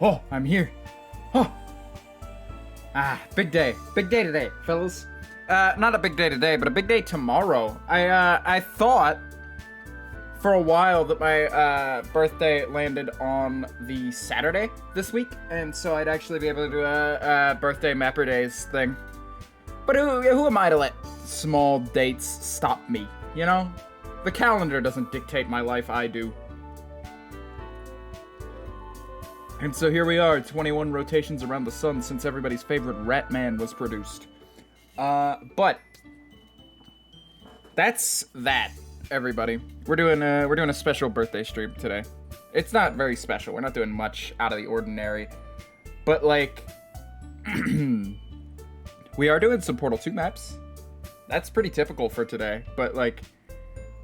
Oh, I'm here. Oh. Big day. Big day today, fellas. Not a big day today, but a big day tomorrow. I thought for a while that my birthday landed on the Saturday this week, and so I'd actually be able to do a birthday Mapperdays thing. But who am I to let small dates stop me, you know? The calendar doesn't dictate my life, I do. And so here we are, 21 rotations around the sun since everybody's favorite Rat Man was produced. But that's that, everybody. We're doing a special birthday stream today. It's not very special. We're not doing much out of the ordinary, but like, we are doing some Portal 2 maps. That's pretty typical for today. But like,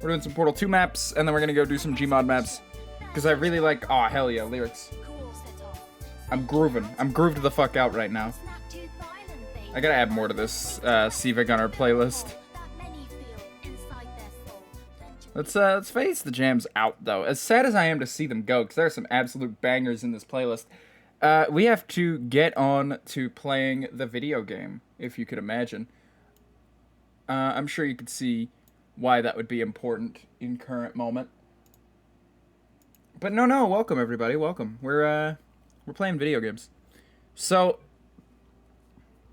we're doing some Portal 2 maps, and then we're gonna go do some Gmod maps because I really like. Oh hell yeah, lyrics. I'm grooving. I'm grooved the fuck out right now. I gotta add more to this Civic on our playlist. Let's phase the jams out though. As sad as I am to see them go, because there are some absolute bangers in this playlist, we have to get on to playing the video game, if you could imagine. I'm sure you could see why that would be important in current moment. But no, welcome everybody, welcome. We're playing video games. So,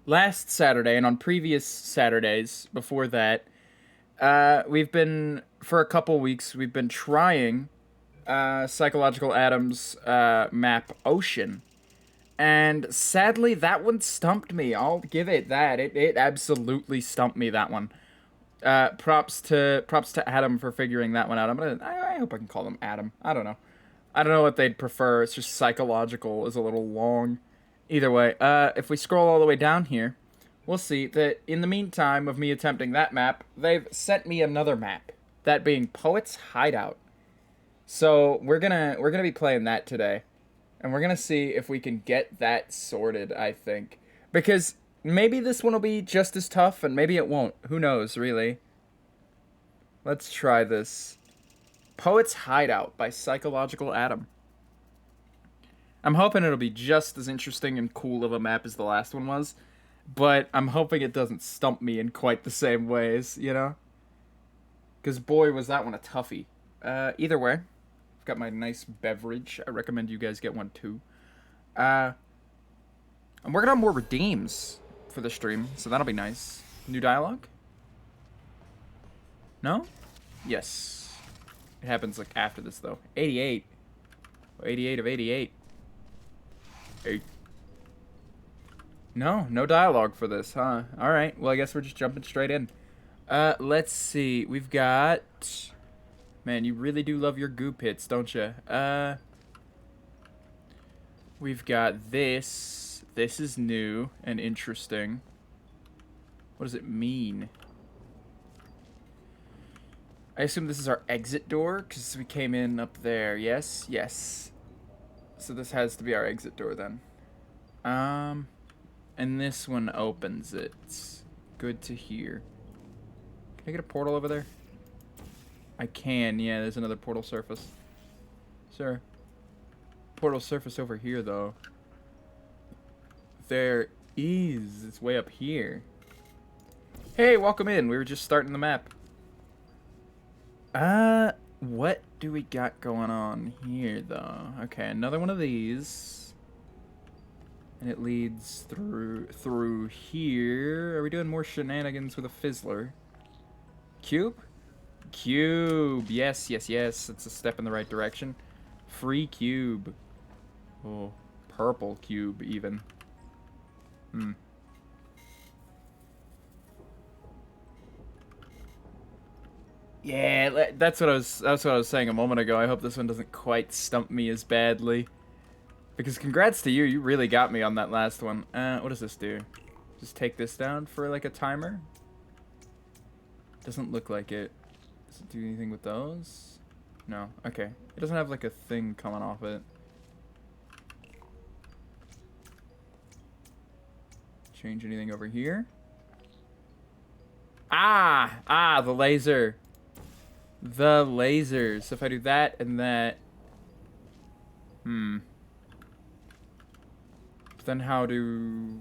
last Saturday, and on previous Saturdays before that, we've been, for a couple weeks, we've been trying Psychological Adam's map Ocean. And sadly, that one stumped me. I'll give it that. It absolutely stumped me, that one. Props to Adam for figuring that one out. I hope I can call him Adam. I don't know. I don't know what they'd prefer. It's just psychological is a little long. Either way, if we scroll all the way down here, we'll see that in the meantime of me attempting that map, they've sent me another map. That being Poet's Hideout. So we're gonna be playing that today. And we're gonna see if we can get that sorted, I think. Because maybe this one will be just as tough, and maybe it won't. Who knows, really? Let's try this. Poet's Hideout by Psychological Adam. I'm hoping it'll be just as interesting and cool of a map as the last one was, but I'm hoping it doesn't stump me in quite the same ways, you know? Because boy, was that one a toughie. Either way, I've got my nice beverage. I recommend you guys get one too. I'm working on more redeems for the stream, so that'll be nice. New dialogue? No? Yes. It happens like after this though. 88. 88 of 88. 8. No dialogue for this, huh? Alright, well I guess we're just jumping straight in. Let's see. We've got... Man, you really do love your goop hits, don't you? We've got this. This is new and interesting. What does it mean? I assume this is our exit door, because we came in up there. Yes, yes. So this has to be our exit door then. And this one opens it. Good to hear. Can I get a portal over there? I can, yeah, there's another portal surface. Sure. Portal surface over here, though. There is. It's way up here. Hey, welcome in. We were just starting the map. What do we got going on here, though? Okay, another one of these. And it leads through here. Are we doing more shenanigans with a fizzler? Cube? Cube. Yes, yes, yes. It's a step in the right direction. Free cube. Oh, purple cube, even. Yeah, that's what I was saying a moment ago. I hope this one doesn't quite stump me as badly. Because congrats to you, you really got me on that last one. What does this do? Just take this down for like a timer? Doesn't look like it. Does it do anything with those? No. Okay. It doesn't have like a thing coming off it. Change anything over here? The laser. The lasers. So if I do that and that... But then how do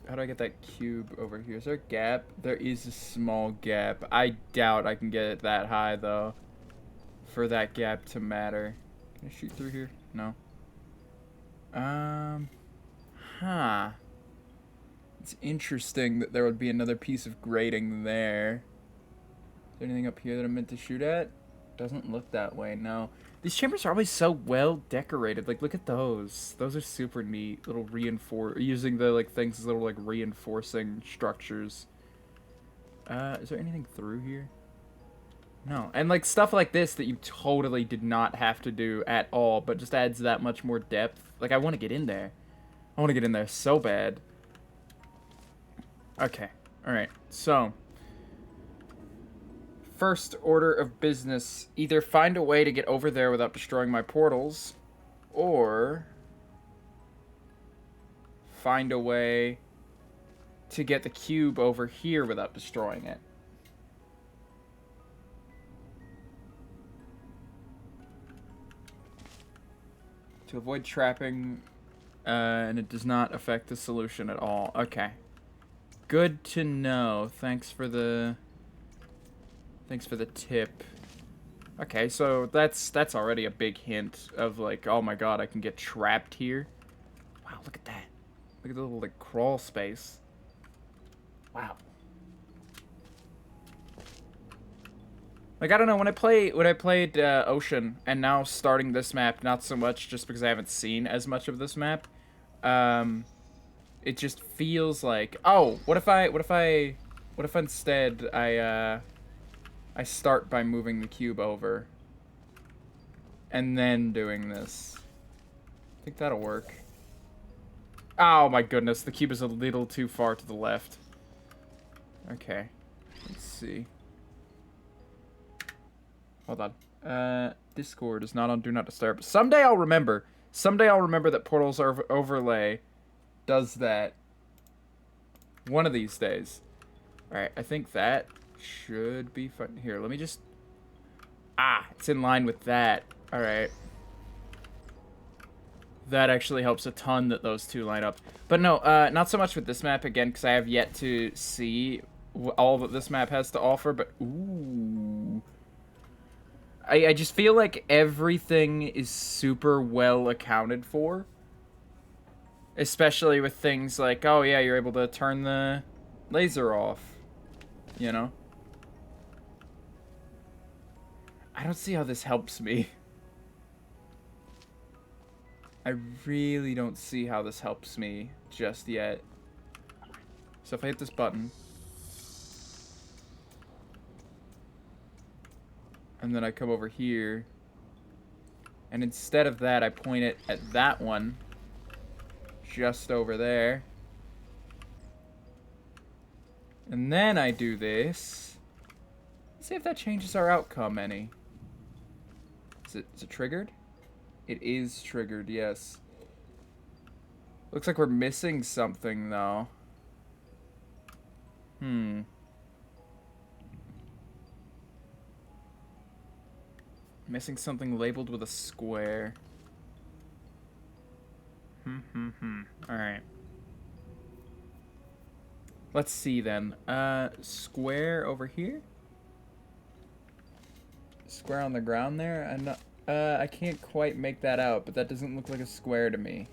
I get that cube over here? Is there a gap? There is a small gap. I doubt I can get it that high, though, for that gap to matter. Can I shoot through here? No. Huh. It's interesting that there would be another piece of grating there. Is there anything up here that I'm meant to shoot at? Doesn't look that way, no. These chambers are always so well decorated. Like, look at those. Those are super neat. Little using the, like, things as little, like, reinforcing structures. Is there anything through here? No. And, like, stuff like this that you totally did not have to do at all, but just adds that much more depth. Like, I want to get in there. I want to get in there so bad. Okay. Alright. So, first order of business, either find a way to get over there without destroying my portals, or find a way to get the cube over here without destroying it. To avoid trapping, and it does not affect the solution at all. Okay. Good to know. Thanks for the tip. Okay, so that's already a big hint of, like, oh my god, I can get trapped here. Wow, look at that. Look at the little, like, crawl space. Wow. Like, I don't know, when I played Ocean, and now starting this map, not so much just because I haven't seen as much of this map, it just feels like, oh, what if instead I start by moving the cube over and then doing this. I think that'll work. Oh my goodness, the cube is a little too far to the left. Okay, let's see. Hold on. Discord is not on Do Not Disturb. Someday I'll remember. Someday I'll remember that Portal's overlay does that. One of these days. Alright, I think that should be fun. Here, let me just... Ah, it's in line with that. Alright. That actually helps a ton that those two line up. But no, not so much with this map, again, because I have yet to see all that this map has to offer, but... Ooh... I just feel like everything is super well accounted for. Especially with things like, oh yeah, you're able to turn the laser off. You know? I don't see how this helps me. I really don't see how this helps me just yet. So if I hit this button... and then I come over here, and instead of that, I point it at that one, just over there. And then I do this. Let's see if that changes our outcome any. Is it triggered? It is triggered, yes. Looks like we're missing something, though. Missing something labeled with a square. Alright. Let's see then. Square over here? Square on the ground there? I'm not, I can't quite make that out, but that doesn't look like a square to me.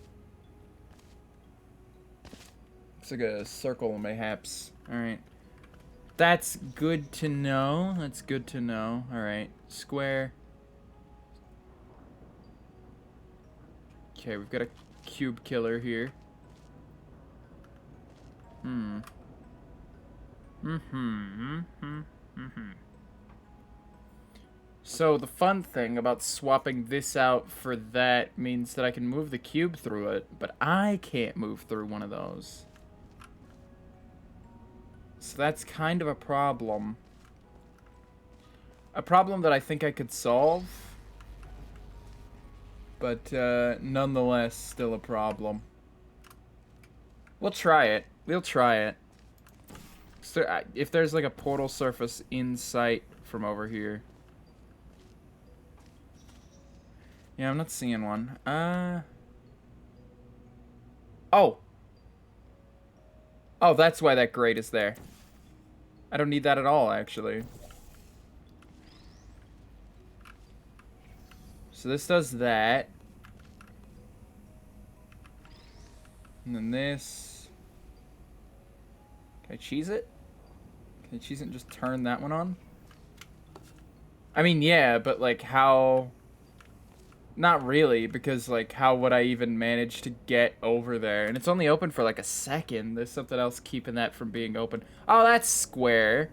Looks like a circle, mayhaps. Alright. That's good to know. That's good to know. Alright. Square. Okay, we've got a cube killer here. So the fun thing about swapping this out for that means that I can move the cube through it, but I can't move through one of those. So that's kind of a problem. A problem that I think I could solve. But, nonetheless, still a problem. We'll try it. We'll try it. So, if there's, like, a portal surface in sight from over here. Yeah, I'm not seeing one. Oh! Oh, that's why that grate is there. I don't need that at all, actually. So this does that. And then this. Can I cheese it? Can I cheese it and just turn that one on? I mean, yeah, but like how... Not really, because like how would I even manage to get over there? And it's only open for like a second. There's something else keeping that from being open. Oh, that's square.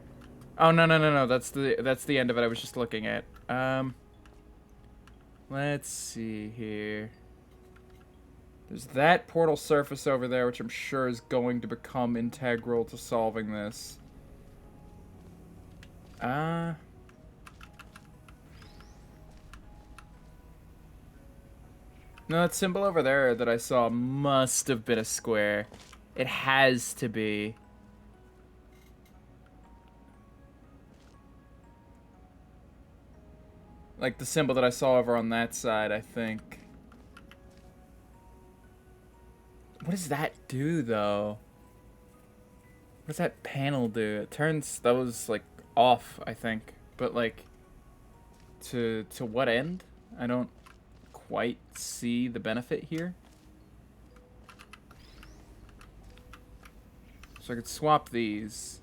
Oh, no. That's the end of it I was just looking at. Let's see here. There's that portal surface over there, which I'm sure is going to become integral to solving this. No, that symbol over there that I saw must have been a square. It has to be. Like the symbol that I saw over on that side, I think. What does that do, though? What does that panel do? It turns those, like, off, I think. But, like, to what end? I don't quite see the benefit here. So I could swap these.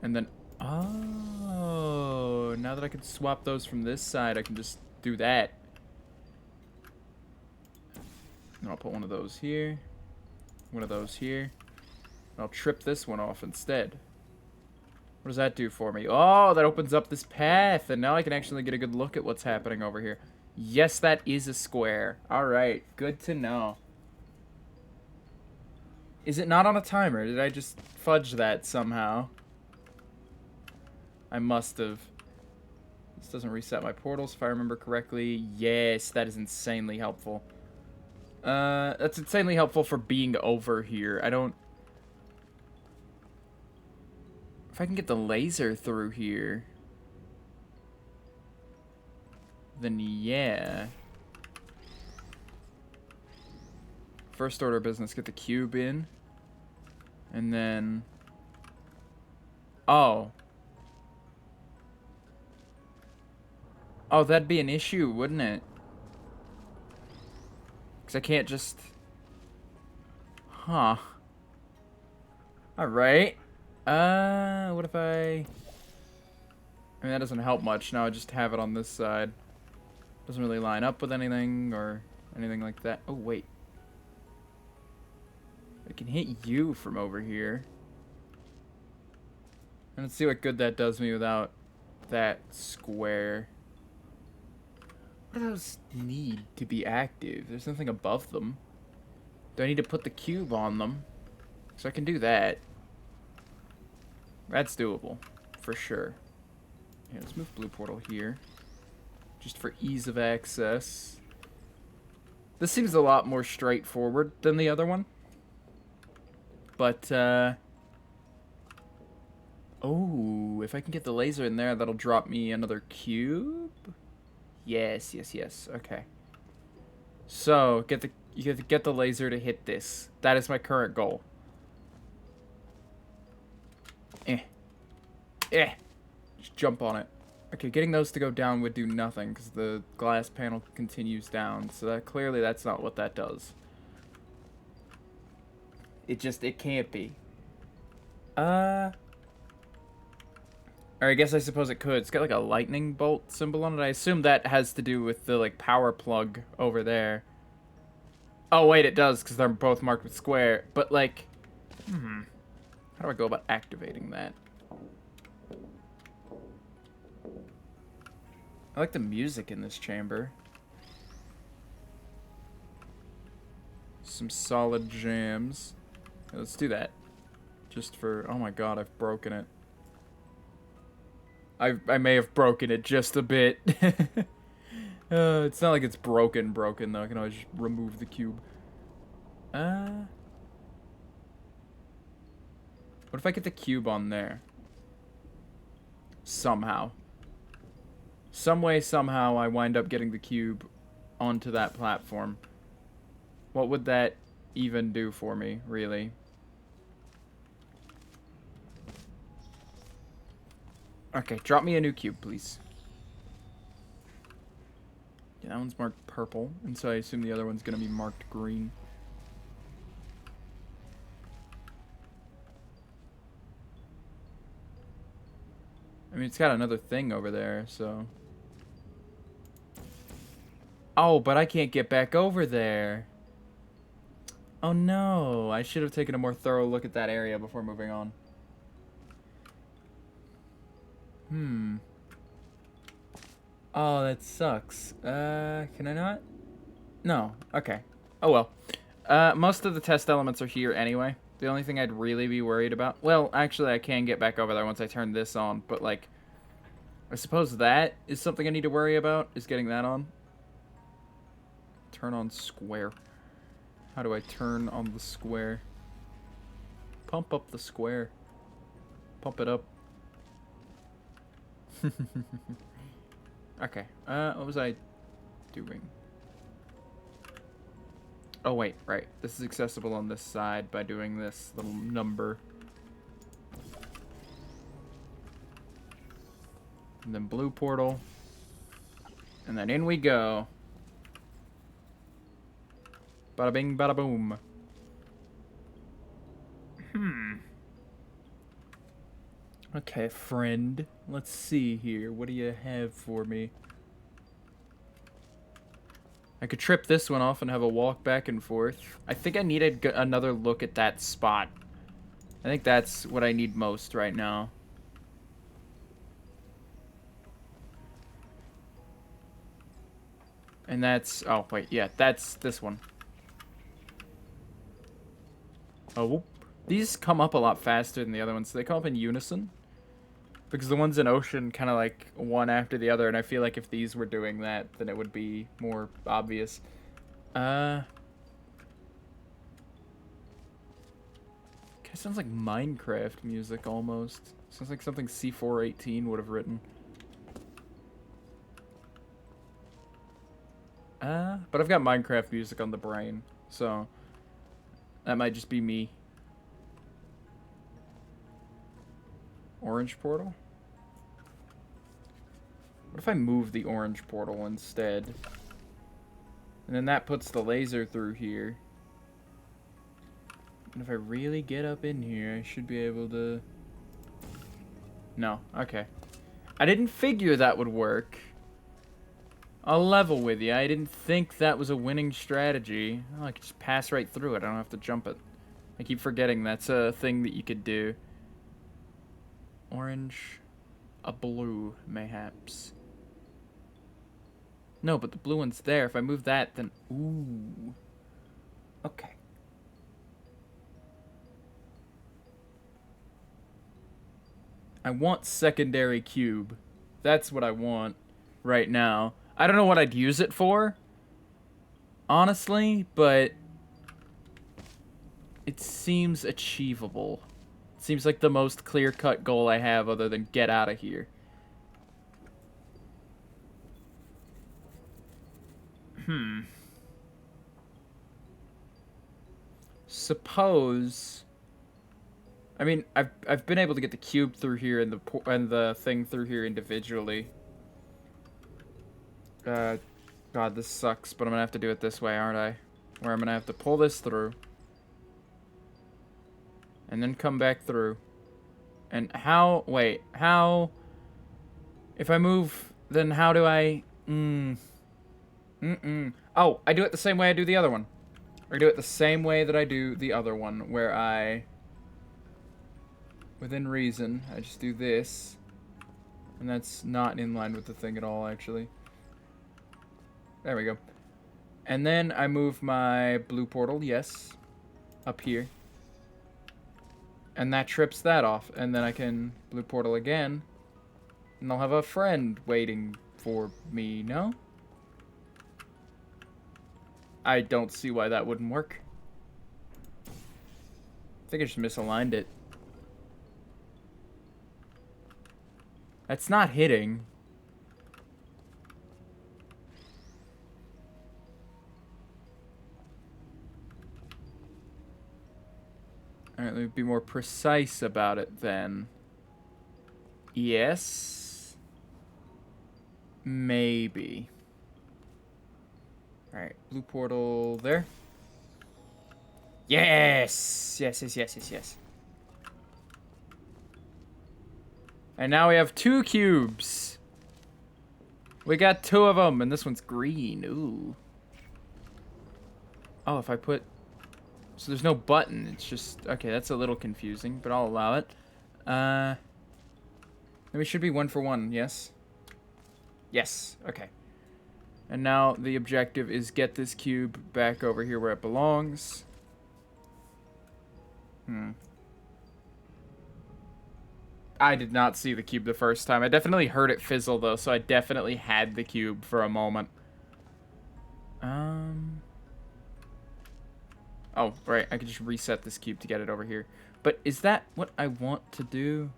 And then... Oh, now that I can swap those from this side, I can just do that. And I'll put one of those here. One of those here. And I'll trip this one off instead. What does that do for me? Oh, that opens up this path. And now I can actually get a good look at what's happening over here. Yes, that is a square. Alright, good to know. Is it not on a timer? Did I just fudge that somehow? I must have. This doesn't reset my portals if I remember correctly. Yes, that is insanely helpful. That's insanely helpful for being over here. I don't... If I can get the laser through here... Then yeah. First order of business, get the cube in. And then... Oh. Oh, that'd be an issue, wouldn't it? Because I can't just... Huh. Alright. What if I... I mean, that doesn't help much. Now I just have it on this side. Doesn't really line up with anything or anything like that. Oh, wait. I can hit you from over here. And let's see what good that does me without that square. What do those need to be active? There's nothing above them. Do I need to put the cube on them? So I can do that. That's doable, for sure. Yeah, let's move blue portal here. Just for ease of access. This seems a lot more straightforward than the other one. But, oh, if I can get the laser in there, that'll drop me another cube? Yes. Okay. So, you have to get the laser to hit this. That is my current goal. Just jump on it. Okay, getting those to go down would do nothing because the glass panel continues down. So that clearly that's not what that does. It can't be. Or I guess I suppose it could. It's got like a lightning bolt symbol on it. I assume that has to do with the like power plug over there. Oh wait, it does because they're both marked with square. But like, how do I go about activating that? I like the music in this chamber. Some solid jams. Let's do that. Just for... Oh my god, I've broken it. I may have broken it just a bit. It's not like it's broken, though. I can always just remove the cube. What if I get the cube on there? Somehow. Some way, somehow, I wind up getting the cube onto that platform. What would that even do for me, really? Okay, drop me a new cube, please. Yeah, that one's marked purple, and so I assume the other one's gonna be marked green. I mean, it's got another thing over there, so... Oh, but I can't get back over there. Oh no, I should have taken a more thorough look at that area before moving on. Oh, that sucks. Can I not? No. Okay. Oh well. Most of the test elements are here anyway. The only thing I'd really be worried about... Well, actually, I can get back over there once I turn this on, but, like... I suppose that is something I need to worry about, is getting that on. Turn on square. How do I turn on the square? Pump up the square. Pump it up. Okay. What was I doing? Oh, wait, right. This is accessible on this side by doing this little number. And then blue portal. And then in we go. Bada bing, bada boom. Okay, friend. Let's see here. What do you have for me? I could trip this one off and have a walk back and forth. I think I needed another look at that spot. I think that's what I need most right now. And that's... Oh, wait. Yeah, that's this one. Oh, whoop. These come up a lot faster than the other ones. So they come up in unison. Because the ones in Ocean kind of like one after the other. And I feel like if these were doing that, then it would be more obvious. Kind of sounds like Minecraft music almost. Sounds like something C418 would have written. But I've got Minecraft music on the brain. So that might just be me. Orange portal? What if I move the orange portal instead? And then that puts the laser through here. And if I really get up in here, I should be able to... No, okay. I didn't figure that would work. I'll level with you. I didn't think that was a winning strategy. Oh, I could just pass right through it. I don't have to jump it. I keep forgetting that's a thing that you could do. Orange, a blue, mayhaps. No, but the blue one's there. If I move that, then... Ooh. Okay. I want secondary cube. That's what I want right now. I don't know what I'd use it for, honestly, but it seems achievable. It seems like the most clear-cut goal I have other than get out of here. Suppose... I mean, I've been able to get the cube through here and the thing through here individually. God, this sucks, but I'm gonna have to do it this way, aren't I? Where I'm gonna have to pull this through. And then come back through. And how... Wait, how... If I move, then how do I... Oh, I do it the same way I do the other one. Or do it the same way that I do the other one, where I... Within reason, I just do this. And that's not in line with the thing at all, actually. There we go. And then I move my blue portal, yes, up here. And that trips that off. And then I can blue portal again. And I'll have a friend waiting for me, no? I don't see why that wouldn't work. I think I just misaligned it. That's not hitting. Alright, let me be more precise about it then. Yes. Maybe. Alright, blue portal there. Yes! Yes, yes, yes, yes, yes. And now we have 2 cubes. We got 2 of them, and this one's green. Ooh. Oh, if I put... So there's no button. It's just... Okay, that's a little confusing, but I'll allow it. Then we should be 1 for 1, yes? Yes, okay. And now the objective is get this cube back over here where it belongs. I did not see the cube the first time. I definitely heard it fizzle, though, so I definitely had the cube for a moment. Oh, right. I could just reset this cube to get it over here. But is that what I want to do?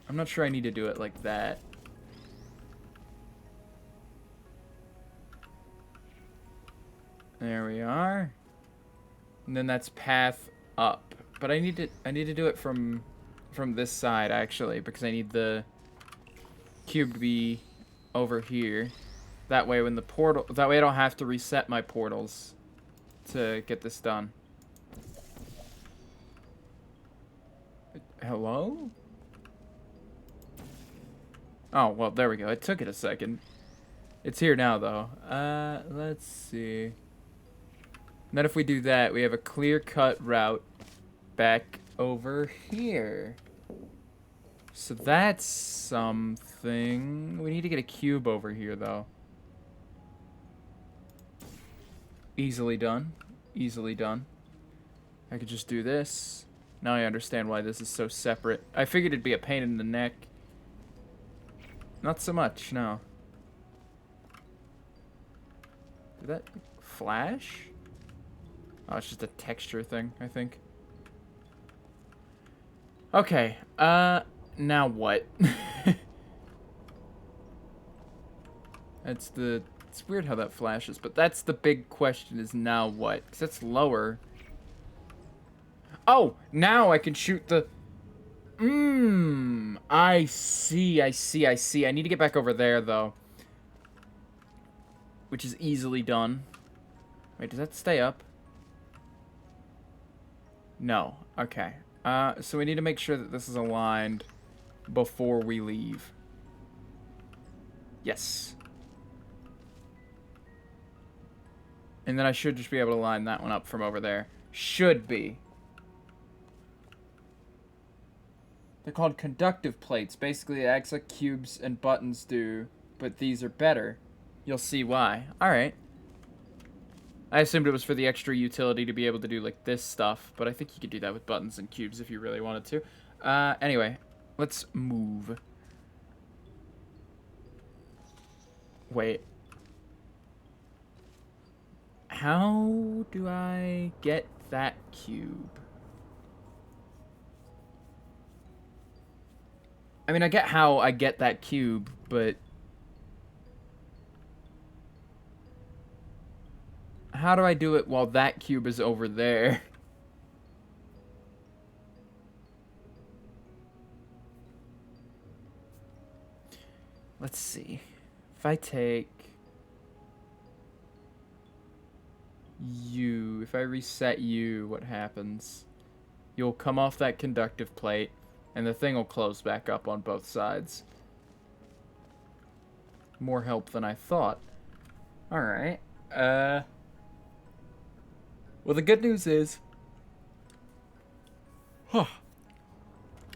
I'm not sure I need to do it like that. There we are. And then that's path up. But I need to do it from this side, actually, because I need the cube to be over here. That way when the portal... That way I don't have to reset my portals to get this done. Hello? Oh, well, there we go. It took it a second. It's here now, though. Let's see. And then if we do that, we have a clear-cut route back over here. So that's something. We need to get a cube over here, though. Easily done. Easily done. I could just do this. Now I understand why this is so separate. I figured it'd be a pain in the neck. Not so much, no. Did that flash? Oh, it's just a texture thing, I think. Okay, now what? It's weird how that flashes, but that's the big question is now what? Because that's lower. Oh, now I can shoot the... I see. I need to get back over there, though. Which is easily done. Wait, does that stay up? No. Okay. So we need to make sure that this is aligned before we leave. Yes. And then I should just be able to line that one up from over there. Should be. They're called conductive plates. Basically, it acts like cubes and buttons do, but these are better. You'll see why. Alright. I assumed it was for the extra utility to be able to do, like, this stuff, but I think you could do that with buttons and cubes if you really wanted to. Anyway, let's move. Wait. How do I get that cube? I mean, I get how I get that cube, but... How do I do it while that cube is over there? Let's see. If I take... you, if I reset you, what happens? You'll come off that conductive plate, and the thing will close back up on both sides. More help than I thought. Alright. Well, the good news is...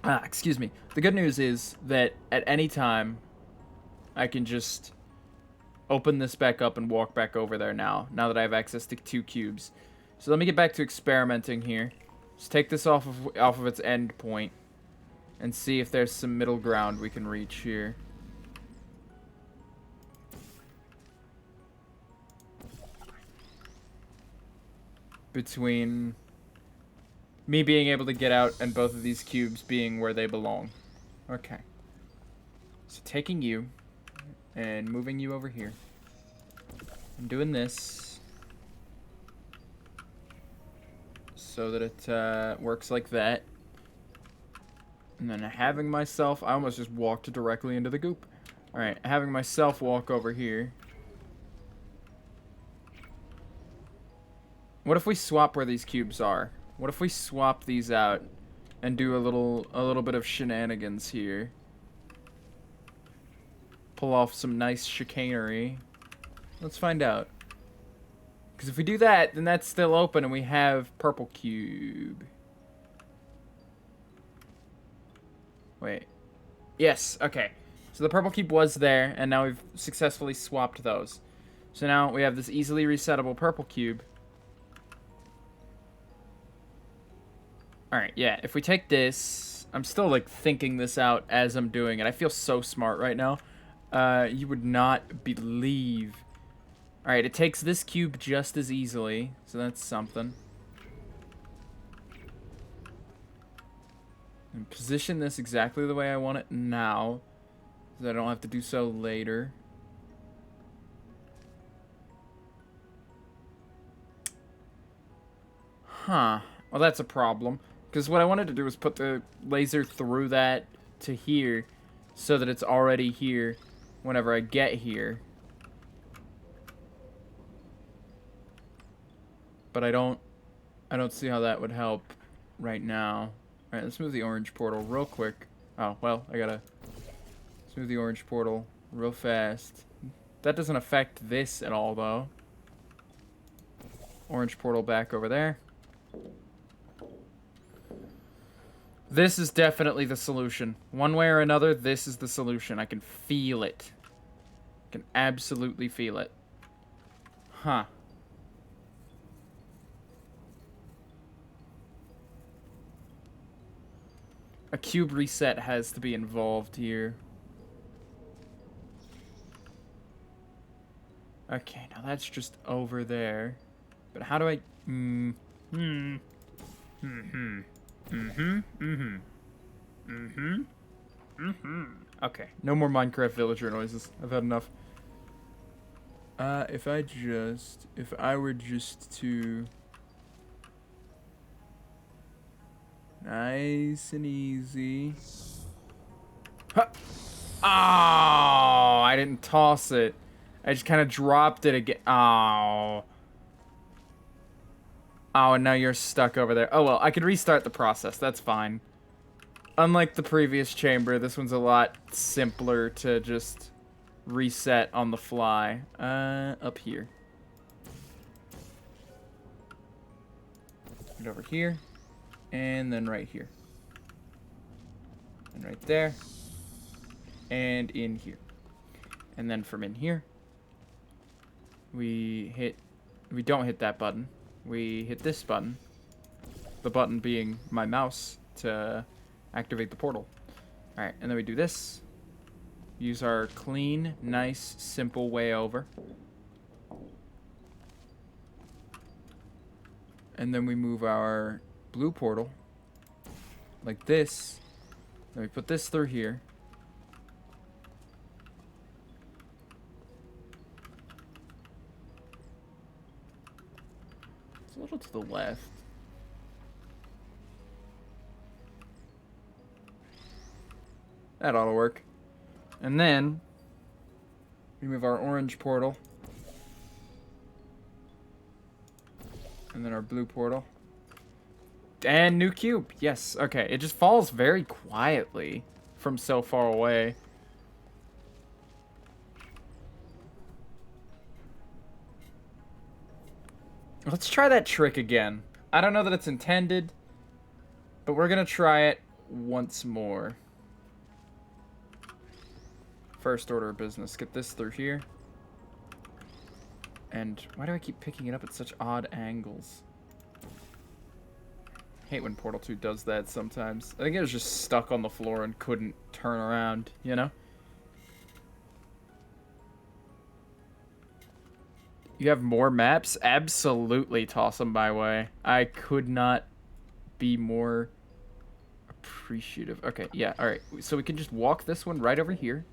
excuse me. The good news is that at any time, I can just open this back up and walk back over there now that I have access to 2 cubes. So let me get back to experimenting here. Just take this off of its end point and see if there's some middle ground we can reach here. Between me being able to get out and both of these cubes being where they belong. Okay. So taking you and moving you over here. I'm doing this. so that it works like that. And then having myself, I almost just walked directly into the goop. Alright, having myself walk over here. What if we swap where these cubes are? What if we swap these out and do a little bit of shenanigans here? Pull off some nice chicanery. Let's find out. Because if we do that, then that's still open and we have purple cube. Wait. Yes, okay. So the purple cube was there, and now we've successfully swapped those. So now we have this easily resettable purple cube. Alright, yeah, if we take this... I'm still, like, thinking this out as I'm doing it. I feel so smart right now. You would not believe... Alright, it takes this cube just as easily, so that's something. And position this exactly the way I want it now, so I don't have to do so later. Huh. Well, that's a problem. Because what I wanted to do was put the laser through that to here, so that it's already here whenever I get here. But I don't see how that would help right now. Alright, let's move the orange portal real quick. Oh, well, let's move the orange portal real fast. That doesn't affect this at all, though. Orange portal back over there. This is definitely the solution. One way or another, this is the solution. I can feel it. I can absolutely feel it. Huh. A cube reset has to be involved here. Okay, now that's just over there. But how do I... Okay, no more Minecraft villager noises. I've had enough. If I were just to... Nice and easy. Huh. Oh, I didn't toss it. I just kind of dropped it again. Oh. Oh, and now you're stuck over there. Oh, well, I could restart the process. That's fine. Unlike the previous chamber, this one's a lot simpler to just reset on the fly. Up here. Get over here. And then right here. And right there. And in here. And then from in here, we don't hit that button. We hit this button. The button being my mouse to activate the portal. Alright, and then we do this. Use our clean, nice, simple way over. And then we move our blue portal like this. Then we put this through here. It's a little to the left. That ought to work. And then we move our orange portal. And then our blue portal. And new cube. Yes. Okay. It just falls very quietly from so far away. Let's try that trick again. I don't know that it's intended, but we're going to try it once more. First order of business. Get this through here. And why do I keep picking it up at such odd angles? I hate when Portal 2 does that sometimes. I think it was just stuck on the floor and couldn't turn around, you know? You have more maps? Absolutely toss them my way. I could not be more appreciative. Okay, yeah, alright. So we can just walk this one right over here.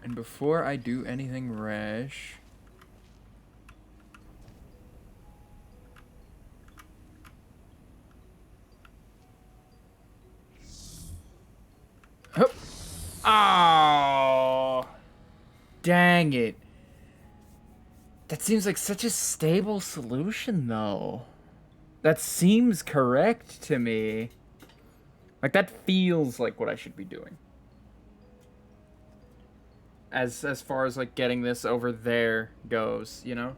And before I do anything rash... Hup. Oh, dang it. That seems like such a stable solution, though. That seems correct to me. Like, that feels like what I should be doing. As far as, like, getting this over there goes, you know?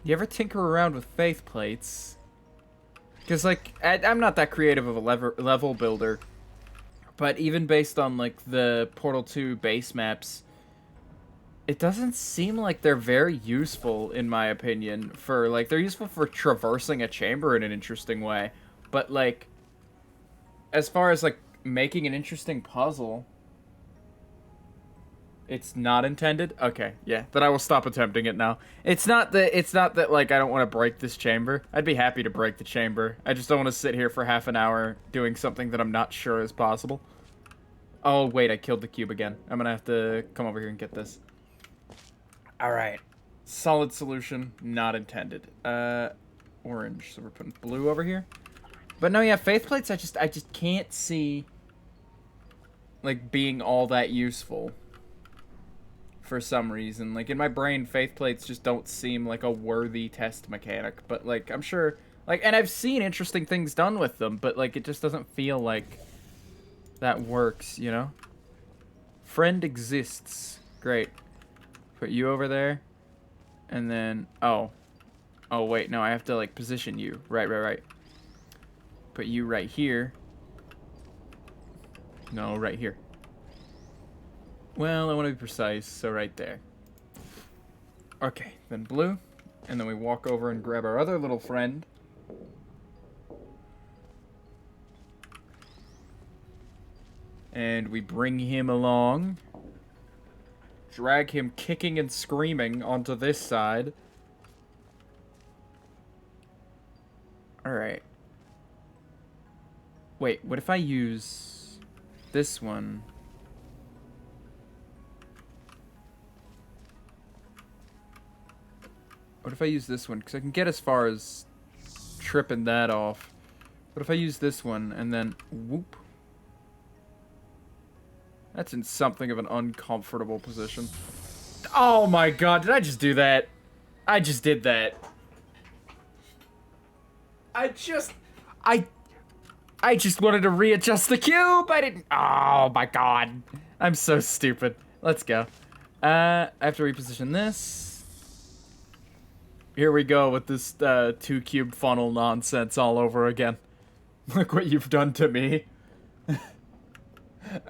You ever tinker around with faith plates? Because, like, I'm not that creative of a level builder. But even based on, like, the Portal 2 base maps, it doesn't seem like they're very useful, in my opinion, for, like, they're useful for traversing a chamber in an interesting way. But, like, as far as, like, making an interesting puzzle, it's not intended? Okay, yeah, then I will stop attempting it now. It's not that, like, I don't want to break this chamber. I'd be happy to break the chamber. I just don't want to sit here for half an hour doing something that I'm not sure is possible. Oh, wait, I killed the cube again. I'm gonna have to come over here and get this. Alright. Solid solution, not intended. Orange, so we're putting blue over here. But no, yeah, faith plates, I just can't see, like, being all that useful. For some reason. Like, in my brain, faith plates just don't seem like a worthy test mechanic. But, like, I'm sure... Like, and I've seen interesting things done with them, but, like, it just doesn't feel like that works, you know? Friend exists. Great. Put you over there. And then... Oh. Oh, wait. No, I have to, like, position you. Right. Put you right here. No, right here. Well, I want to be precise, so right there. Okay, then blue. And then we walk over and grab our other little friend. And we bring him along. Drag him kicking and screaming onto this side. Alright. Wait, what if I use this one? What if I use this one? Because I can get as far as tripping that off. What if I use this one and then whoop? That's in something of an uncomfortable position. Oh my god, did I just do that? I just did that. I just wanted to readjust the cube. I didn't. Oh my god. I'm so stupid. Let's go. I have to reposition this. Here we go with this 2-cube funnel nonsense all over again. Look what you've done to me.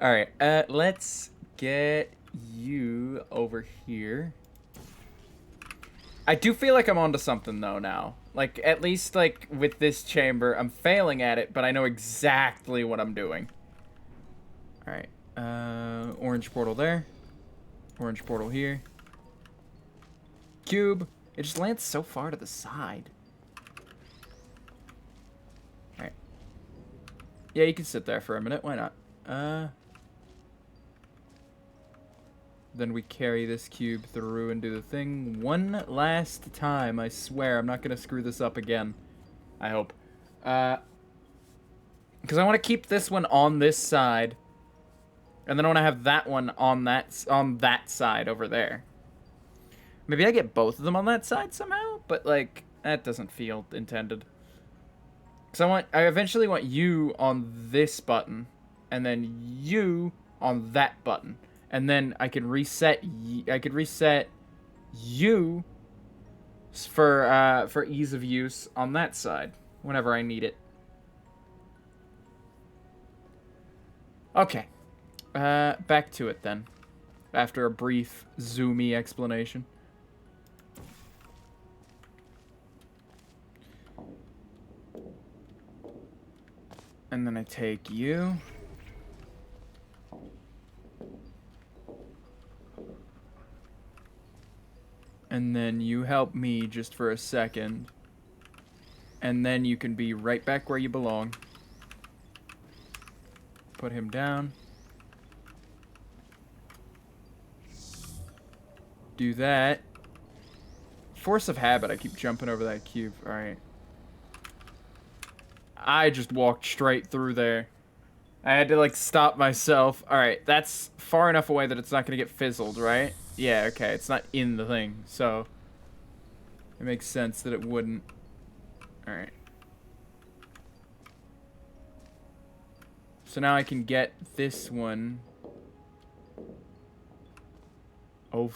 Alright, let's get you over here. I do feel like I'm onto something, though, now. Like, at least, like, with this chamber, I'm failing at it, but I know exactly what I'm doing. Alright, orange portal there. Orange portal here. Cube. It just lands so far to the side. Alright. Yeah, you can sit there for a minute. Why not? Then we carry this cube through and do the thing one last time. I swear, I'm not going to screw this up again. I hope. Because I want to keep this one on this side. And then I want to have that one on that side over there. Maybe I get both of them on that side somehow, but, like, that doesn't feel intended. Because I eventually want you on this button, and then you on that button. And then I could reset you for ease of use on that side, whenever I need it. Okay. Back to it, then. After a brief, zoomy explanation. And then I take you. And then you help me just for a second. And then you can be right back where you belong. Put him down. Do that. Force of habit, I keep jumping over that cube. Alright. I just walked straight through there. I had to, like, stop myself. Alright, that's far enough away that it's not going to get fizzled, right? Yeah, okay, it's not in the thing, so... It makes sense that it wouldn't. Alright. So now I can get this one. Oh.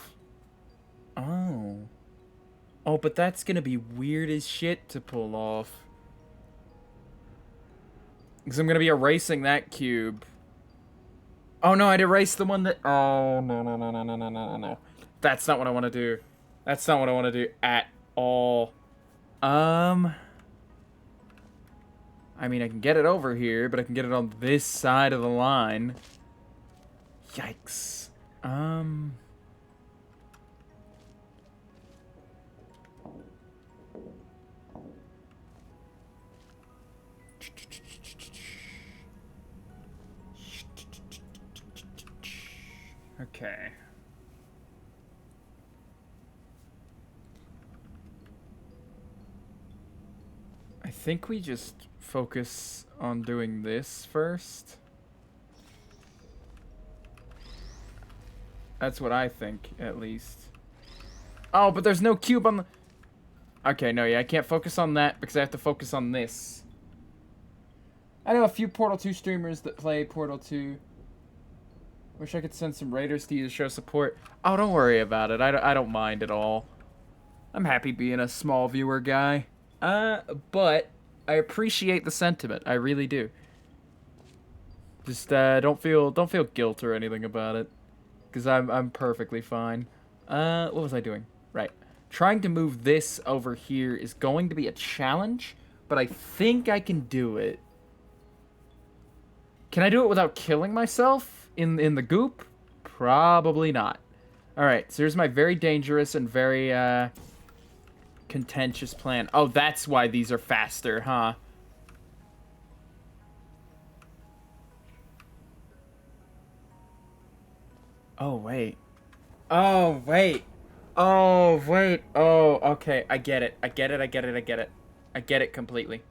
Oh. Oh, but that's gonna be weird as shit to pull off. Because I'm gonna be erasing that cube. Oh no, I'd erase the one that... Oh, no, no, no, no, no, no, no, no. That's not what I want to do. That's not what I want to do at all. I mean, I can get it over here, but I can get it on this side of the line. Yikes. Okay. I think we just focus on doing this first. That's what I think, at least. Oh, but there's no cube on the... Okay, no, yeah, I can't focus on that because I have to focus on this. I know a few Portal 2 streamers that play Portal 2. Wish I could send some raiders to you to show support. Oh, don't worry about it. I don't mind at all. I'm happy being a small viewer guy. But I appreciate the sentiment. I really do. Just don't feel guilt or anything about it, because I'm perfectly fine. What was I doing? Right. Trying to move this over here is going to be a challenge, but I think I can do it. Can I do it without killing myself in the goop? Probably not. All right. So here's my very dangerous and very contentious plan. Oh, that's why these are faster, huh? Oh, wait. Oh, wait. Oh, wait. Oh, okay. I get it. I get it. I get it. I get it. I get it completely.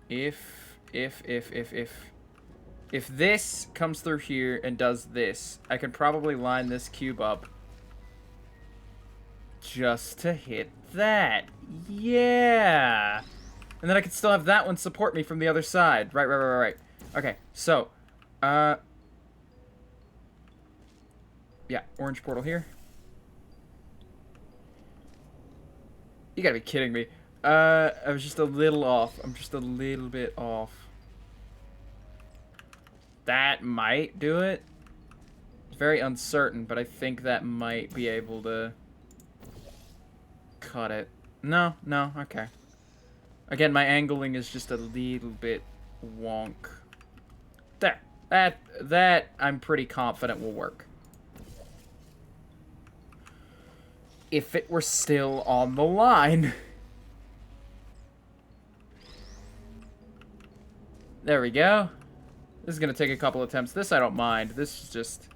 If this comes through here and does this, I can probably line this cube up just to hit that. Yeah. And then I can still have that one support me from the other side. Right. Okay, so, yeah, orange portal here. You gotta be kidding me. I was just a little off. I'm just a little bit off. That might do it. It's very uncertain, but I think that might be able to cut it. No, okay. Again, my angling is just a little bit wonk. There. That I'm pretty confident will work. If it were still on the line. There we go. This is going to take a couple attempts. This I don't mind. This is just...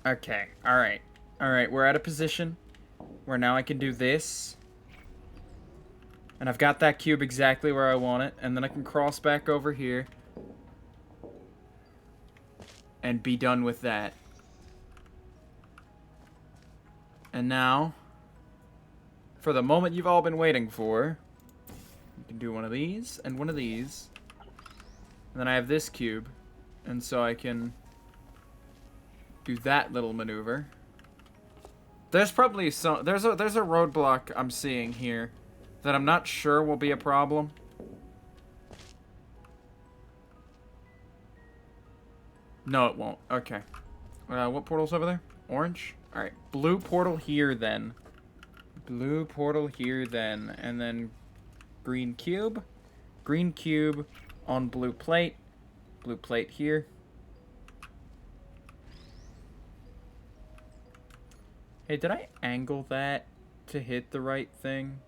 Okay. Alright. Alright, we're at a position where now I can do this. And I've got that cube exactly where I want it. And then I can cross back over here. And be done with that. And now, for the moment you've all been waiting for, you can do one of these and one of these. And then I have this cube. And so I can do that little maneuver. There's probably some... There's a roadblock I'm seeing here that I'm not sure will be a problem. No, it won't. Okay. What portal's over there? Orange? Alright. Blue portal here, then. Blue portal here, then. And then green cube. Green cube on blue plate. Blue plate here. Hey, did I angle that to hit the right thing.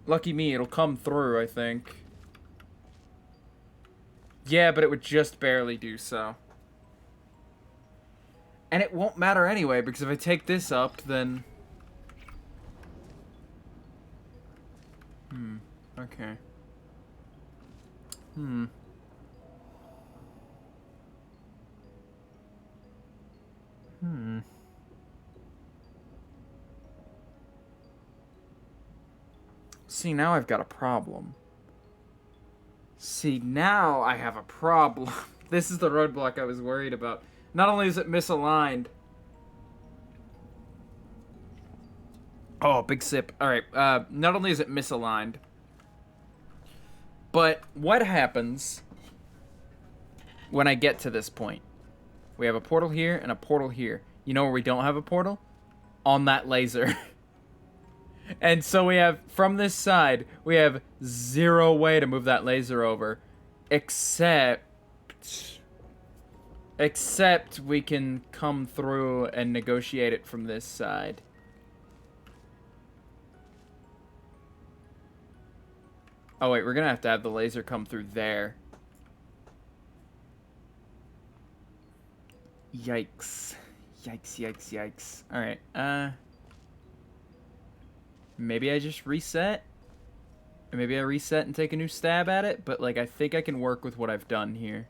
Lucky me, it'll come through, I think. Yeah, but it would just barely do so. And it won't matter anyway, because if I take this up, then... Okay. See, now I've got a problem. See, now I have a problem. This is the roadblock I was worried about. Not only is it misaligned... Oh, big sip. Alright, not only is it misaligned, but what happens when I get to this point? We have a portal here and a portal here. You know where we don't have a portal? On that laser. And so we have, from this side, we have zero way to move that laser over. Except we can come through and negotiate it from this side. Oh wait, we're gonna have to have the laser come through there. Yikes. Yikes, yikes, yikes. Alright, maybe I just reset? Or maybe I reset and take a new stab at it? But, like, I think I can work with what I've done here.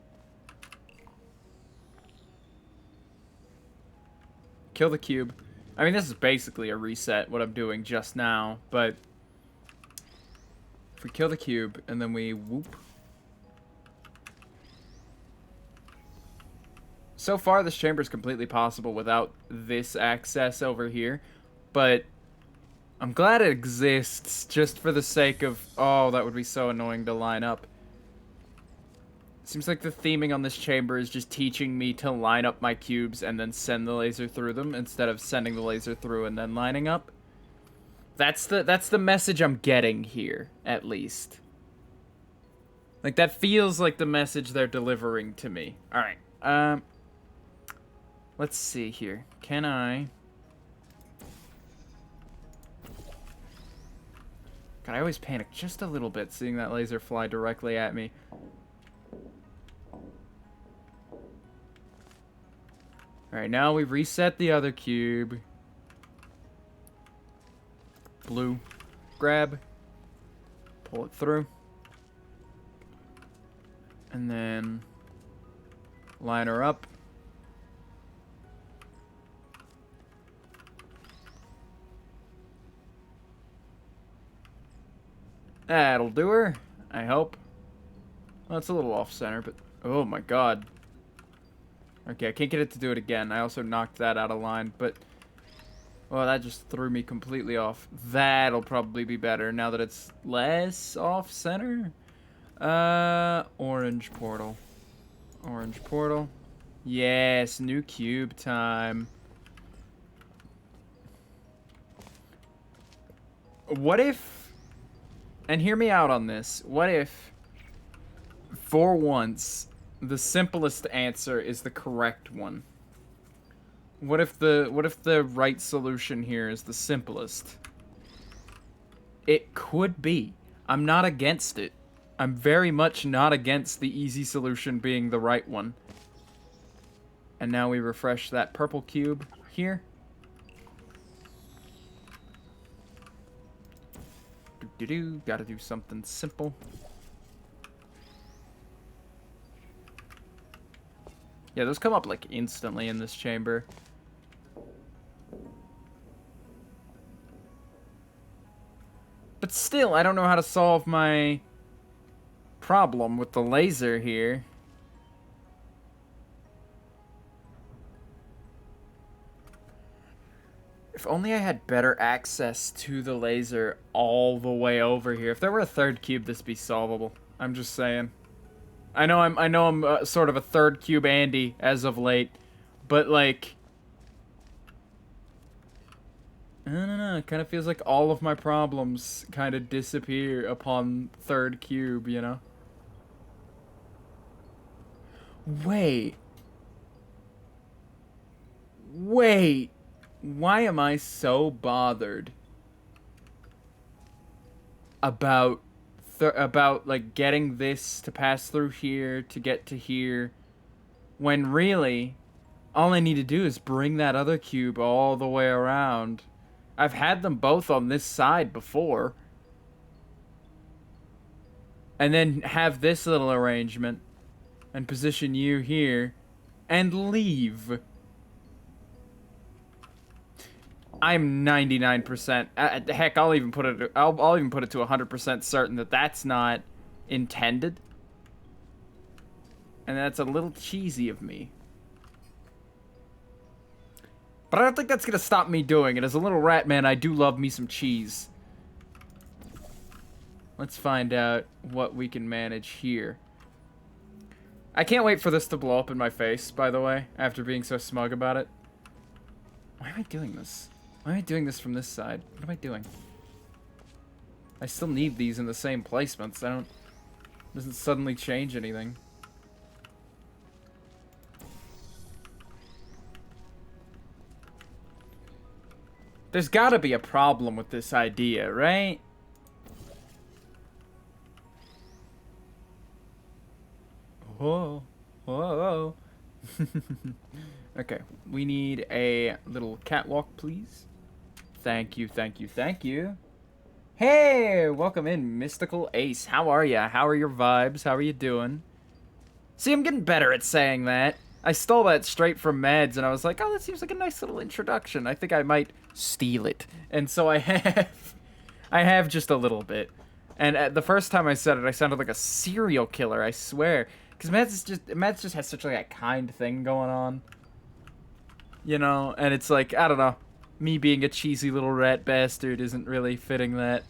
Kill the cube. I mean, this is basically a reset, what I'm doing just now, but... If we kill the cube, and then we whoop... So far, this chamber is completely possible without this access over here, but... I'm glad it exists, just for the sake of... Oh, that would be so annoying to line up. Seems like the theming on this chamber is just teaching me to line up my cubes and then send the laser through them, instead of sending the laser through and then lining up. That's the message I'm getting here, at least. Like, that feels like the message they're delivering to me. Alright, let's see here. Can I... God, I always panic just a little bit seeing that laser fly directly at me. Alright, now we've reset the other cube. Blue. Grab. Pull it through. And then line her up. That'll do her, I hope. Well, it's a little off-center, but... Oh my god. Okay, I can't get it to do it again. I also knocked that out of line, but... Well, that just threw me completely off. That'll probably be better now that it's less off-center. Orange portal. Orange portal. Yes, new cube time. What if... And hear me out on this. What if, for once, the simplest answer is the correct one? What if the right solution here is the simplest? It could be. I'm not against it. I'm very much not against the easy solution being the right one. And now we refresh that purple cube here. Gotta do something simple. Yeah, those come up like instantly in this chamber. But still, I don't know how to solve my problem with the laser here. If only I had better access to the laser all the way over here. If there were a third cube, this would be solvable. I'm just saying. I know I'm sort of a third cube Andy as of late, but like, I don't know. It kind of feels like all of my problems kind of disappear upon third cube, you know? Wait. Wait, why am I so bothered about like getting this to pass through here to get to here, when really all I need to do is bring that other cube all the way around? I've had them both on this side before. And then have this little arrangement and position you here and leave. I'm 99%. Heck, I'll even put it. I'll even put it to 100% certain that that's not intended, and that's a little cheesy of me. But I don't think that's gonna stop me doing it. As a little rat man, I do love me some cheese. Let's find out what we can manage here. I can't wait for this to blow up in my face, by the way, after being so smug about it. Why am I doing this? Why am I doing this from this side? What am I doing? I still need these in the same placements. Doesn't suddenly change anything. There's gotta be a problem with this idea, right? Whoa. Whoa. Okay, we need a little catwalk, please. Thank you, thank you, thank you. Hey, welcome in, Mystical Ace. How are ya? How are your vibes? How are you doing? See, I'm getting better at saying that. I stole that straight from Mads, and I was like, oh, that seems like a nice little introduction. I think I might steal it. And so I have. I have just a little bit. And the first time I said it, I sounded like a serial killer, I swear. Because Mads just has such like a kind thing going on. You know, and it's like, I don't know. Me being a cheesy little rat bastard isn't really fitting that.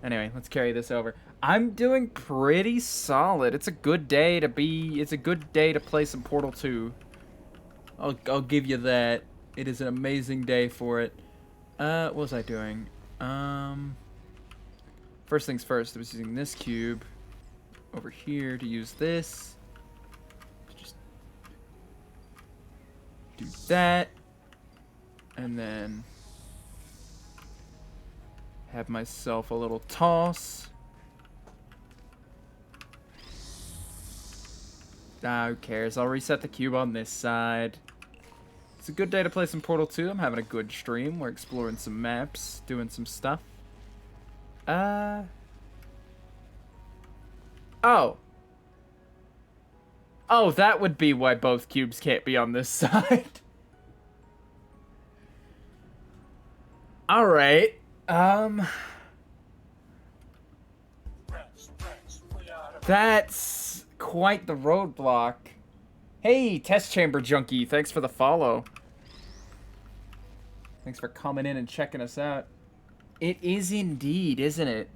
Anyway, let's carry this over. I'm doing pretty solid. It's a good day to play some Portal 2. I'll give you that. It is an amazing day for it. What was I doing? First things first, I was using this cube over here to use this. Just do that. And then have myself a little toss. Ah, who cares? I'll reset the cube on this side. It's a good day to play some Portal 2. I'm having a good stream. We're exploring some maps, doing some stuff. Oh. Oh, that would be why both cubes can't be on this side. Alright. That's quite the roadblock. Hey, Test Chamber Junkie, thanks for the follow. Thanks for coming in and checking us out. It is indeed, isn't it?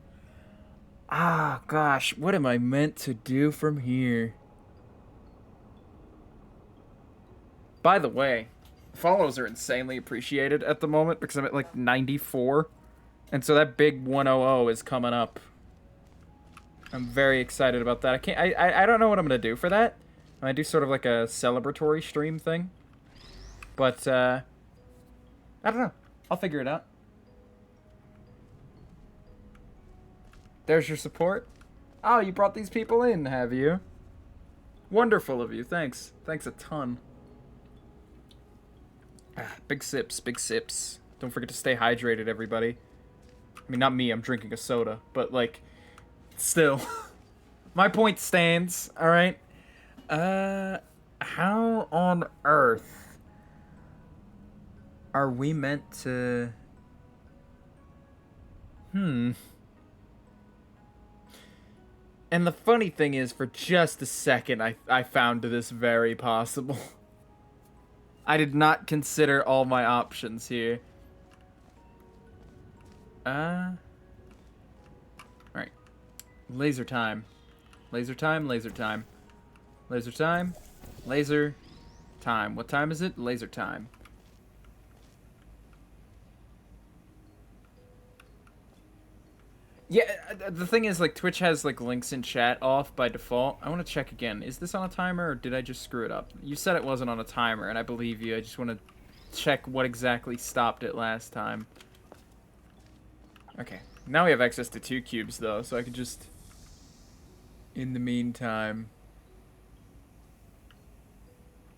Ah, gosh, what am I meant to do from here? By the way, follows are insanely appreciated at the moment because I'm at like 94. And so that big 100 is coming up. I'm very excited about that. I don't know what I'm going to do for that. I might do sort of like a celebratory stream thing. But, I don't know. I'll figure it out. There's your support. Oh, you brought these people in, have you? Wonderful of you. Thanks. Thanks a ton. Ah, big sips, big sips. Don't forget to stay hydrated, everybody. I mean, not me. I'm drinking a soda. But, like, still. My point stands, alright? How on earth are we meant to... And the funny thing is, for just a second, I found this very possible. I did not consider all my options here. Alright. Laser time. Laser time, laser time. Laser time. Laser time. What time is it? Laser time. Yeah, the thing is, like, Twitch has, like, links in chat off by default. I want to check again. Is this on a timer, or did I just screw it up? You said it wasn't on a timer, and I believe you. I just want to check what exactly stopped it last time. Okay. Now we have access to 2 cubes, though, so I could just... In the meantime...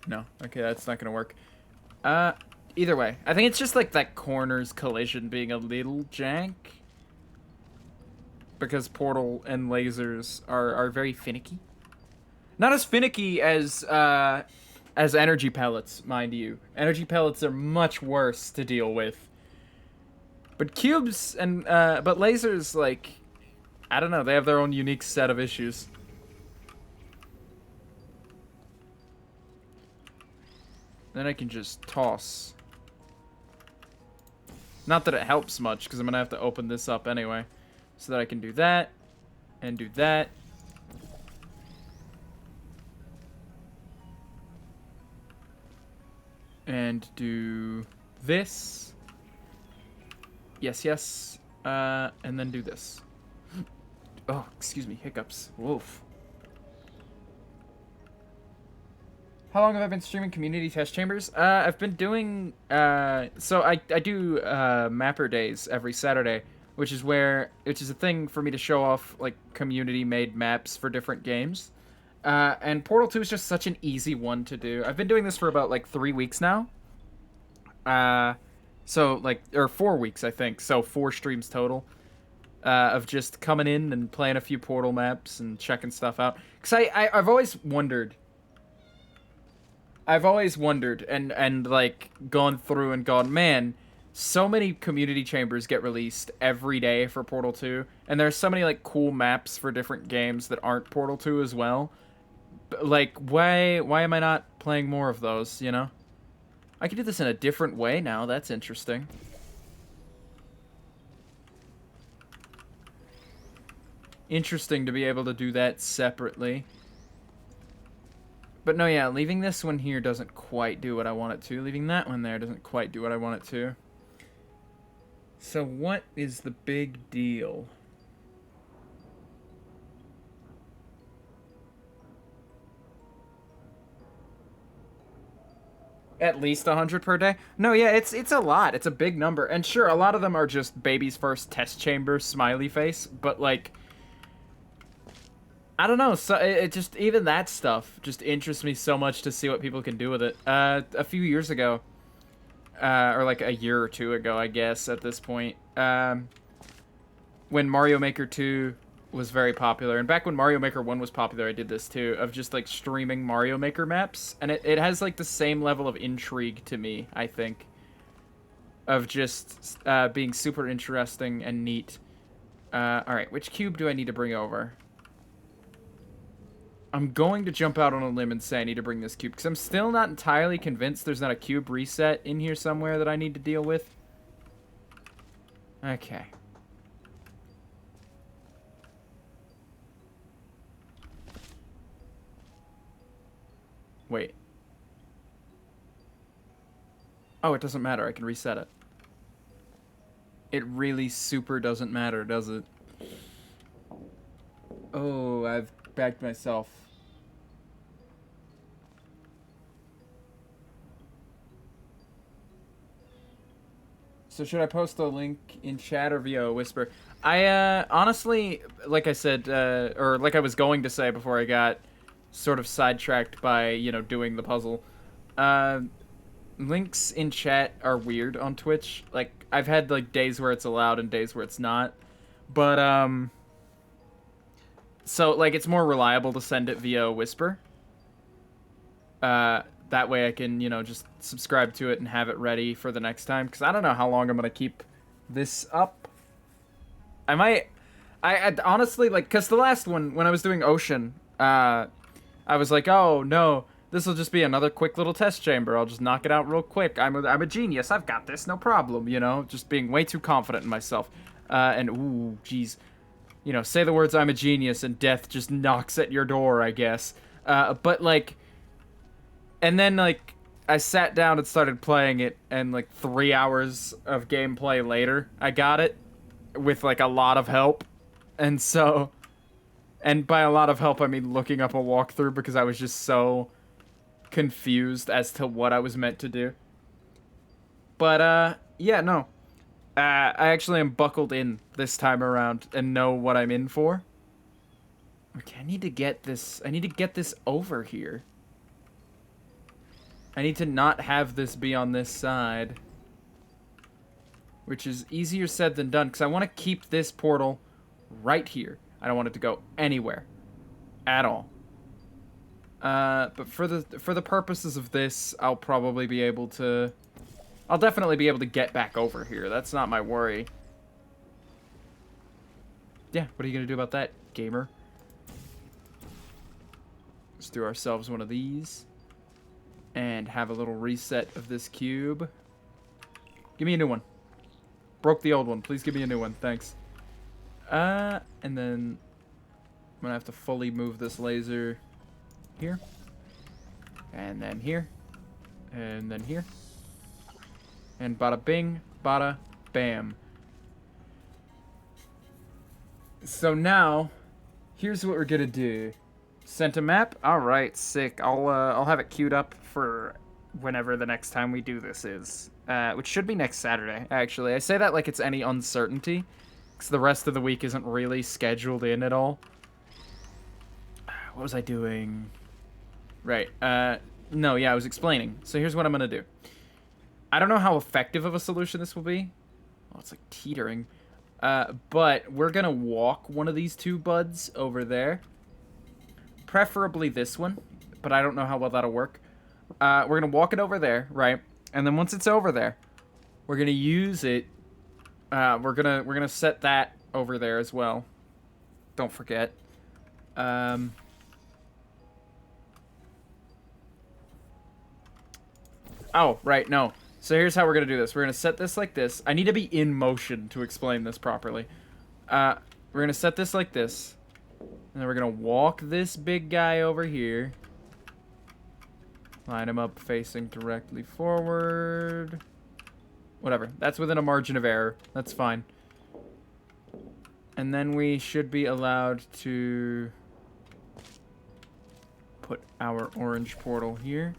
No. Okay, that's not gonna work. Either way. I think it's just, like, that corner's collision being a little jank. Because portal and lasers are very finicky. Not as finicky as energy pellets, mind you. Energy pellets are much worse to deal with. But cubes and, but lasers, like, I don't know, they have their own unique set of issues. Then I can just toss. Not that it helps much, because I'm going to have to open this up anyway. So that I can do that, and do that. And do this. Yes, yes. And then do this. Oh, excuse me, hiccups. Woof. How long have I been streaming community test chambers? I've been doing, so I do, Mapperdays every Saturday, which is a thing for me to show off, like, community-made maps for different games. And Portal 2 is just such an easy one to do. I've been doing this for about, like, 3 weeks now. So, like, or 4 weeks, I think, so 4 streams total. Of just coming in and playing a few Portal maps and checking stuff out. Because I've always wondered... and like gone through and gone, man, so many community chambers get released every day for Portal 2, and there's so many like cool maps for different games that aren't Portal 2 as well. Like, why am I not playing more of those, you know? I can do this in a different way now, that's interesting. Interesting to be able to do that separately. But no, yeah, leaving this one here doesn't quite do what I want it to. Leaving that one there doesn't quite do what I want it to. So what is the big deal? At least 100 per day? No, yeah, it's a lot. It's a big number. And sure, a lot of them are just baby's first test chamber smiley face, but like... I don't know, so it just, even that stuff just interests me so much to see what people can do with it. A few years ago, or like a year or two ago, I guess, at this point, when Mario Maker 2 was very popular, and back when Mario Maker 1 was popular, I did this too, of just like streaming Mario Maker maps, and it has like the same level of intrigue to me, I think, of just being super interesting and neat. Alright, which cube do I need to bring over? I'm going to jump out on a limb and say I need to bring this cube, because I'm still not entirely convinced there's not a cube reset in here somewhere that I need to deal with. Okay. Wait. Oh, it doesn't matter. I can reset it. It really super doesn't matter, does it? Oh, I've backed myself. So should I post a link in chat or via a whisper? I, honestly, like I said, or like I was going to say before I got sort of sidetracked by, you know, doing the puzzle, links in chat are weird on Twitch. Like, I've had, like, days where it's allowed and days where it's not. But, so, like, it's more reliable to send it via a whisper. That way I can, you know, just subscribe to it and have it ready for the next time. Because I don't know how long I'm going to keep this up. I honestly, like, because the last one, when I was doing Ocean, I was like, oh, no, this will just be another quick little test chamber. I'll just knock it out real quick. I'm a genius. I've got this, no problem, you know? Just being way too confident in myself. And, ooh, geez. You know, say the words, I'm a genius, and death just knocks at your door, I guess. But, like... And then, like, I sat down and started playing it, and, like, 3 hours of gameplay later, I got it with, like, a lot of help. And so... And by a lot of help, I mean looking up a walkthrough, because I was just so confused as to what I was meant to do. But, yeah, no. I actually am buckled in this time around and know what I'm in for. Okay, I need to get this over here. I need to not have this be on this side. Which is easier said than done, because I want to keep this portal right here. I don't want it to go anywhere. At all. But for the purposes of this, I'll probably be able to... I'll definitely be able to get back over here. That's not my worry. Yeah, what are you going to do about that, gamer? Let's do ourselves one of these. And have a little reset of this cube. Give me a new one. Broke the old one. Please give me a new one. Thanks. And then... I'm going to have to fully move this laser here. And then here. And then here. And bada bing, bada bam. So now, here's what we're gonna do. Sent a map? Alright, sick. I'll have it queued up for whenever the next time we do this is. Which should be next Saturday, actually. I say that like it's any uncertainty, because the rest of the week isn't really scheduled in at all. What was I doing? Right, no, yeah, I was explaining. So here's what I'm gonna do. I don't know how effective of a solution this will be. Oh, it's like teetering. But we're gonna walk one of these two buds over there. Preferably this one, but I don't know how well that'll work. We're gonna walk it over there, right? And then once it's over there, we're gonna use it. We're gonna set that over there as well. Don't forget. Oh, right, no. So here's how we're going to do this. We're going to set this like this. I need to be in motion to explain this properly. We're going to set this like this. And then we're going to walk this big guy over here. Line him up facing directly forward. Whatever. That's within a margin of error. That's fine. And then we should be allowed to put our orange portal here.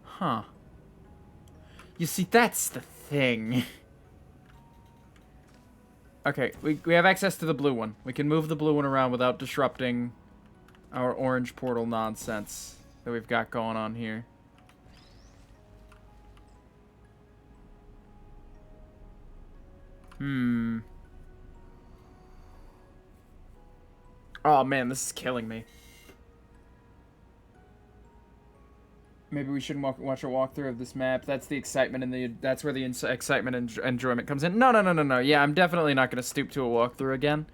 Huh. You see, that's the thing. Okay, we have access to the blue one. We can move the blue one around without disrupting our orange portal nonsense that we've got going on here. Oh man, this is killing me. Maybe we shouldn't watch a walkthrough of this map. That's the excitement and that's where the excitement and enjoyment comes in. No. Yeah, I'm definitely not going to stoop to a walkthrough again.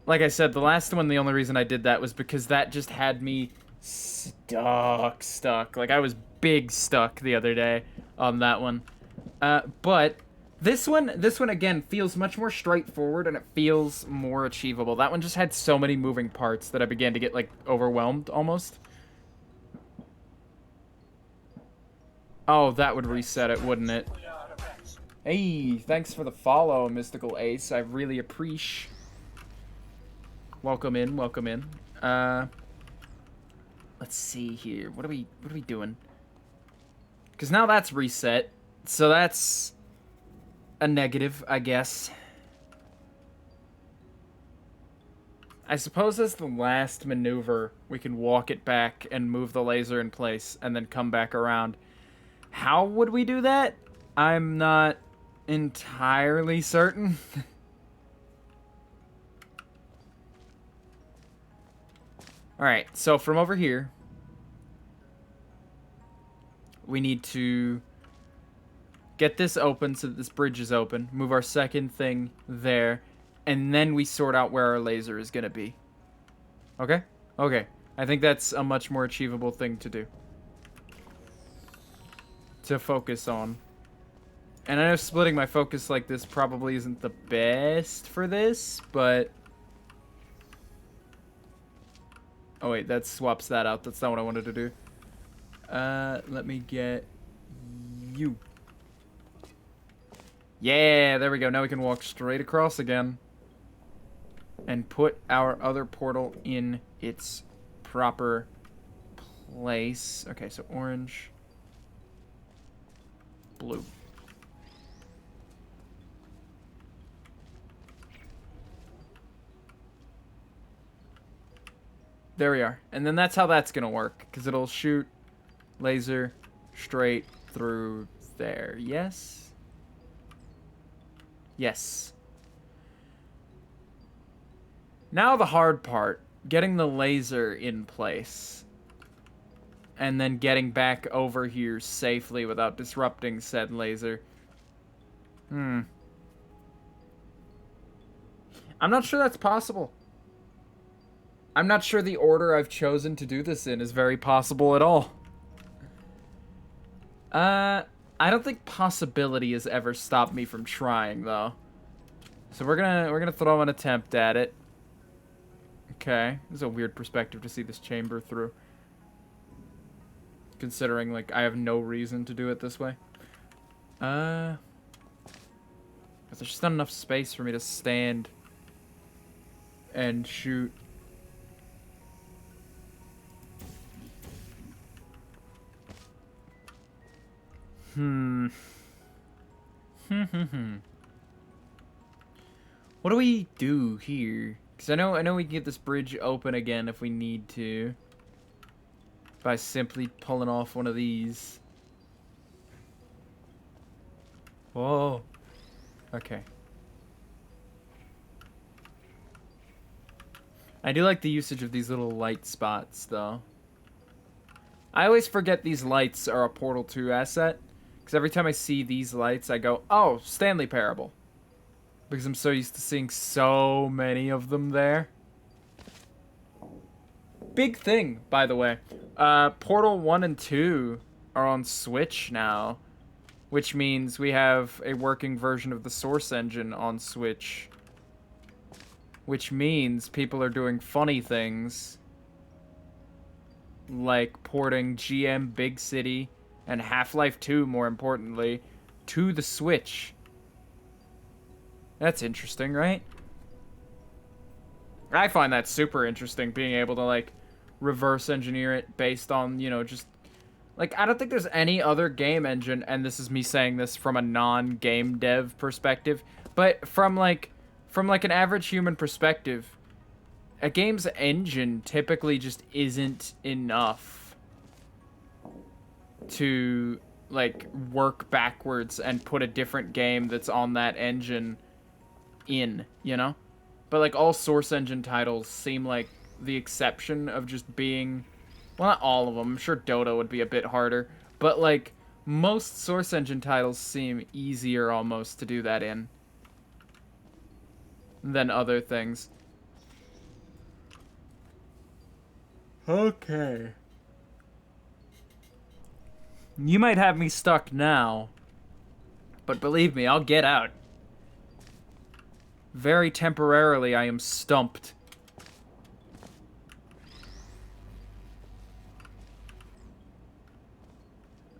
Like I said, the last one, the only reason I did that was because that just had me stuck. Like, I was big stuck the other day on that one. But this one again feels much more straightforward and it feels more achievable. That one just had so many moving parts that I began to get, like, overwhelmed almost. Oh, that would reset it, wouldn't it? Hey, thanks for the follow, Mystical Ace. I really appreciate. Welcome in, welcome in. Let's see here. What are we doing? Because now that's reset, so that's a negative, I guess. I suppose as the last maneuver, we can walk it back and move the laser in place and then come back around. How would we do that? I'm not entirely certain. Alright, so from over here, we need to get this open so that this bridge is open, move our second thing there, and then we sort out where our laser is going to be. Okay? Okay. I think that's a much more achievable thing to do. To focus on. And I know splitting my focus like this probably isn't the best for this, but... Oh wait, that swaps that out. That's not what I wanted to do. Let me get you. Yeah, there we go. Now we can walk straight across again. And put our other portal in its proper place. Okay, so orange, blue. There we are. And then that's how that's going to work, because it'll shoot laser straight through there. Yes? Yes. Now the hard part, getting the laser in place. And then getting back over here safely without disrupting said laser. I'm not sure that's possible. I'm not sure the order I've chosen to do this in is very possible at all. I don't think possibility has ever stopped me from trying, though. So we're gonna throw an attempt at it. Okay, this is a weird perspective to see this chamber through. Considering, like, I have no reason to do it this way. But there's just not enough space for me to stand and shoot. What do we do here? Because I know we can get this bridge open again if we need to. By simply pulling off one of these. Whoa. Okay. I do like the usage of these little light spots, though. I always forget these lights are a Portal 2 asset. Because every time I see these lights, I go, oh, Stanley Parable. Because I'm so used to seeing so many of them there. Big thing, by the way. Portal 1 and 2 are on Switch now. Which means we have a working version of the Source Engine on Switch. Which means people are doing funny things. Like porting GM Big City and Half-Life 2, more importantly, to the Switch. That's interesting, right? I find that super interesting, being able to, like, reverse engineer it based on, you know, just... Like, I don't think there's any other game engine, and this is me saying this from a non-game dev perspective, but from an average human perspective, a game's engine typically just isn't enough to, like, work backwards and put a different game that's on that engine in, you know? But, like, all Source Engine titles seem like the exception of just being... Well, not all of them. I'm sure Dota would be a bit harder. But, like, most Source Engine titles seem easier almost to do that in than other things. Okay. You might have me stuck now, but believe me, I'll get out. Very temporarily, I am stumped.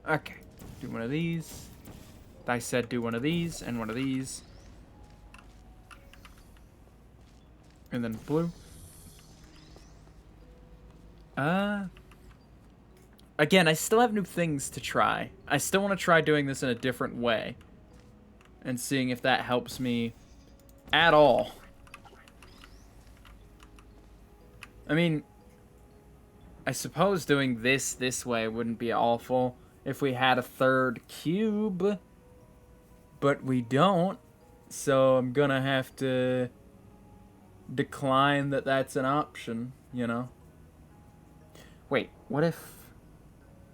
Okay, do one of these. I said do one of these, and one of these. And then blue. Again, I still have new things to try. I still want to try doing this in a different way. And seeing if that helps me at all. I mean, I suppose doing this way wouldn't be awful if we had a third cube. But we don't. So I'm gonna have to decline that that's an option, you know? Wait, what if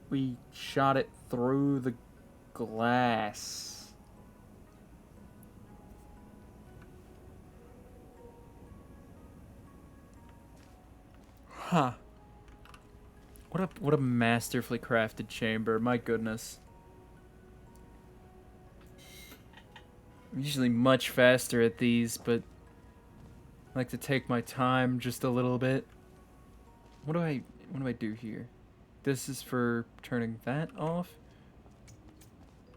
we shot it through the glass? Huh. What a masterfully crafted chamber, my goodness. I'm usually much faster at these, but I like to take my time just a little bit. What do I do here? This is for turning that off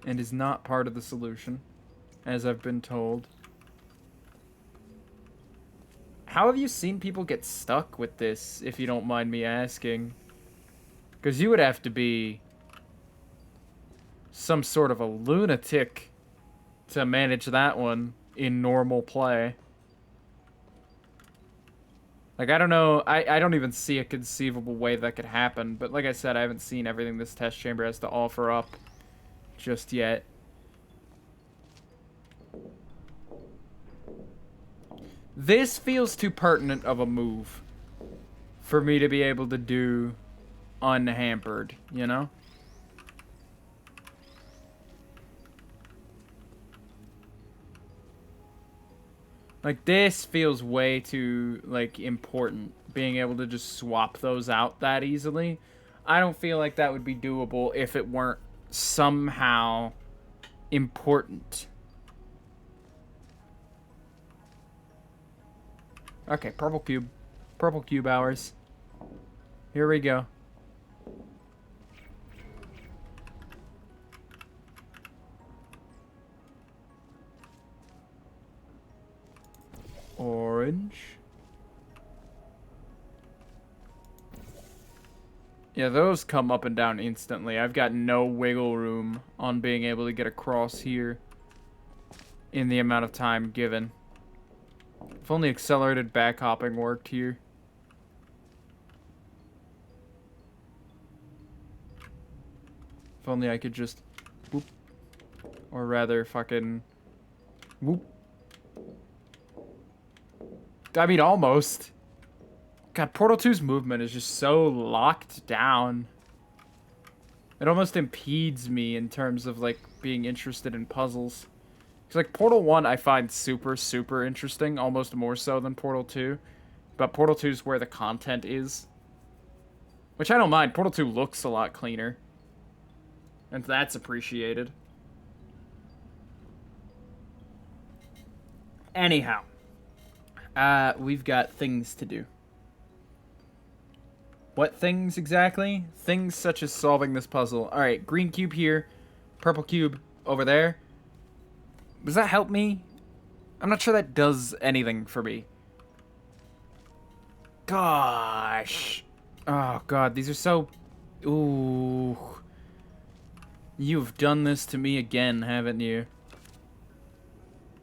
and is not part of the solution, as I've been told. How have you seen people get stuck with this, if you don't mind me asking? Because you would have to be some sort of a lunatic to manage that one in normal play. Like, I don't know, I don't even see a conceivable way that could happen, but like I said, I haven't seen everything this test chamber has to offer up just yet. This feels too pertinent of a move for me to be able to do unhampered, you know? Like, this feels way too, like, important, being able to just swap those out that easily. I don't feel like that would be doable if it weren't somehow important. Okay, purple cube. Purple cube hours. Here we go. Orange. Yeah, those come up and down instantly. I've got no wiggle room on being able to get across here in the amount of time given. If only accelerated back hopping worked here. If only I could just whoop. Or rather fucking whoop. I mean, almost. God, Portal 2's movement is just so locked down. It almost impedes me in terms of, like, being interested in puzzles. Because, like, Portal 1 I find super, super interesting, almost more so than Portal 2. But Portal 2 is where the content is. Which I don't mind. Portal 2 looks a lot cleaner. And that's appreciated. Anyhow. We've got things to do. What things exactly? Things such as solving this puzzle. Alright, green cube here. Purple cube over there. Does that help me? I'm not sure that does anything for me. Gosh. Oh, God. These are so... Ooh. You've done this to me again, haven't you?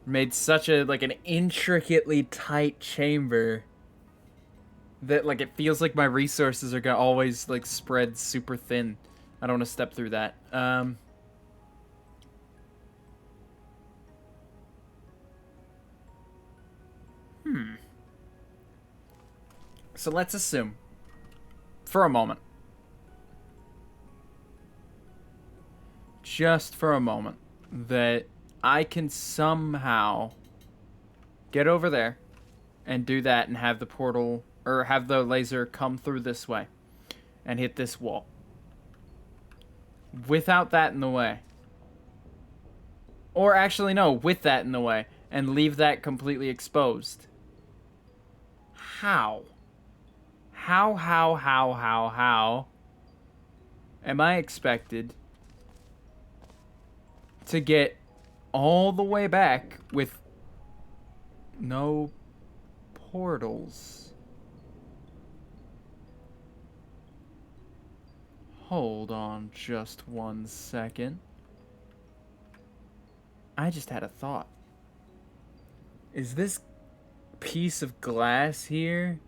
Made such a, like, an intricately tight chamber that, like, it feels like my resources are gonna always, like, spread super thin. I don't want to step through that. So let's assume, for a moment, just for a moment, that I can somehow get over there and do that and have the portal, or have the laser come through this way and hit this wall. Without that in the way. Or actually, no, with that in the way and leave that completely exposed. How? How am I expected to get all the way back with no portals? Hold on just 1 second. I just had a thought. Is this piece of glass here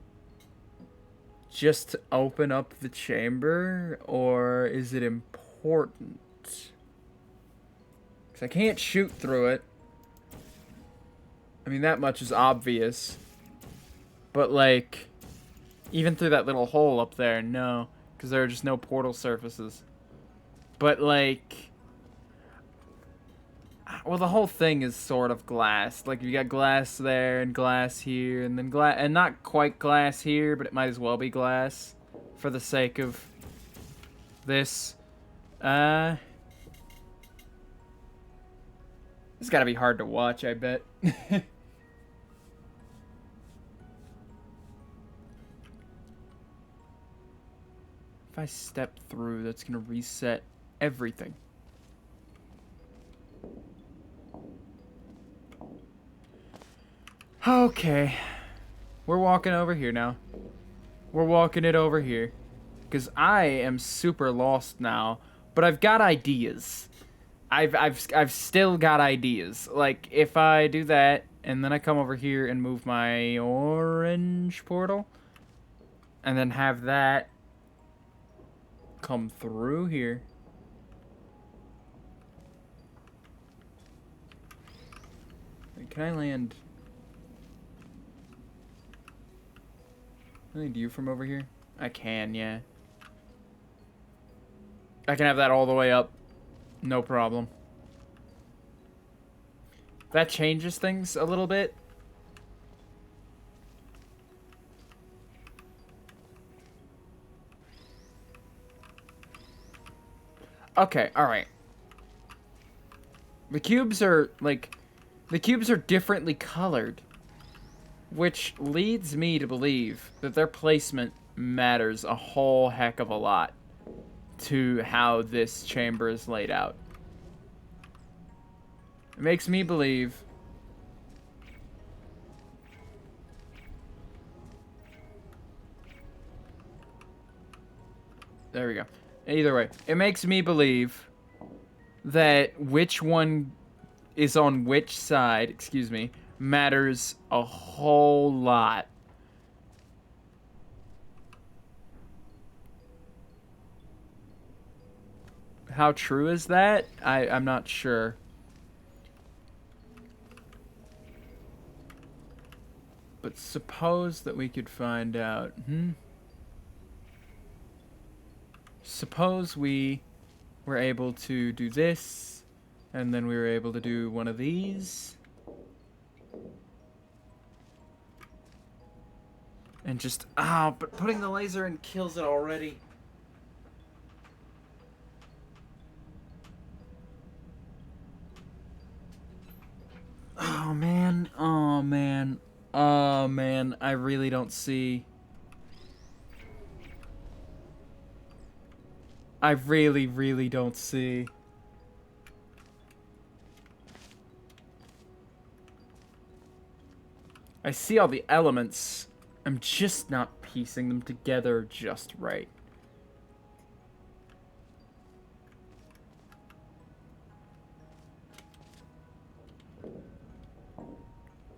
just to open up the chamber, or is it important? Because I can't shoot through it. I mean, that much is obvious. But, like, even through that little hole up there, no. Because there are just no portal surfaces. But, like... Well, the whole thing is sort of glass. Like, you got glass there and glass here, and then glass... And not quite glass here, but it might as well be glass. For the sake of this. This has gotta be hard to watch, I bet. If I step through, that's gonna reset everything. Okay. We're walking over here now. We're walking it over here. because I am super lost now. But I've got ideas. I've still got ideas. Like, if I do that, and then I come over here and move my orange portal, and then have that come through here. Wait, can I land you from over here? I can, yeah. I can have that all the way up. No problem. That changes things a little bit. Okay, alright. The cubes are, like... The cubes are differently colored. Which leads me to believe that their placement matters a whole heck of a lot to how this chamber is laid out. It makes me believe... There we go. Either way, it makes me believe that which one is on which side, excuse me, matters a whole lot. How true is that? I'm not sure. But suppose that we could find out. Suppose we were able to do this, and then we were able to do one of these. And just, but putting the laser in kills it already. Oh man, oh man, oh man, I really don't see. I really, really don't see. I see all the elements. I'm just not piecing them together just right.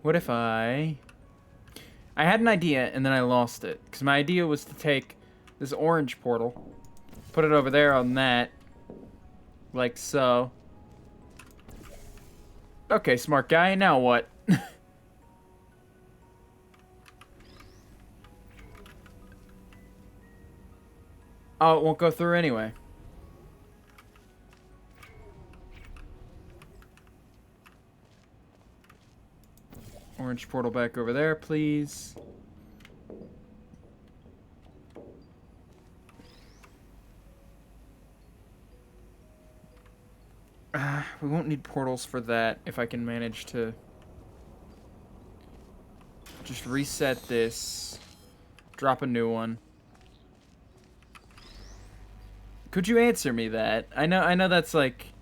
What if I had an idea and then I lost it. Because my idea was to take this orange portal, put it over there on that, like so. Okay, smart guy, now what? Oh, it won't go through anyway. Orange portal back over there, please. We won't need portals for that if I can manage to just reset this, drop a new one. Could you answer me that? I know that's like,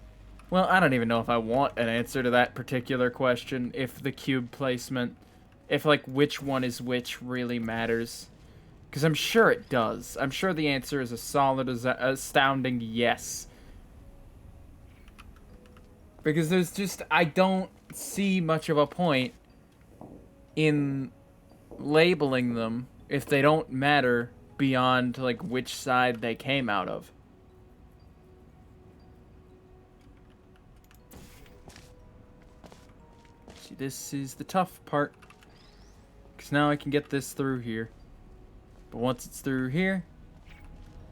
well, I don't even know if I want an answer to that particular question, if the cube placement, if like which one is which really matters. Because I'm sure it does. I'm sure the answer is a solid, astounding yes. Because there's just, I don't see much of a point in labeling them if they don't matter beyond like which side they came out of. See, this is the tough part. Because now I can get this through here. But once it's through here,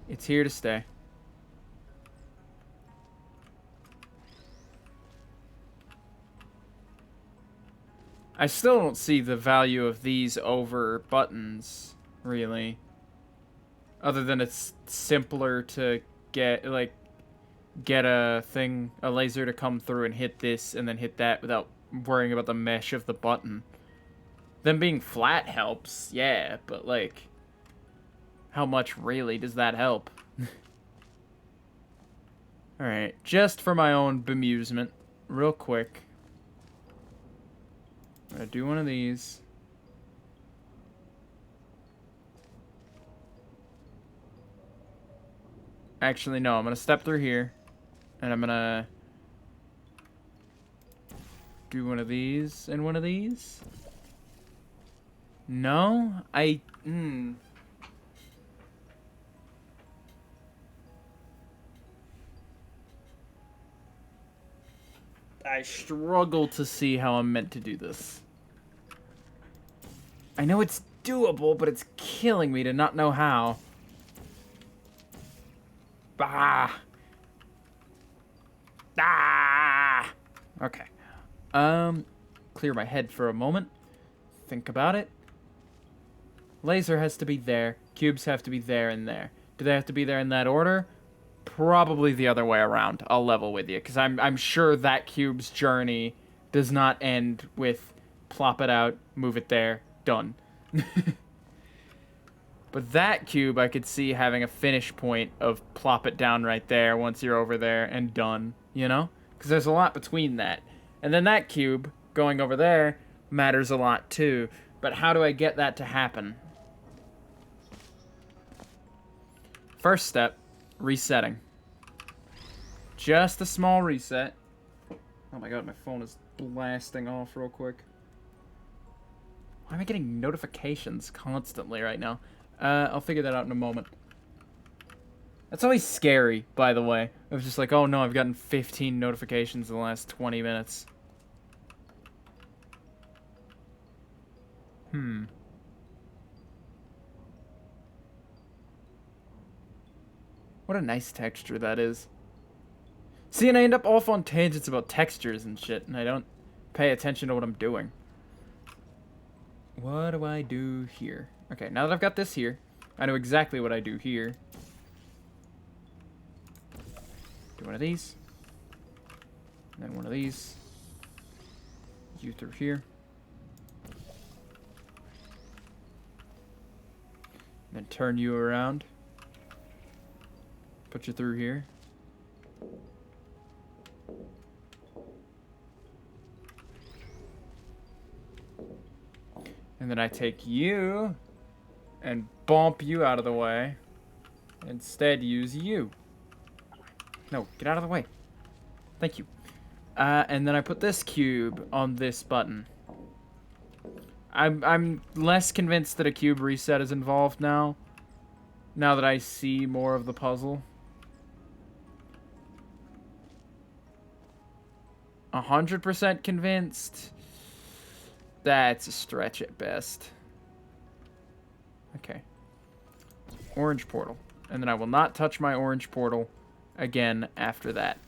it's here to stay. I still don't see the value of these over buttons, really. Other than it's simpler to get, like, get a laser to come through and hit this and then hit that without worrying about the mesh of the button. Them being flat helps, yeah, but, like, how much really does that help? Alright, just for my own bemusement, real quick. I'm gonna do one of these. Actually, no. I'm going to step through here. And I'm going to do one of these and one of these. No? I struggle to see how I'm meant to do this. I know it's doable, but it's killing me to not know how. Bah! Ah! Okay. Clear my head for a moment. Think about it. Laser has to be there. Cubes have to be there and there. Do they have to be there in that order? Probably the other way around. I'll level with you, because I'm sure that cube's journey does not end with plop it out, move it there, done. But that cube I could see having a finish point of plop it down right there once you're over there and done, you know? Because there's a lot between that. And then that cube going over there matters a lot too. But how do I get that to happen? First step, resetting. Just a small reset. Oh my god, my phone is blasting off real quick. Why am I getting notifications constantly right now? I'll figure that out in a moment. That's always scary, by the way. It was just like, oh no, I've gotten 15 notifications in the last 20 minutes. What a nice texture that is. See, and I end up off on tangents about textures and shit, and I don't pay attention to what I'm doing. What do I do here? Okay, now that I've got this here, I know exactly what I do here. Do one of these. And then one of these. You through here. And then turn you around. Put you through here. And then I take you and bump you out of the way. Instead, use you. No, get out of the way. Thank you. And then I put this cube on this button. I'm less convinced that a cube reset is involved now. Now that I see more of the puzzle. 100% convinced? That's a stretch at best. Okay. Orange portal. And then I will not touch my orange portal again after that.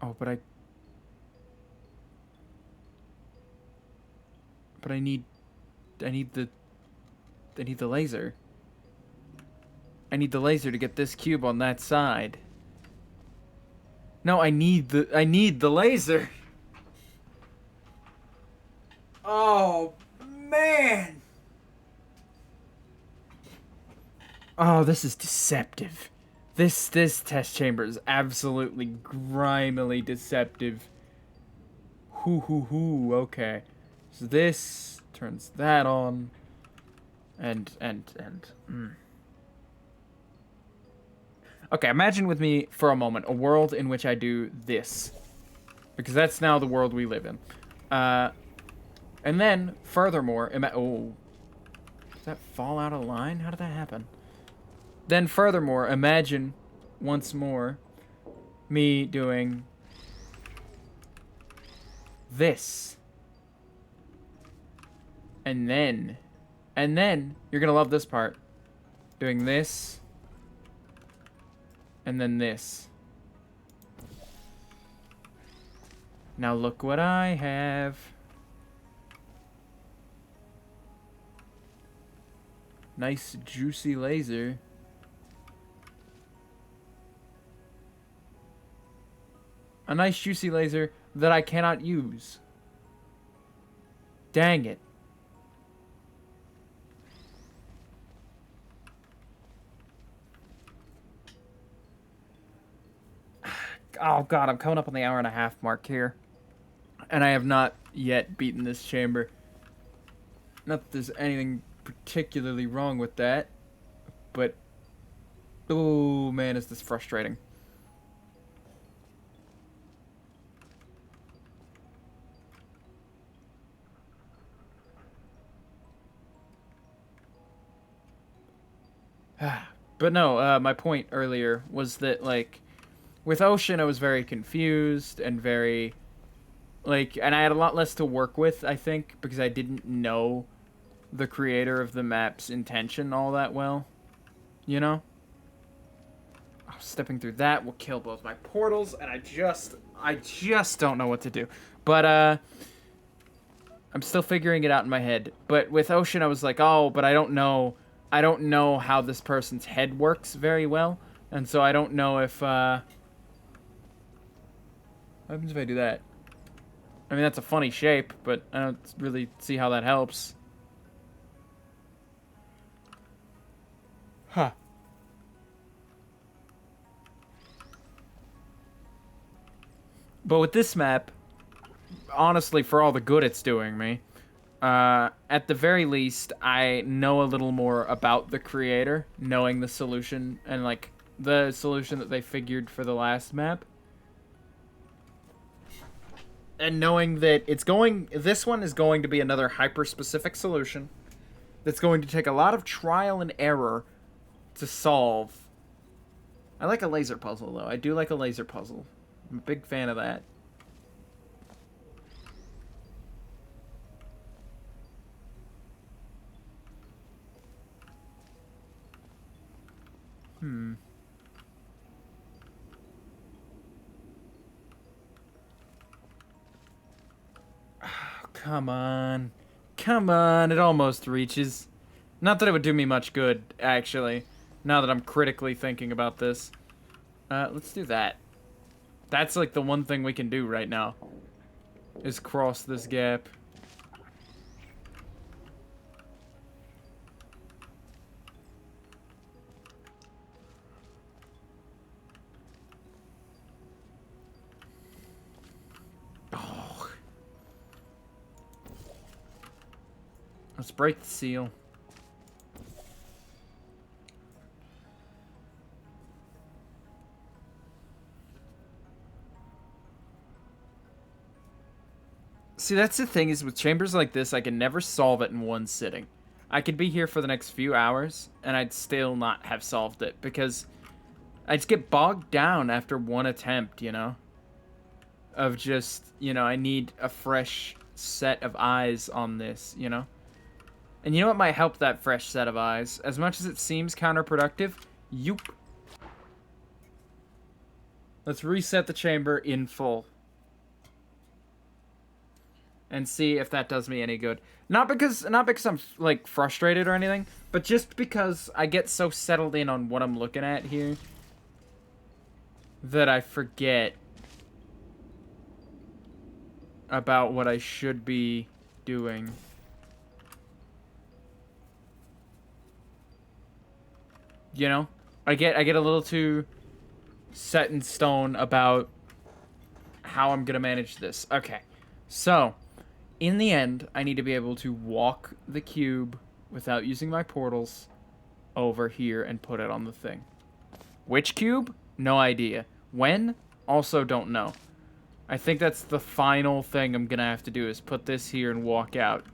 Oh, but I need the laser. I need the laser to get this cube on that side. No, I need the laser. Oh, man. Oh, this is deceptive. This test chamber is absolutely grimily deceptive. Okay. So this turns that on. Okay, imagine with me for a moment a world in which I do this. Because that's now the world we live in. And then, furthermore, oh. Did that fall out of line? How did that happen? Then, furthermore, imagine, once more, me doing this. And then, you're gonna love this part. Doing this. And then this. Now look what I have. Nice juicy laser. A nice juicy laser that I cannot use. Dang it. Oh god, I'm coming up on the hour-and-a-half mark here. And I have not yet beaten this chamber. Not that there's anything particularly wrong with that. But, oh man, is this frustrating. But no, my point earlier was that, like, with Ocean, I was very confused and very, like, and I had a lot less to work with, I think, because I didn't know the creator of the map's intention all that well, you know? Oh, stepping through that will kill both my portals, and I just don't know what to do. But, I'm still figuring it out in my head. But with Ocean, I was like, oh, but I don't know how this person's head works very well. And so I don't know if, what happens if I do that? I mean, that's a funny shape, but I don't really see how that helps. Huh. But with this map, honestly, for all the good it's doing me, at the very least, I know a little more about the creator, knowing the solution, and, like, the solution that they figured for the last map. And knowing that this one is going to be another hyper-specific solution that's going to take a lot of trial and error to solve. I like a laser puzzle, though. I do like a laser puzzle. I'm a big fan of that. Come on. Come on, it almost reaches. Not that it would do me much good, actually, now that I'm critically thinking about this. Let's do that. That's, like, the one thing we can do right now, is cross this gap. Oh. Let's break the seal. See, that's the thing, is with chambers like this, I can never solve it in one sitting. I could be here for the next few hours, and I'd still not have solved it, because I just get bogged down after one attempt, you know? Of just, you know, I need a fresh set of eyes on this, you know? And you know what might help that fresh set of eyes? As much as it seems counterproductive, yoop. Let's reset the chamber in full. And see if that does me any good. Not because I'm, like, frustrated or anything, but just because I get so settled in on what I'm looking at here that I forget about what I should be doing. You know? I get a little too set in stone about how I'm gonna manage this. Okay. So, in the end, I need to be able to walk the cube without using my portals over here and put it on the thing. Which cube? No idea. When? Also don't know. I think that's the final thing I'm gonna have to do, is put this here and walk out.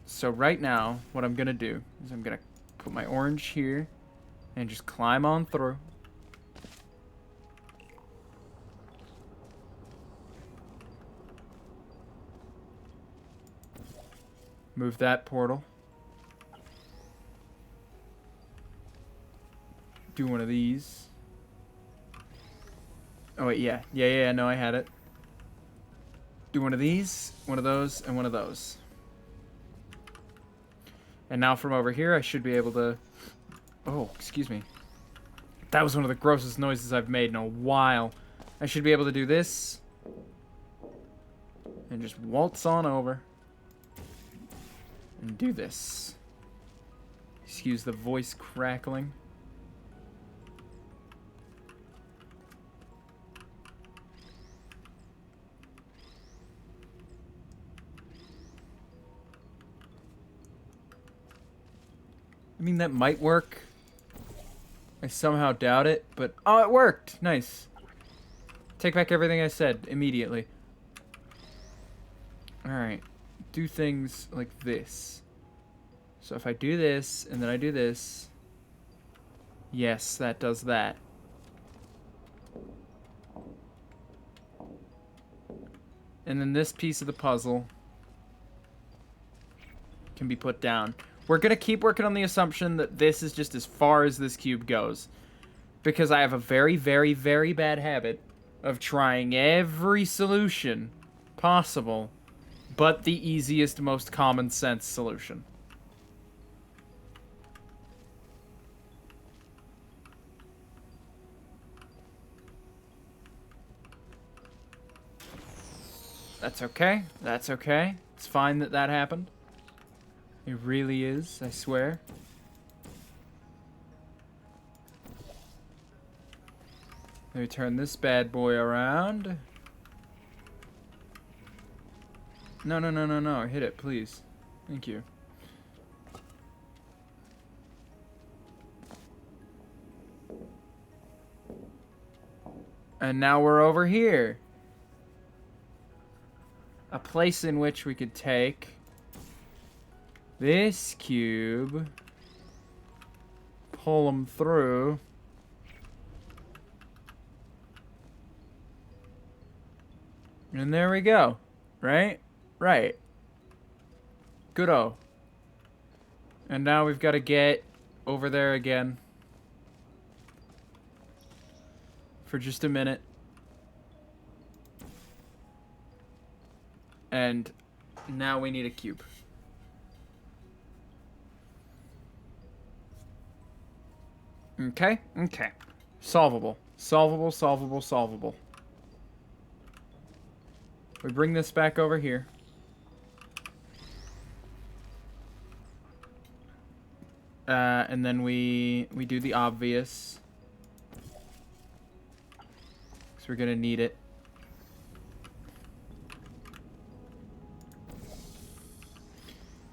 So right now, what I'm gonna do is I'm gonna put my orange here and just climb on through. Move that portal. Do one of these. Oh wait, yeah, no, I had it. Do one of these, one of those, and one of those. And now from over here, I should be able to... Oh, excuse me. That was one of the grossest noises I've made in a while. I should be able to do this. And just waltz on over. And do this. Excuse the voice crackling. I mean, that might work. I somehow doubt it, but... Oh, it worked! Nice. Take back everything I said immediately. Alright. Do things like this. So if I do this, and then I do this... Yes, that does that. And then this piece of the puzzle can be put down. We're going to keep working on the assumption that this is just as far as this cube goes. Because I have a very, very, very bad habit of trying every solution possible, but the easiest, most common sense solution. That's okay. That's okay. It's fine that that happened. It really is, I swear. Let me turn this bad boy around. No, no, no, no, no. Hit it, please. Thank you. And now we're over here. A place in which we could take this cube, pull them through, and there we go. Right? Right. Good-o. And now we've got to get over there again for just a minute. And now we need a cube. Okay, okay. Solvable. Solvable, solvable, solvable. We bring this back over here. And then we do the obvious. Because we're going to need it.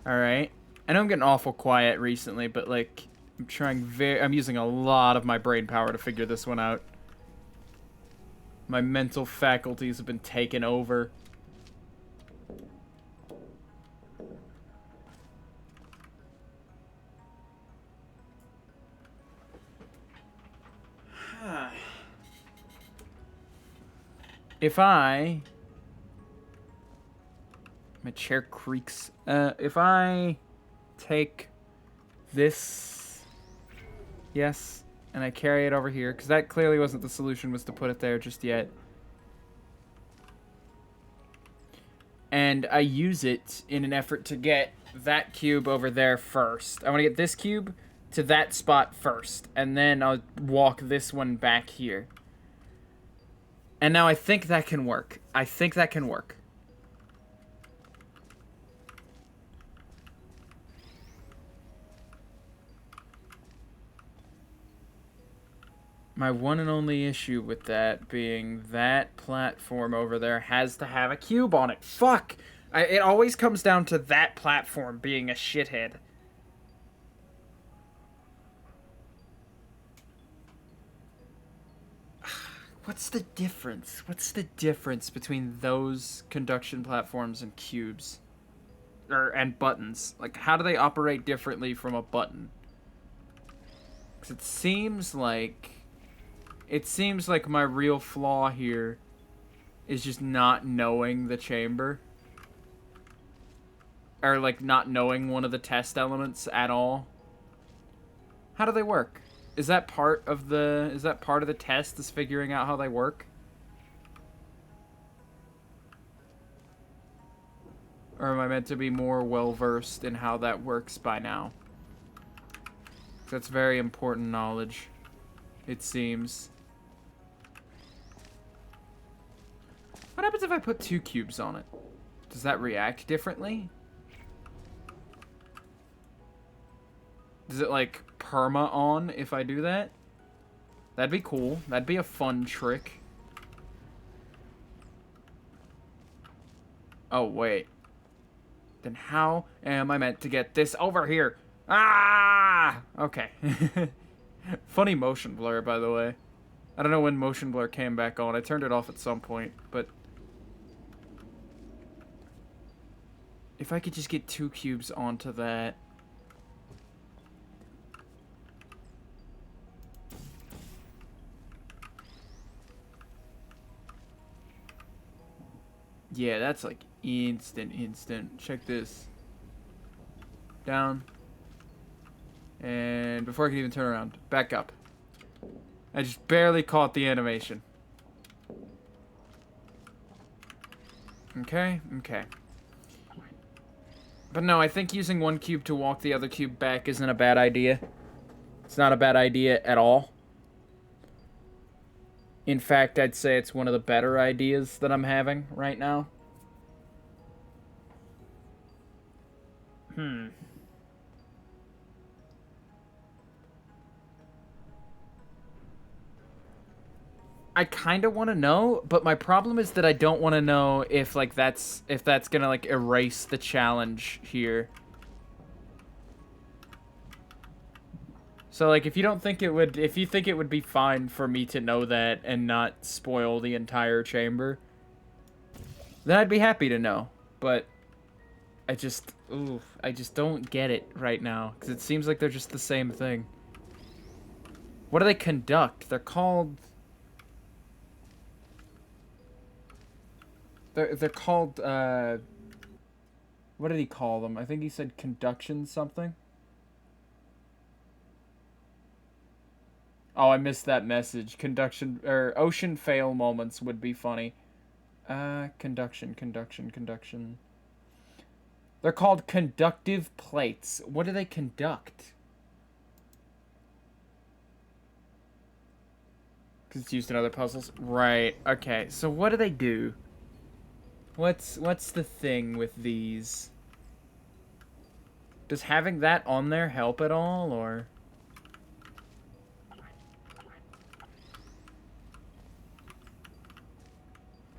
Alright. I know I'm getting awful quiet recently, but like, I'm using a lot of my brain power to figure this one out. My mental faculties have been taken over. If my chair creaks. If I take this, yes, and I carry it over here, because that clearly wasn't the solution, was to put it there just yet. And I use it in an effort to get that cube over there first. I want to get this cube to that spot first, and then I'll walk this one back here. And now I think that can work. I think that can work. My one and only issue with that being that platform over there has to have a cube on it. Fuck! It always comes down to that platform being a shithead. What's the difference? What's the difference between those conduction platforms and cubes? And buttons? Like, how do they operate differently from a button? Because it seems like my real flaw here is just not knowing the chamber. Or, like, not knowing one of the test elements at all. How do they work? Is that part of the test, is figuring out how they work? Or am I meant to be more well-versed in how that works by now? That's very important knowledge, it seems. What happens if I put 2 cubes on it? Does that react differently? Does it, like, perma on if I do that? That'd be cool. That'd be a fun trick. Oh, wait. Then how am I meant to get this over here? Ah! Ah, okay. Funny motion blur, by the way. I don't know when motion blur came back on. I turned it off at some point, but... If I could just get 2 cubes onto that... Yeah, that's like instant. Check this. Down. And before I can even turn around, back up. I just barely caught the animation. Okay. But no, I think using 1 cube to walk the other cube back isn't a bad idea. It's not a bad idea at all. In fact, I'd say it's one of the better ideas that I'm having right now. I kind of want to know, but my problem is that I don't want to know if like that's gonna like erase the challenge here. So like if you think it would be fine for me to know that and not spoil the entire chamber, then I'd be happy to know. But I just don't get it right now because it seems like they're just the same thing. What do they conduct? They're called. They're called, what did he call them? I think he said conduction something. Oh, I missed that message. Conduction, or ocean fail moments would be funny. Conduction. They're called conductive plates. What do they conduct? Because it's used in other puzzles. Right, okay. So what do they do? What's the thing with these? Does having that on there help at all, or?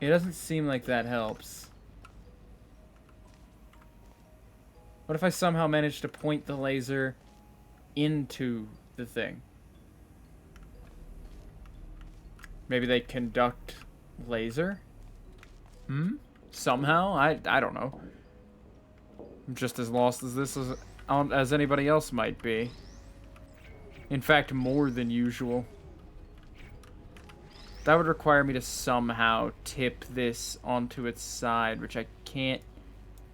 It doesn't seem like that helps. What if I somehow manage to point the laser into the thing? Maybe they conduct laser? Somehow? I don't know. I'm just as lost as this as anybody else might be. In fact, more than usual. That would require me to somehow tip this onto its side, which I can't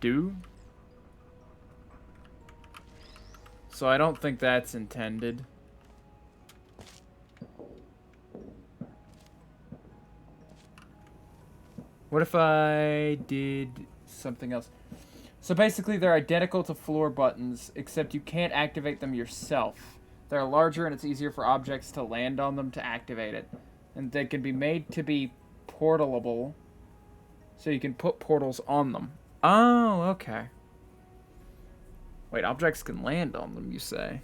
do. So I don't think that's intended. What if I did something else? So basically they're identical to floor buttons, except you can't activate them yourself. They're larger and it's easier for objects to land on them to activate it. And they can be made to be portalable, so you can put portals on them. Oh, okay. Wait, objects can land on them, you say?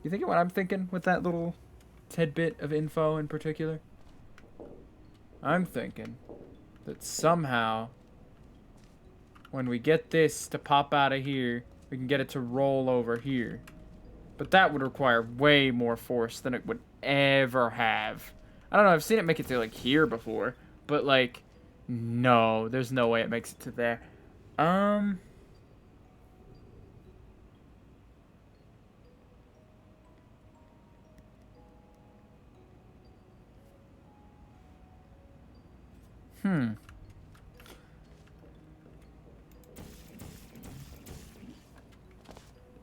You thinking what I'm thinking with that little tidbit of info in particular? I'm thinking that somehow when we get this to pop out of here, we can get it to roll over here. But that would require way more force than it would ever have. I don't know, I've seen it make it to like here before, but like no, there's no way it makes it to there.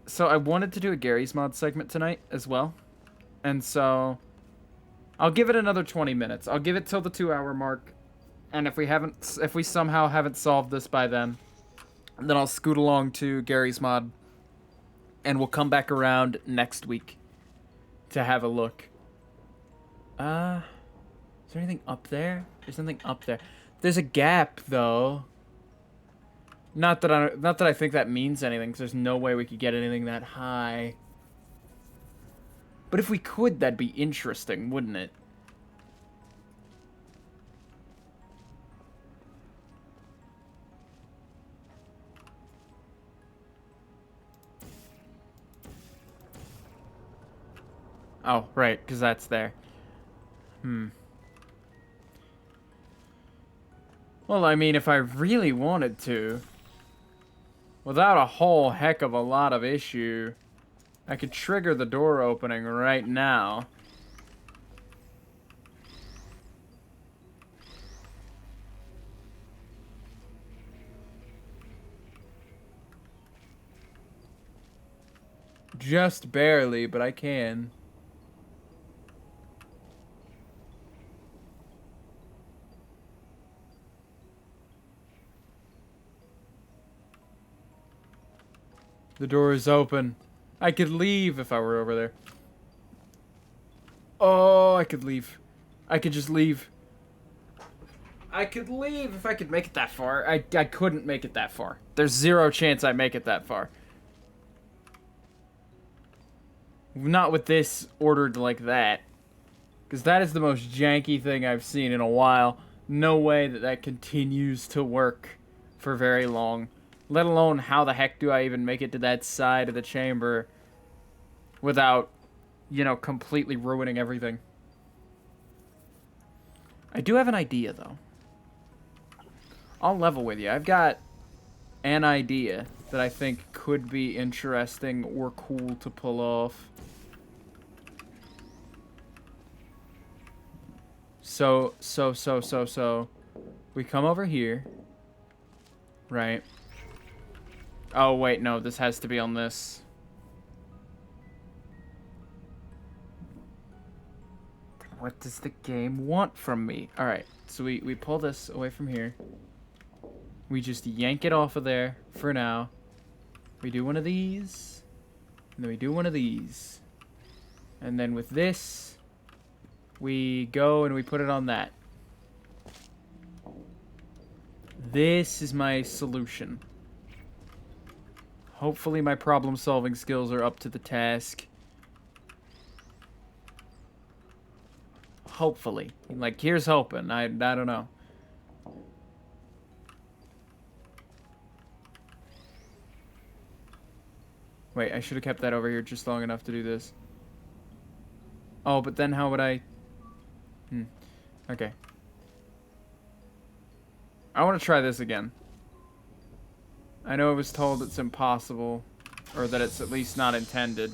So I wanted to do a Gary's Mod segment tonight as well. And so I'll give it another 20 minutes. I'll give it till the 2-hour mark. And if we somehow haven't solved this by then I'll scoot along to Gary's Mod. And we'll come back around next week to have a look. Is there anything up there? There's nothing up there. There's a gap, though. Not that I think that means anything, because there's no way we could get anything that high. But if we could, that'd be interesting, wouldn't it? Oh, right, because that's there. Hmm. Well, I mean, if I really wanted to, without a whole heck of a lot of issue, I could trigger the door opening right now. Just barely, but I can. The door is open. I could leave if I were over there. Oh, I could leave. I could just leave. I could leave if I could make it that far. I couldn't make it that far. There's zero chance I make it that far. Not with this ordered like that. Because that is the most janky thing I've seen in a while. No way that that continues to work for very long. Let alone how the heck do I even make it to that side of the chamber without, you know, completely ruining everything. I do have an idea, though. I'll level with you. I've got an idea that I think could be interesting or cool to pull off. So, we come over here, right? Oh, wait, no, this has to be on this. What does the game want from me? All right, so we pull this away from here. We just yank it off of there for now. We do one of these, and then we do one of these. And then with this, we go and we put it on that. This is my solution. Hopefully my problem-solving skills are up to the task. Hopefully. Like, here's hoping. I don't know. Wait, I should have kept that over here just long enough to do this. Oh, but then how would I... Okay. I want to try this again. I know I was told it's impossible, or that it's at least not intended.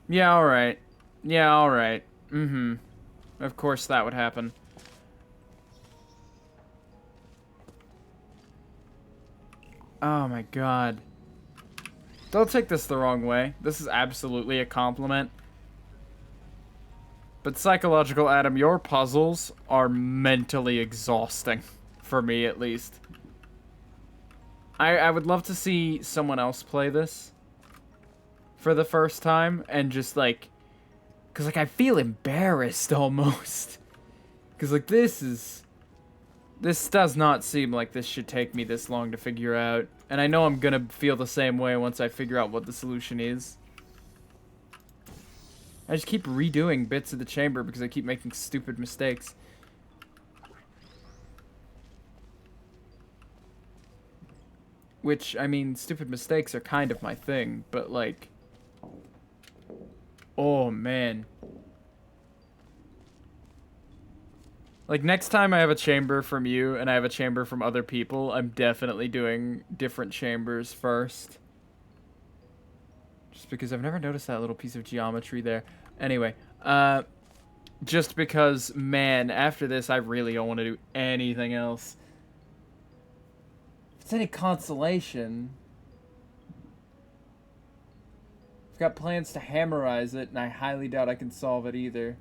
Yeah, alright. Yeah, alright. Mm-hmm. Of course that would happen. Oh my god. Don't take this the wrong way. This is absolutely a compliment. But psychological Adam, your puzzles are mentally exhausting. For me, at least. I would love to see someone else play this for the first time and just, like... Because, like, I feel embarrassed, almost. Because, like, this does not seem like this should take me this long to figure out. And I know I'm gonna feel the same way once I figure out what the solution is. I just keep redoing bits of the chamber because I keep making stupid mistakes. Which, I mean, stupid mistakes are kind of my thing, but, like... Oh, man. Like, next time I have a chamber from you and I have a chamber from other people, I'm definitely doing different chambers first. Just because I've never noticed that little piece of geometry there. Anyway, just because, man, after this, I really don't want to do anything else. If it's any consolation, I've got plans to hammerize it, and I highly doubt I can solve it either.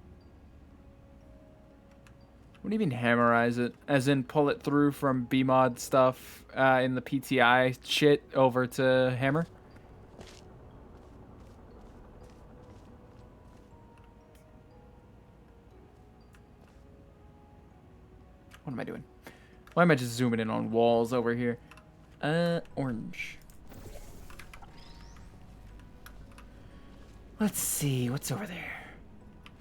What do you mean hammerize it? As in pull it through from BMod stuff in the PTI shit over to hammer? What am I doing? Why am I just zooming in on walls over here? Orange. Let's see, what's over there?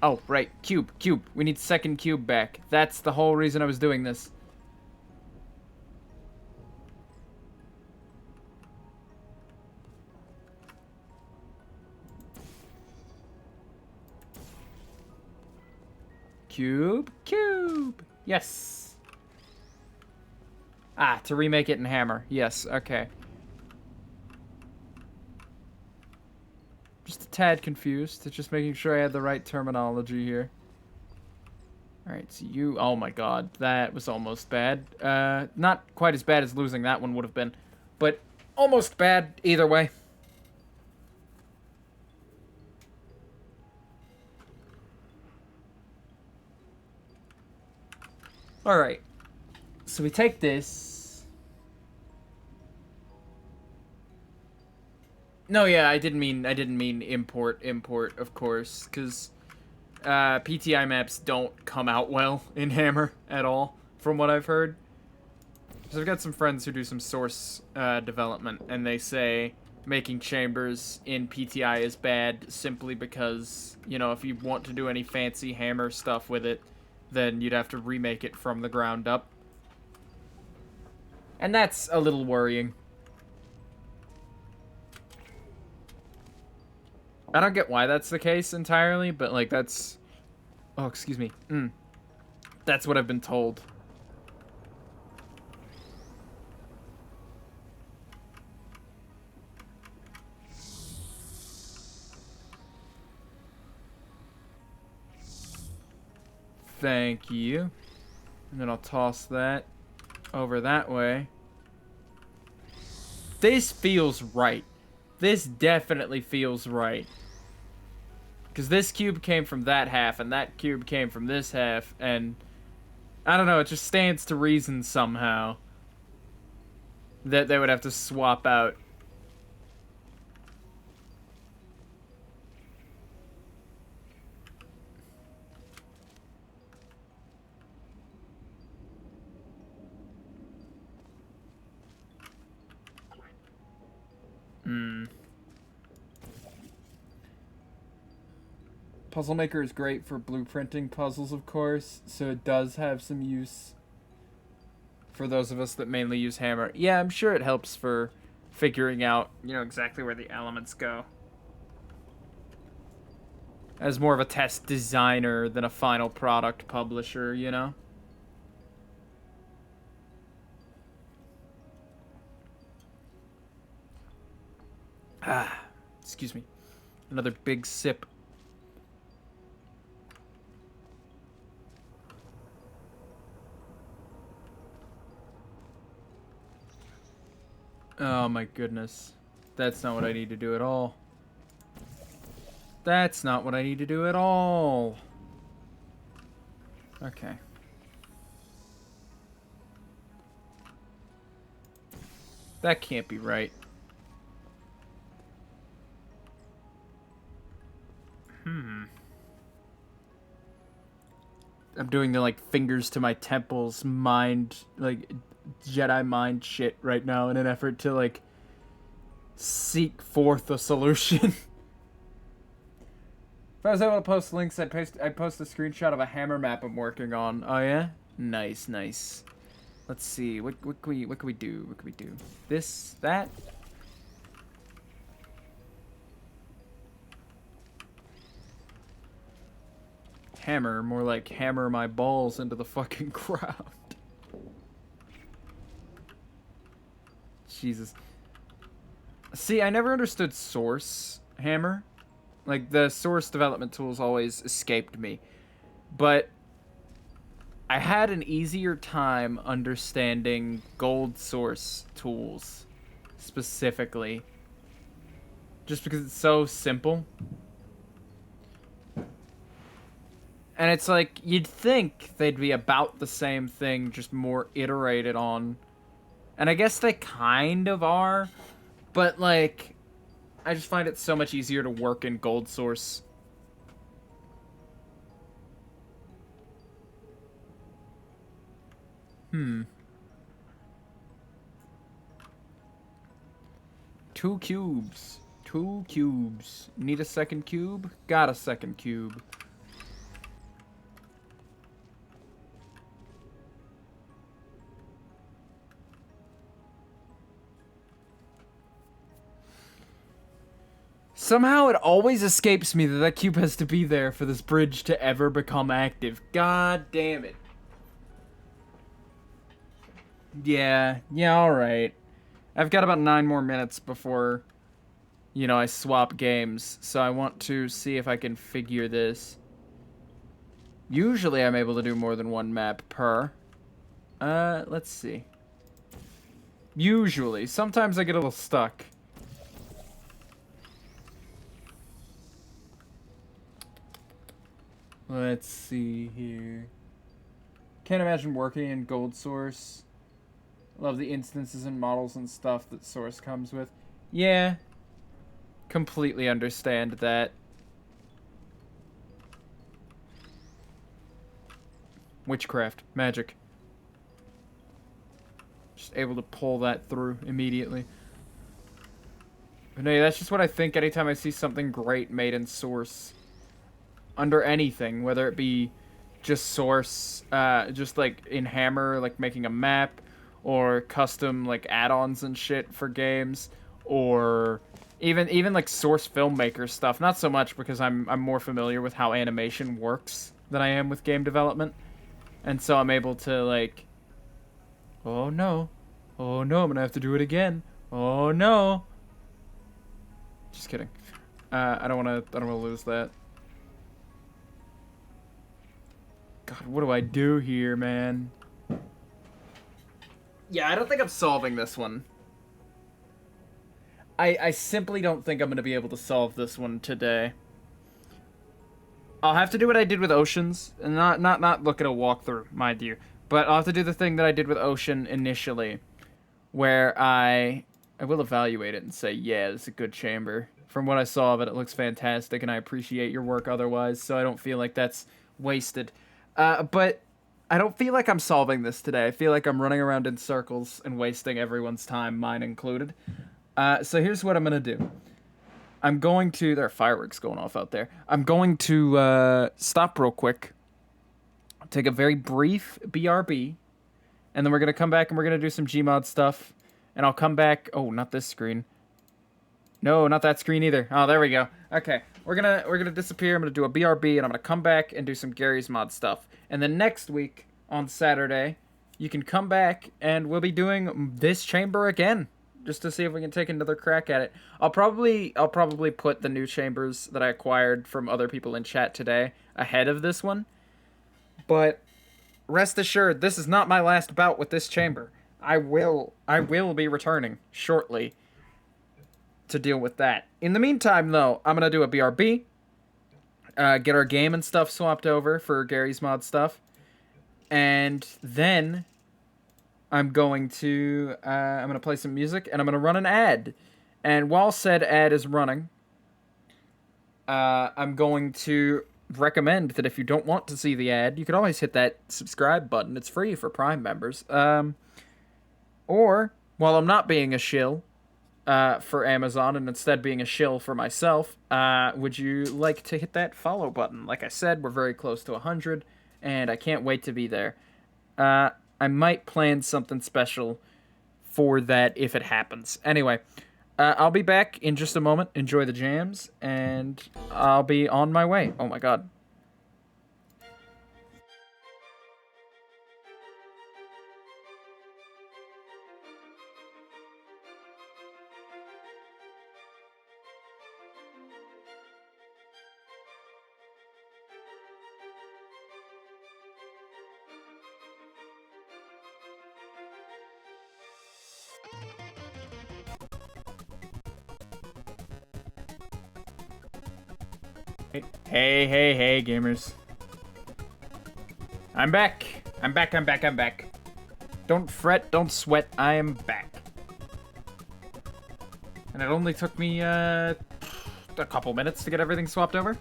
Oh, right, cube. We need second cube back. That's the whole reason I was doing this. Cube. Cube. Yes. Ah, to remake it in hammer. Yes, okay. Just a tad confused. Just making sure I had the right terminology here. Alright, so you... Oh my god, that was almost bad. Not quite as bad as losing that one would have been, but almost bad either way. Alright. So we take this. No, yeah, I didn't mean import, of course, because PTI maps don't come out well in Hammer at all, from what I've heard. So I've got some friends who do some source development, and they say making chambers in PTI is bad simply because, you know, if you want to do any fancy Hammer stuff with it, then you'd have to remake it from the ground up. And that's a little worrying. I don't get why that's the case entirely, but, like, that's... Oh, excuse me. That's what I've been told. Thank you. And then I'll toss that over that way. This feels right. This definitely feels right. Because this cube came from that half, and that cube came from this half, and... I don't know, it just stands to reason somehow that they would have to swap out. Puzzle Maker is great for blueprinting puzzles, of course, so it does have some use for those of us that mainly use Hammer. Yeah, I'm sure it helps for figuring out, you know, exactly where the elements go. As more of a test designer than a final product publisher, you know? Ah, excuse me. Another big sip. Oh my goodness. That's not what I need to do at all. That's not what I need to do at all. Okay. That can't be right. I'm doing the, like, fingers to my temples mind, like, Jedi mind shit right now in an effort to, like, seek forth a solution. If I was able to post links, I'd post a screenshot of a hammer map I'm working on. Oh yeah? Nice, nice. Let's see. What can we do? What can we do? This, that. Hammer, more like hammer my balls into the fucking ground. Jesus. See, I never understood source hammer. Like, the source development tools always escaped me. But I had an easier time understanding gold source tools, specifically. Just because it's so simple. And it's like, you'd think they'd be about the same thing, just more iterated on. And I guess they kind of are, but, like, I just find it so much easier to work in gold source. Two cubes. Two cubes. Need a second cube? Got a second cube. Somehow it always escapes me that that cube has to be there for this bridge to ever become active. God damn it. Yeah, alright. I've got about 9 more minutes before, you know, I swap games, so I want to see if I can figure this. Usually I'm able to do more than one map per. Let's see. Usually. Sometimes I get a little stuck. Let's see here. Can't imagine working in Gold Source. Love the instances and models and stuff that Source comes with. Yeah. Completely understand that. Witchcraft. Magic. Just able to pull that through immediately. But no, that's just what I think anytime I see something great made in Source. Under anything, whether it be just Source, just like in Hammer, like making a map, or custom like add-ons and shit for games, or even like Source filmmaker stuff. Not so much because I'm more familiar with how animation works than I am with game development, and so I'm able to like, oh no, I'm gonna have to do it again. Oh no. Just kidding. I don't wanna lose that. God, what do I do here, man? Yeah, I don't think I'm solving this one. I simply don't think I'm going to be able to solve this one today. I'll have to do what I did with Oceans, and not look at a walkthrough, mind you. But I'll have to do the thing that I did with Ocean initially, where I will evaluate it and say, yeah, it's a good chamber. From what I saw of it, it looks fantastic, and I appreciate your work otherwise, so I don't feel like that's wasted. But I don't feel like I'm solving this today. I feel like I'm running around in circles and wasting everyone's time, mine included. So here's what I'm going to do. I'm going to... There are fireworks going off out there. I'm going to stop real quick, take a very brief BRB, and then we're going to come back and we're going to do some Gmod stuff. And I'll come back... Oh, not this screen. No, not that screen either. Oh, there we go. Okay, we're gonna disappear. I'm gonna do a BRB, and I'm gonna come back and do some Gary's Mod stuff. And then next week on Saturday, you can come back and we'll be doing this chamber again, just to see if we can take another crack at it. I'll probably put the new chambers that I acquired from other people in chat today ahead of this one. But rest assured, this is not my last bout with this chamber. I will be returning shortly to deal with that. In the meantime, though, I'm going to do a BRB, get our game and stuff swapped over for Gary's Mod stuff, and then I'm going to play some music, and I'm going to run an ad. And while said ad is running, I'm going to recommend that if you don't want to see the ad, you can always hit that subscribe button. It's free for Prime members. Or, while I'm not being a shill for Amazon and instead being a shill for myself, would you like to hit that follow button? Like I said, we're very close to 100, and I can't wait to be there. I might plan something special for that if it happens. Anyway, I'll be back in just a moment. Enjoy the jams, and I'll be on my way. Oh my god. Hey, gamers. I'm back. I'm back. Don't fret, don't sweat, I am back. And it only took me, a couple minutes to get everything swapped over.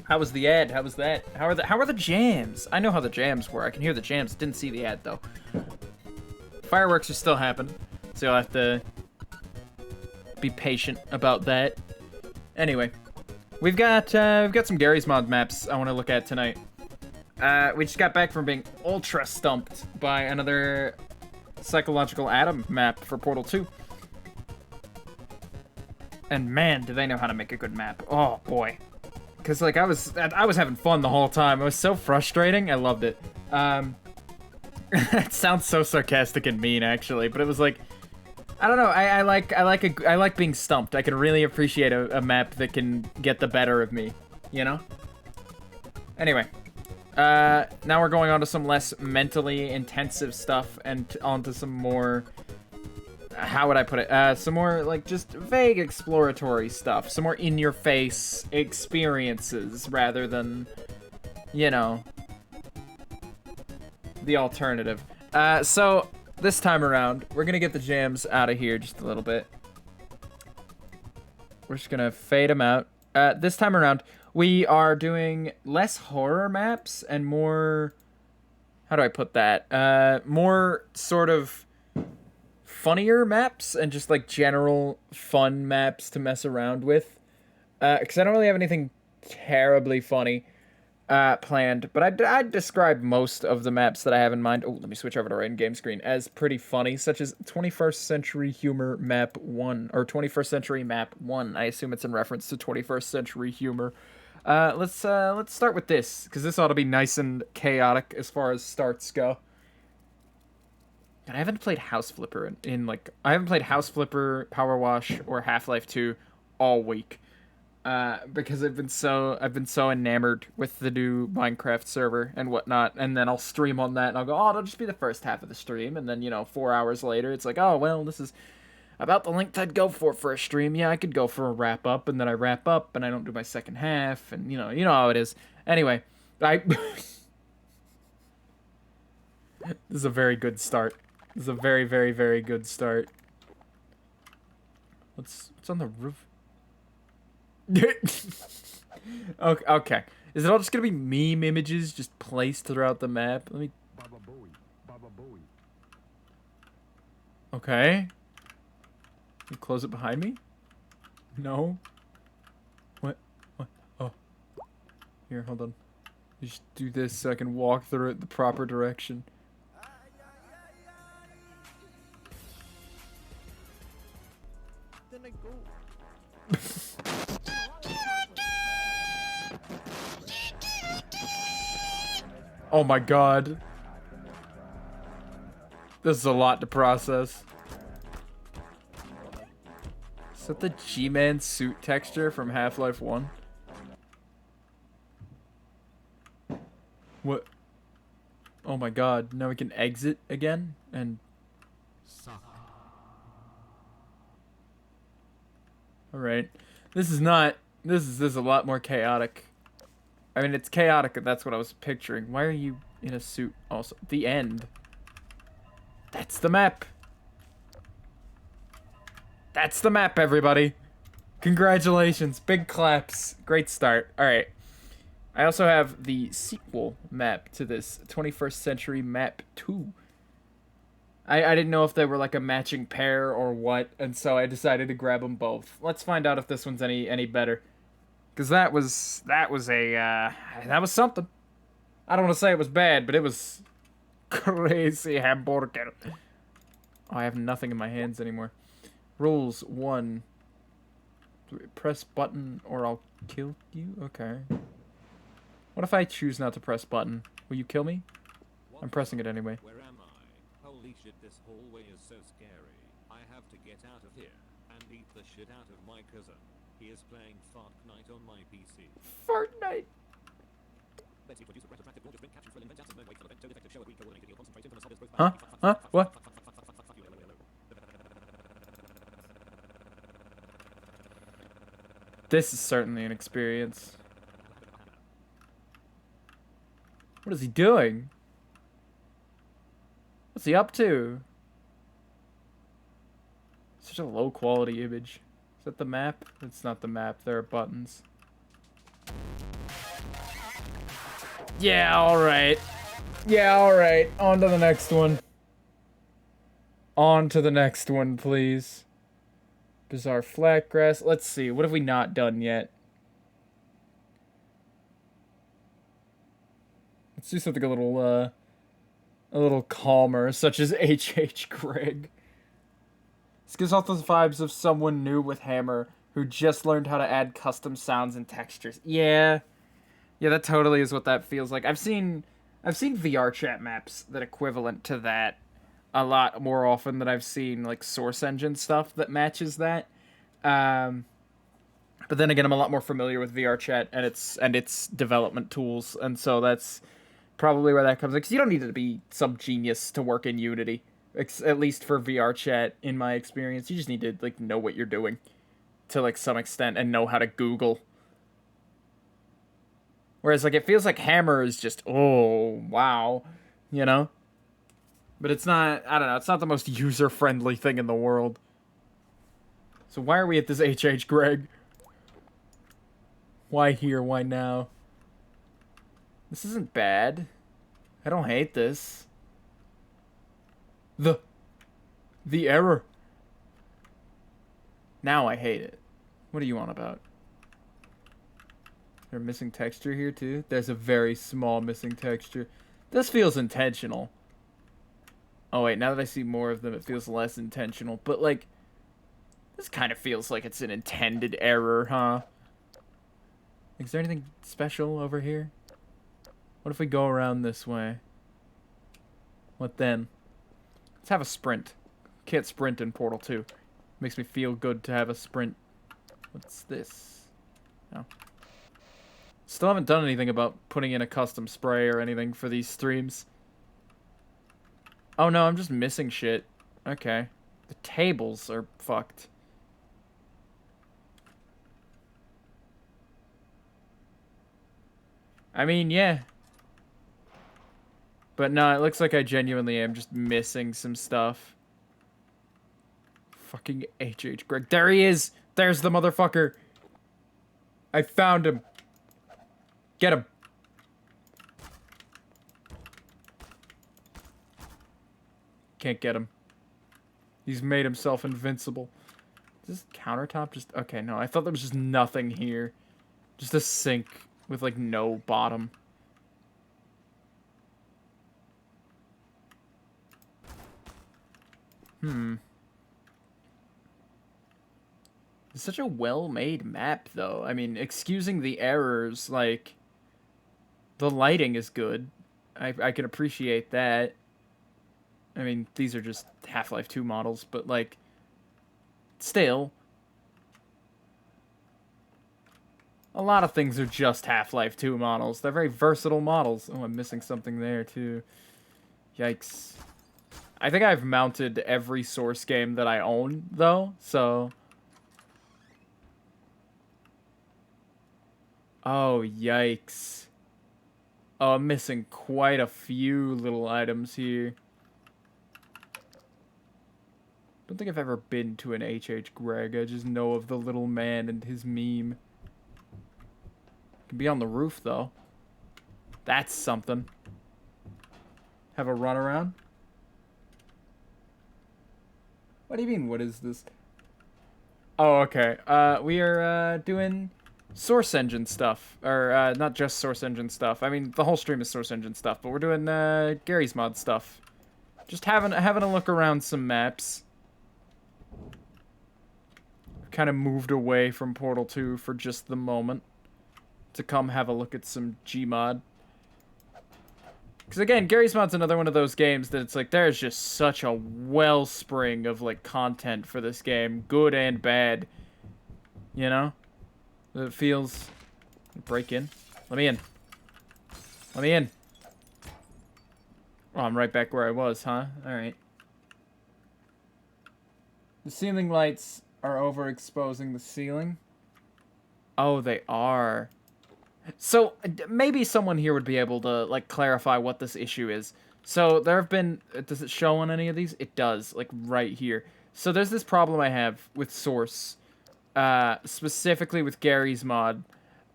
How was the ad? How was that? How are the jams? I know how the jams were. I can hear the jams. Didn't see the ad, though. Fireworks are still happening, so you'll have to be patient about that. Anyway, we've got some Gary's Mod maps I want to look at tonight. We just got back from being ultra stumped by another Psychological Atom map for Portal 2. And man, do they know how to make a good map. Oh, boy. Because, like, I was having fun the whole time. It was so frustrating. I loved it. It sounds so sarcastic and mean, actually, but it was like, I don't know. I like being stumped. I can really appreciate a map that can get the better of me, you know? Anyway, now we're going on to some less mentally intensive stuff and onto some more, how would I put it? Some more, like, just vague exploratory stuff. Some more in-your-face experiences rather than, you know, the alternative. So, this time around, we're gonna get the jams out of here just a little bit. We're just gonna fade them out. This time around, we are doing less horror maps and more, how do I put that? More sort of funnier maps and just like general fun maps to mess around with. Because I don't really have anything terribly funny planned, but I'd describe most of the maps that I have in mind. Oh, let me switch over to right in game screen as pretty funny, such as 21st Century Humor Map 1, or 21st Century Map 1. I assume it's in reference to 21st Century Humor. Let's start with this, because this ought to be nice and chaotic as far as starts go. And I haven't played House Flipper I haven't played House Flipper, Power Wash, or Half-Life 2 all week. Because I've been so enamored with the new Minecraft server and whatnot, and then I'll stream on that and I'll go, oh, it'll just be the first half of the stream, and then, you know, 4 hours later, it's like, oh, well, this is about the length I'd go for a stream. Yeah, I could go for a wrap-up, and then I wrap up, and I don't do my second half, and, you know how it is. Anyway, this is a very good start. This is a very, very, very good start. What's on the roof? Okay. Is it all just gonna be meme images just placed throughout the map? Let me... Okay. You close it behind me? No. What? Oh. Here, hold on. Just do this so I can walk through it the proper direction. Then I go. Oh my god. This is a lot to process. Is that the G-Man suit texture from Half-Life 1? What? Oh my god, now we can exit again? And... Alright. This is a lot more chaotic. I mean, it's chaotic, and that's what I was picturing. Why are you in a suit also? The end. That's the map. That's the map, everybody. Congratulations. Big claps. Great start. Alright. I also have the sequel map to this, 21st Century Map 2. I didn't know if they were like a matching pair or what, and so I decided to grab them both. Let's find out if this one's any better. Because that was something. I don't want to say it was bad, but it was crazy hamburger. Oh, I have nothing in my hands anymore. Rules 1. Press button or I'll kill you? Okay. What if I choose not to press button? Will you kill me? I'm pressing it anyway. Where am I? Holy shit, this hallway is so scary. I have to get out of here and beat the shit out of my cousin. He is playing Fortnite on my PC. Fortnite! Huh? Huh? What? This is certainly an experience. What is he doing? What's he up to? Such a low quality image. Is that the map? It's not the map. There are buttons. Yeah, alright. Yeah, alright. On to the next one. On to the next one, please. Bizarre flat grass. Let's see. What have we not done yet? Let's do something a little calmer, such as H.H. Gregg. This gives off those vibes of someone new with hammer who just learned how to add custom sounds and textures. Yeah. Yeah, that totally is what that feels like. I've seen VR chat maps that equivalent to that a lot more often than I've seen like source engine stuff that matches that. Um, but then again, I'm a lot more familiar with VR chat and its development tools, and so that's probably where that comes in. Because you don't need to be some genius to work in Unity, at least for VR chat. In my experience, you just need to like know what you're doing to like some extent and know how to Google. Whereas like it feels like Hammer is just oh wow, you know. But it's not. I don't know. It's not the most user friendly thing in the world. So why are we at this HH, Greg? Why here? Why now? This isn't bad. I don't hate this. The error. Now I hate it. What are you on about? There's missing texture here too. There's a very small missing texture. This feels intentional. Oh wait, now that I see more of them, it feels less intentional. But like, this kind of feels like it's an intended error, huh? Is there anything special over here? What if we go around this way? What then? Let's have a sprint. Can't sprint in Portal 2. Makes me feel good to have a sprint. What's this? Oh. Still haven't done anything about putting in a custom spray or anything for these streams. Oh no, I'm just missing shit. Okay. The tables are fucked. I mean, yeah. But no, it looks like I genuinely am just missing some stuff. Fucking HH Greg. There he is! There's the motherfucker! I found him. Get him. Can't get him. He's made himself invincible. Is this countertop just... Okay, no. I thought there was just nothing here. Just a sink with, like, no bottom. It's such a well-made map, though. I mean, excusing the errors, like... The lighting is good. I can appreciate that. I mean, these are just Half-Life 2 models, but, like... Still... A lot of things are just Half-Life 2 models. They're very versatile models. Oh, I'm missing something there, too. Yikes. I think I've mounted every Source game that I own, though, so... Oh, yikes. Oh, I'm missing quite a few little items here. Don't think I've ever been to an HH Greg. I just know of the little man and his meme. Can be on the roof, though. That's something. Have a run around? What do you mean, what is this? Oh, okay. We are, doing Source Engine stuff. Or, not just Source Engine stuff. I mean, the whole stream is Source Engine stuff, but we're doing, Gary's Mod stuff. Just having a look around some maps. Kind of moved away from Portal 2 for just the moment. To come have a look at some Gmod. Because again, Gary's Mod's another one of those games that it's like, there's just such a wellspring of, like, content for this game. Good and bad. You know? It feels... Break in. Let me in. Let me in. Oh, I'm right back where I was, huh? Alright. The ceiling lights are overexposing the ceiling. Oh, they are. So, maybe someone here would be able to, like, clarify what this issue is. So, there have been... Does it show on any of these? It does, like, right here. So, there's this problem I have with Source. Specifically with Gary's Mod.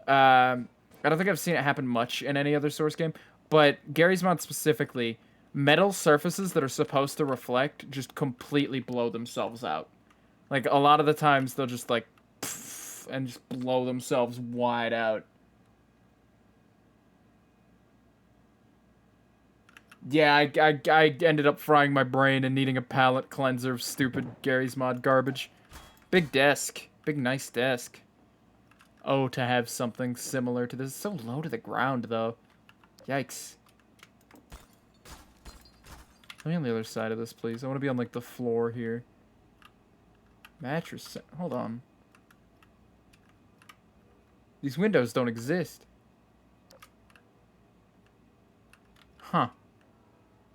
I don't think I've seen it happen much in any other Source game. But Gary's Mod specifically, metal surfaces that are supposed to reflect just completely blow themselves out. Like, a lot of the times, they'll just, like... and just blow themselves wide out. Yeah, I ended up frying my brain and needing a palate cleanser of stupid Gary's Mod garbage. Big desk. Big nice desk. Oh, to have something similar to this. It's so low to the ground, though. Yikes. Let me on the other side of this, please. I want to be on, like, the floor here. Mattress. Hold on. These windows don't exist. Huh.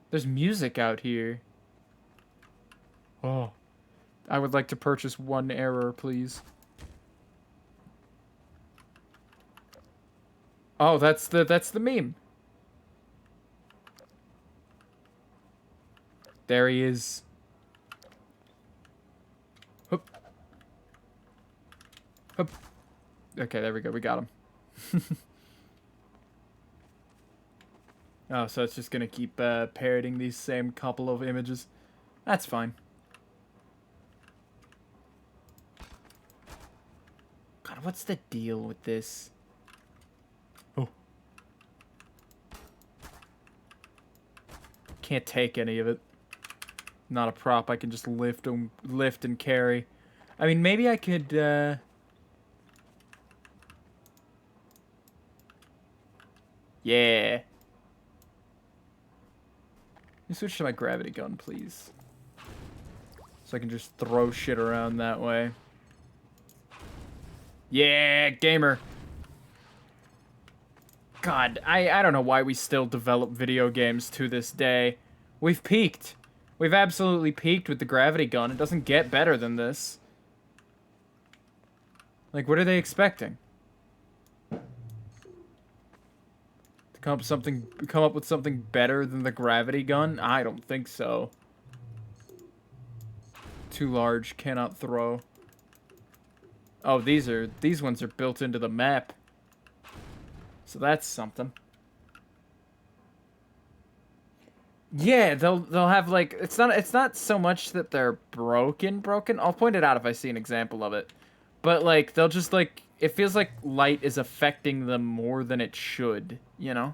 There's music out here. Oh. I would like to purchase one error, please. Oh, that's the meme. There he is. Hup. Hup. Okay, there we go. We got him. Oh, so it's just gonna keep parroting these same couple of images. That's fine. God, what's the deal with this? Oh. Can't take any of it. Not a prop. I can just lift and carry. I mean, maybe I could. Yeah. Let me switch to my gravity gun, please. So I can just throw shit around that way. Yeah, gamer. God, I don't know why we still develop video games to this day. We've peaked. We've absolutely peaked with the gravity gun. It doesn't get better than this. Like, what are they expecting? To come up with something better than the gravity gun? I don't think so. Too large, cannot throw. Oh, these ones are built into the map. So that's something. Yeah, they'll have like it's not so much that they're broken. I'll point it out if I see an example of it. But like they'll just like it feels like light is affecting them more than it should, you know?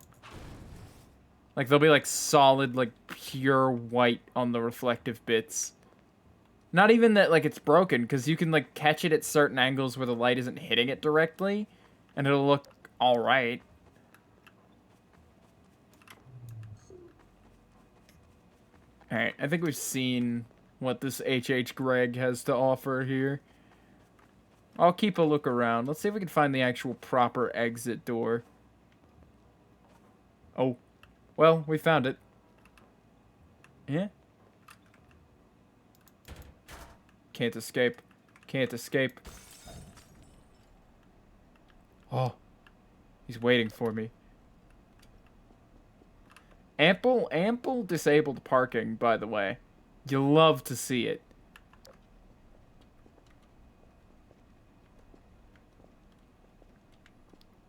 Like they'll be like solid, like pure white on the reflective bits. Not even that like it's broken, because you can like catch it at certain angles where the light isn't hitting it directly, and it'll look alright. Alright, I think we've seen what this H.H. Gregg has to offer here. I'll keep a look around. Let's see if we can find the actual proper exit door. Oh. Well, we found it. Yeah. Can't escape. Can't escape. Oh. He's waiting for me. Ample disabled parking, by the way. You love to see it.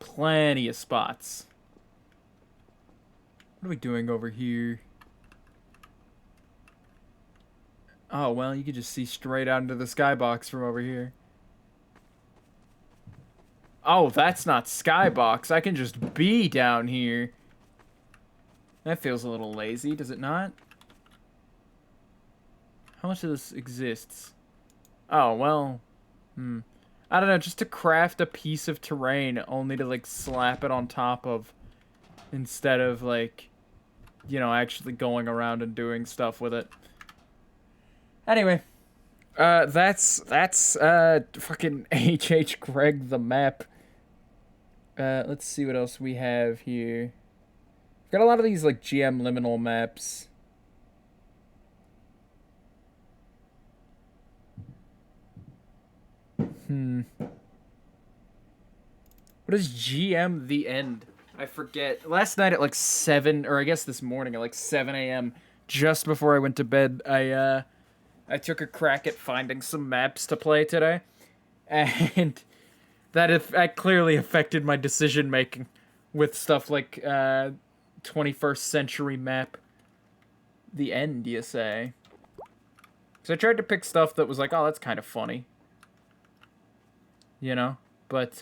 Plenty of spots. What are we doing over here? Oh, well, you could just see straight out into the skybox from over here. Oh, that's not skybox. I can just be down here. That feels a little lazy, does it not? How much of this exists? Oh, well. I don't know, just to craft a piece of terrain only to, like, slap it on top of instead of, like, you know, actually going around and doing stuff with it. Anyway, that's fucking H.H. Gregg the map. Let's see what else we have here. We've got a lot of these, like, GM liminal maps. What is GM the End? I forget. Last night at, like, 7, or I guess this morning at, like, 7 a.m., just before I went to bed, I took a crack at finding some maps to play today. And that clearly affected my decision-making with stuff like, 21st century map. The End, you say? So I tried to pick stuff that was like, oh, that's kind of funny. You know? But,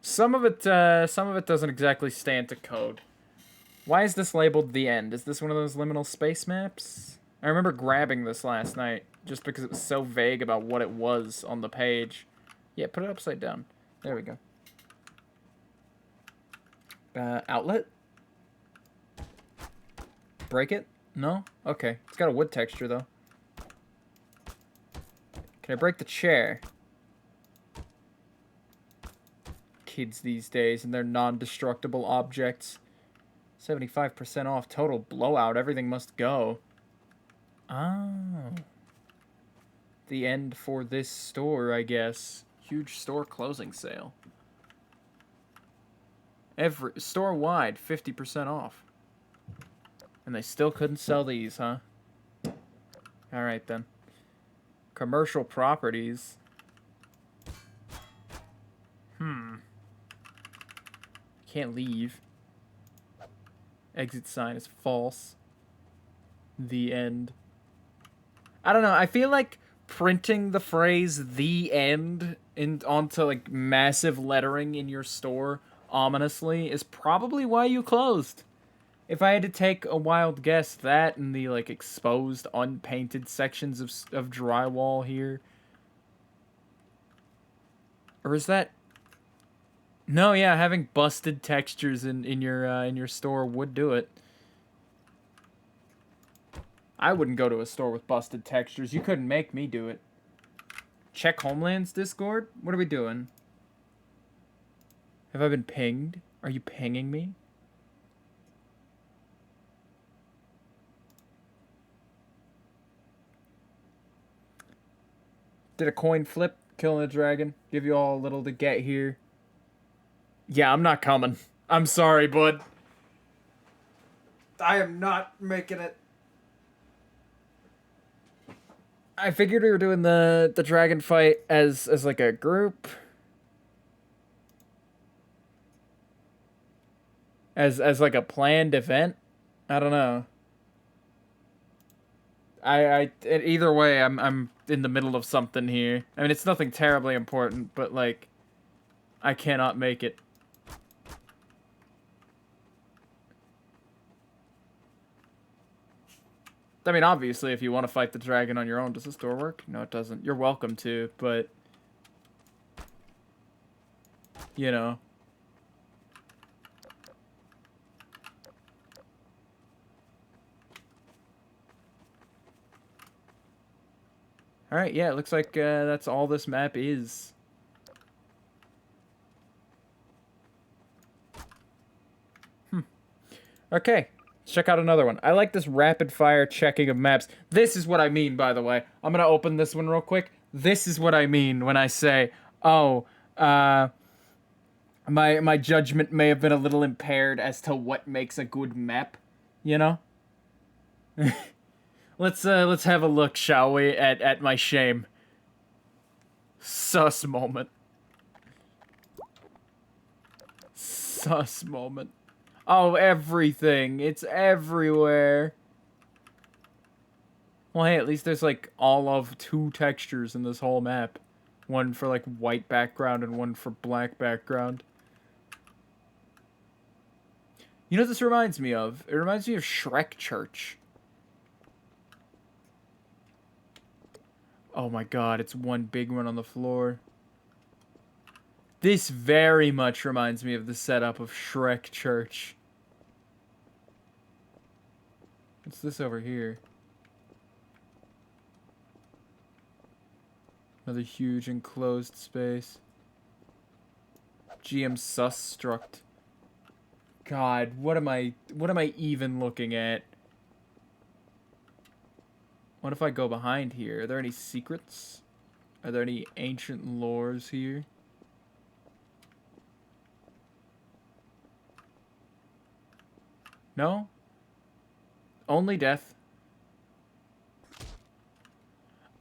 some of it doesn't exactly stand to code. Why is this labeled The End? Is this one of those liminal space maps? I remember grabbing this last night just because it was so vague about what it was on the page. Yeah, put it upside down. There we go. Outlet? Break it? No? Okay. It's got a wood texture, though. Can I break the chair? Kids these days and their non-destructible objects. 75% off. Total blowout. Everything must go. Oh. The end for this store, I guess. Huge store closing sale. Every store-wide, 50% off. And they still couldn't sell these, huh? Alright, then. Commercial properties. Can't leave. Exit sign is false. The end. I don't know. I feel like printing the phrase "the end" onto like massive lettering in your store ominously is probably why you closed. If I had to take a wild guess, that and the like exposed, unpainted sections of drywall here. Or is that? No, yeah, having busted textures in your store would do it. I wouldn't go to a store with busted textures. You couldn't make me do it. Check Homeland's Discord? What are we doing? Have I been pinged? Are you pinging me? Did a coin flip, killing a dragon. Give you all a little to get here. Yeah, I'm not coming. I'm sorry, bud. I am not making it. I figured we were doing the dragon fight as like a group. As like a planned event. I don't know. Either way, I'm in the middle of something here. I mean, it's nothing terribly important, but like I cannot make it. I mean, obviously, if you want to fight the dragon on your own, does this door work? No, it doesn't. You're welcome to, but... You know. Alright, yeah, it looks like that's all this map is. Okay. Let's check out another one. I like this rapid-fire checking of maps. This is what I mean, by the way. I'm gonna open this one real quick. This is what I mean when I say, oh, my judgment may have been a little impaired as to what makes a good map. You know? Let's have a look, shall we, at my shame. Sus moment. Sus moment. Oh, everything. It's everywhere. Well, hey, at least there's, like, all of 2 textures in this whole map. One for, like, white background and one for black background. You know what this reminds me of? It reminds me of Shrek Church. Oh my god, it's one big one on the floor. This very much reminds me of the setup of Shrek Church. What's this over here? Another huge enclosed space. GM Susstruct. God, what am I even looking at? What if I go behind here? Are there any secrets? Are there any ancient lores here? No? Only death.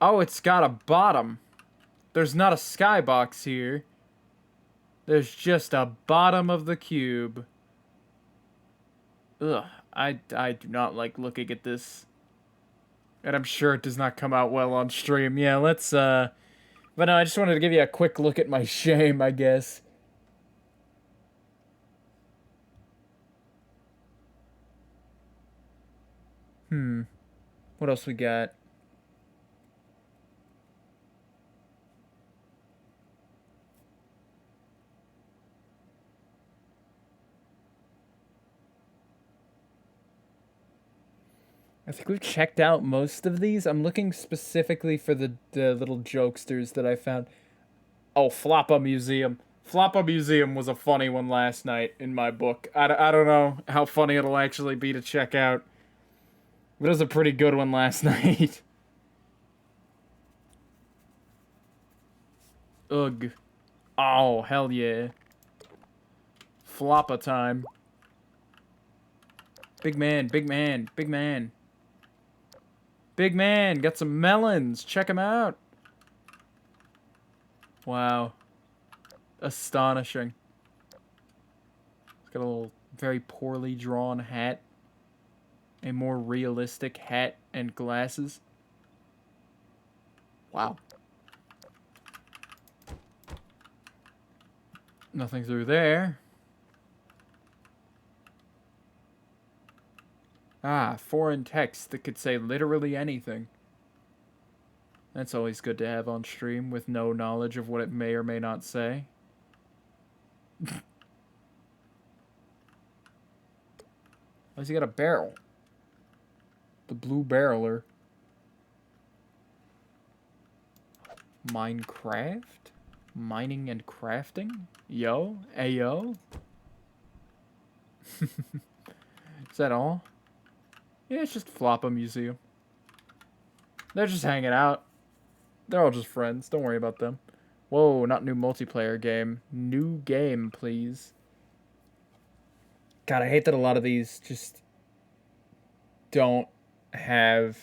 Oh, it's got a bottom. There's not a skybox here. There's just a bottom of the cube. Ugh, I do not like looking at this. And I'm sure it does not come out well on stream. Yeah, let's, But no, I just wanted to give you a quick look at my shame, I guess. What What else we got? I think we've checked out most of these. I'm looking specifically for the little jokesters that I found. Oh, Floppa Museum. Floppa Museum was a funny one last night in my book. I don't know how funny it'll actually be to check out. But it was a pretty good one last night. Ugh. Oh, hell yeah. Floppa time. Big man, big man, big man. Big man, got some melons. Check them out. Wow. Astonishing. It's got a little very poorly drawn hat. A more realistic hat and glasses. Wow. Nothing through there. Ah, foreign text that could say literally anything. That's always good to have on stream with no knowledge of what it may or may not say. Why's he got a barrel? The blue barreler. Minecraft? Mining and crafting? Yo? Ayo? Is that all? Yeah, it's just Floppa Museum. They're just hanging out. They're all just friends. Don't worry about them. Whoa, not new multiplayer game. New game, please. God, I hate that a lot of these just don't have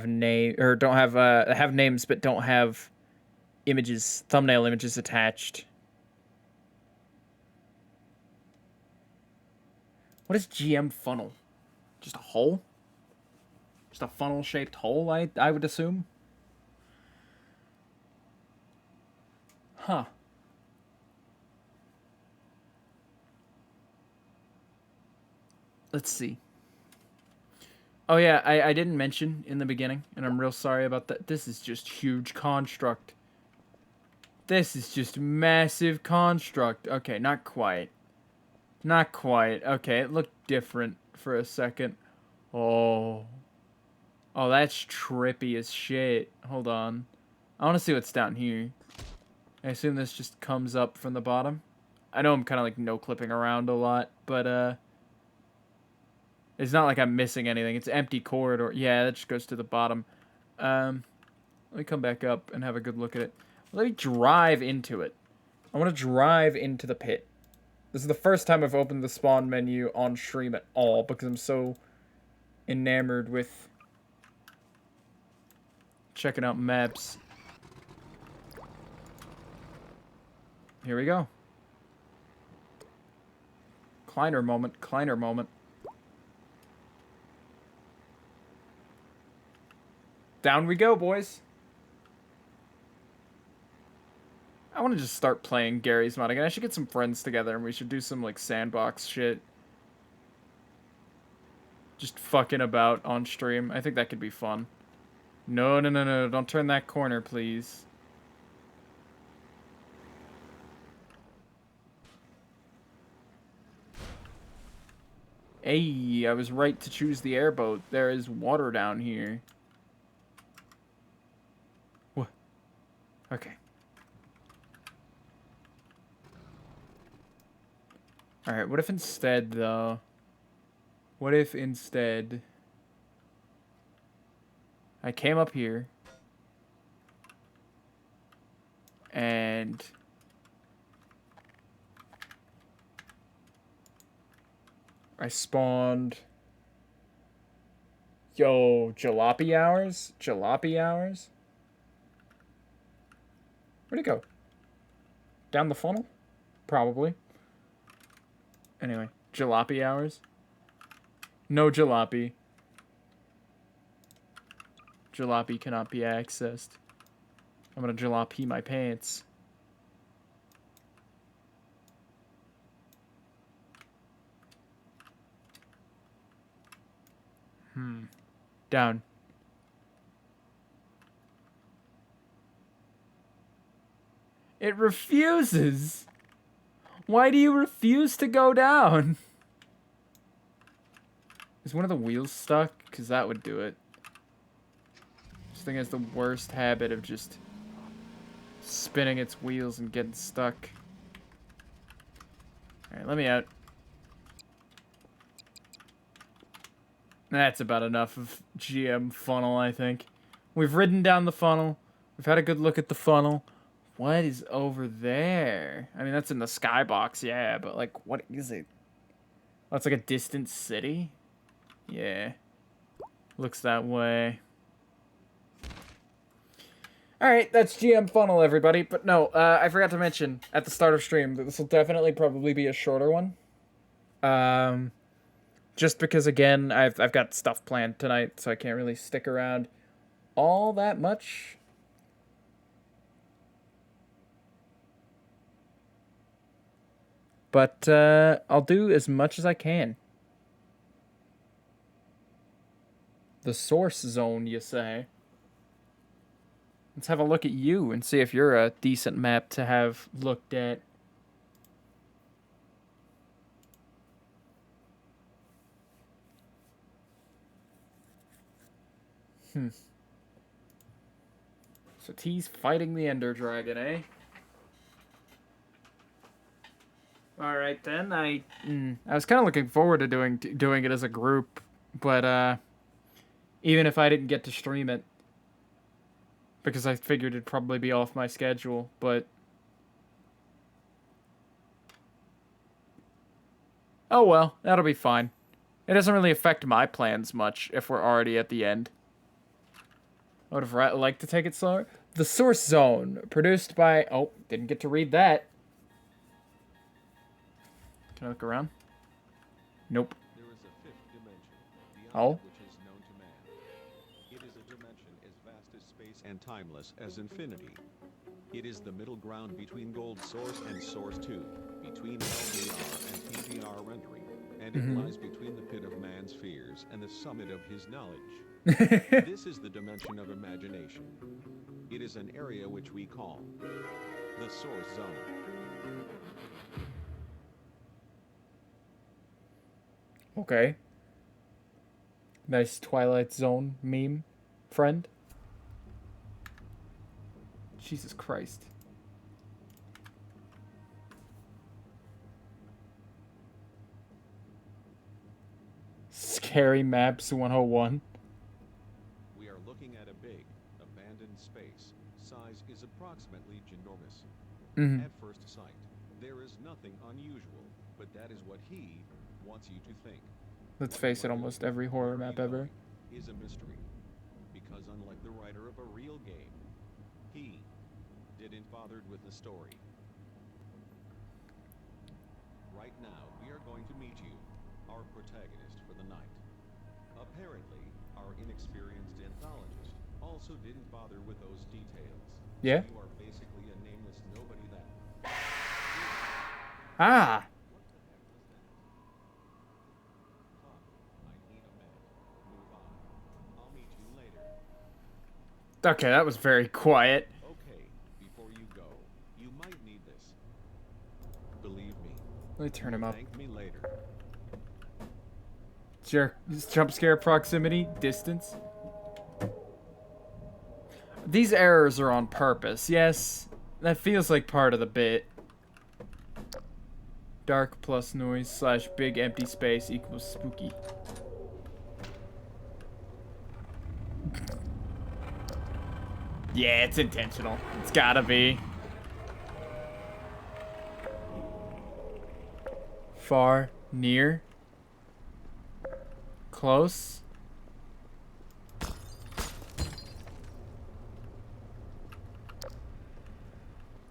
name or don't have have names but don't have images, thumbnail images attached. What is GM funnel? Just a hole? Just a funnel-shaped hole, I would assume. Huh. Let's see. Oh yeah, I didn't mention in the beginning, and I'm real sorry about that. This is just huge construct. This is just massive construct. Okay, not quite. Not quite. Okay, it looked different for a second. Oh. Oh, that's trippy as shit. Hold on. I want to see what's down here. I assume this just comes up from the bottom. I know I'm kind of like no-clipping around a lot, but it's not like I'm missing anything. It's empty corridor. Yeah, that just goes to the bottom. Let me come back up and have a good look at it. Let me drive into it. I want to drive into the pit. This is the first time I've opened the spawn menu on stream at all because I'm so enamored with checking out maps. Here we go. Kleiner moment, Kleiner moment. Down we go, boys. I want to just start playing Gary's mod again. I should get some friends together and we should do some like sandbox shit. Just fucking about on stream. I think that could be fun. No, no, no, no. Don't turn that corner, please. Hey, I was right to choose the airboat. There is water down here. What? Okay. Alright, what if instead, though... What if instead... I came up here... And... I spawned... Yo, jalopy hours? Jalopy hours? Where'd it go? Down the funnel? Probably. Anyway, jalopy hours? No jalopy. Jalopy cannot be accessed. I'm gonna jalopy my pants. Down. It refuses. Why do you refuse to go down? Is one of the wheels stuck? Because that would do it. This thing has the worst habit of just spinning its wheels and getting stuck. Alright, let me out. That's about enough of GM funnel, I think. We've ridden down the funnel. We've had a good look at the funnel. What is over there? I mean, that's in the skybox, yeah, but, like, what is it? Oh, it's like a distant city? Yeah. Looks that way. Alright, that's GM funnel, everybody. But no, I forgot to mention at the start of stream that this will definitely probably be a shorter one. Just because, again, I've got stuff planned tonight, so I can't really stick around all that much. But I'll do as much as I can. The source zone, you say? Let's have a look at you and see if you're a decent map to have looked at. So T's fighting the Ender Dragon, eh? All right then. I was kind of looking forward to doing it as a group, but even if I didn't get to stream it, because I figured it'd probably be off my schedule, but oh well, that'll be fine. It doesn't really affect my plans much if we're already at the end. I would have liked to take it slower. The Source Zone, produced by... Oh, didn't get to read that. Can I look around? Nope. There is a fifth dimension, Oh? which is known to man. It is a dimension as vast as space and timeless as infinity. It is the middle ground between Gold Source and Source 2, between LDR and PBR rendering, and it lies between the pit of man's fears and the summit of his knowledge. This is the dimension of imagination. It is an area which we call the Source Zone. Okay. Nice Twilight Zone meme, friend. Jesus Christ. Scary Maps 101. We are looking at a big, abandoned space. Size is approximately ginormous. At first sight, there is nothing unusual, but that is what he wants you to think. Let's face it, almost every horror map ever. Is a mystery, because unlike the writer of a real game, he didn't bother with the story. Right now, we are going to meet you, our protagonist for the night. Apparently, our inexperienced anthologist also didn't bother with those details. Yeah? You are basically a nameless nobody that... Ah! I need a minute. Move on. I'll meet you later. Okay, that was very quiet. Okay, before you go, you might need this. Believe me. Let me turn him up. Thank me later. Sure. Jump scare proximity, distance. These errors are on purpose, yes. That feels like part of the bit. Dark plus noise slash big empty space equals spooky. Yeah, it's intentional. It's gotta be. Far, near, close.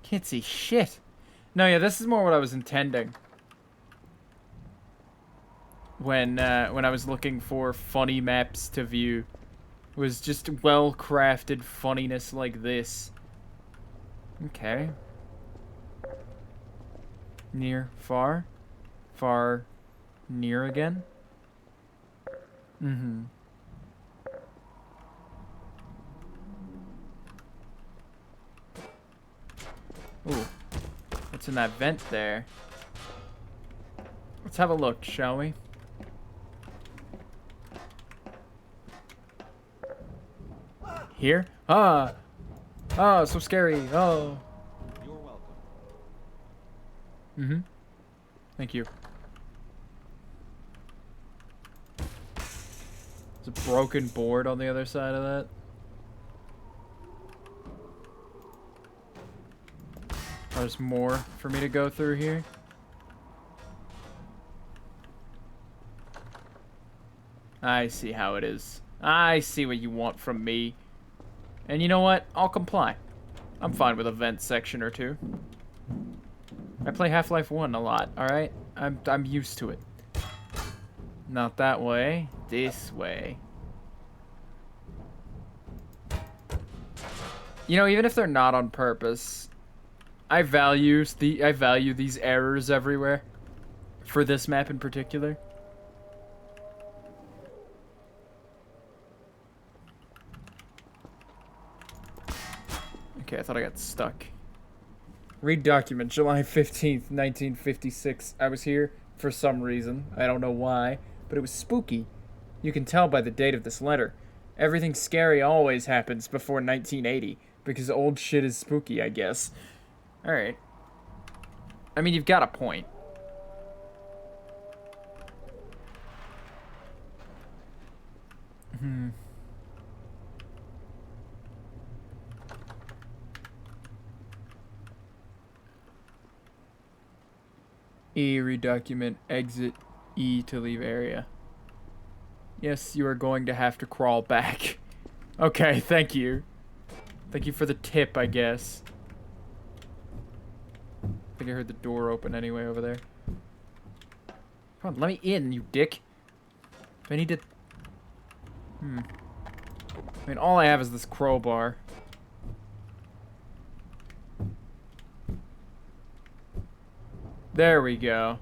Can't see shit. No, yeah, this is more what I was intending. When I was looking for funny maps to view. It was just well-crafted funniness like this. Okay. Near, far. Far, near again. Ooh. What's in that vent there? Let's have a look, shall we? Here? Ah! Ah, so scary. Oh. You're welcome. Mm-hmm. Thank you. There's a broken board on the other side of that. Oh, there's more for me to go through here. I see how it is. I see what you want from me. And you know what? I'll comply. I'm fine with a vent section or two. I play Half-Life 1 a lot, alright? I'm used to it. Not that way. This way. You know, even if they're not on purpose, I value these errors everywhere. For this map in particular. Okay, I thought I got stuck. Read document, July 15th, 1956. I was here for some reason. I don't know why, but it was spooky. You can tell by the date of this letter. Everything scary always happens before 1980, because old shit is spooky, I guess. Alright. I mean, you've got a point. E, read document, exit E to leave area. Yes, you are going to have to crawl back. Okay, thank you. Thank you for the tip, I guess. I think I heard the door open anyway over there. Come on, let me in, you dick. I need to... I mean, all I have is this crowbar. There we go.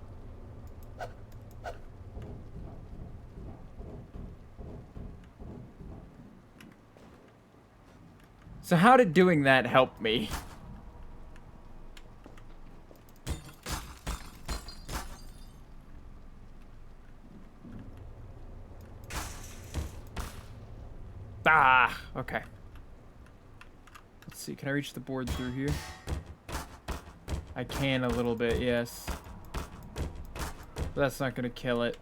So how did doing that help me? Ah, okay. Let's see, can I reach the board through here? I can a little bit, yes. But that's not gonna kill it.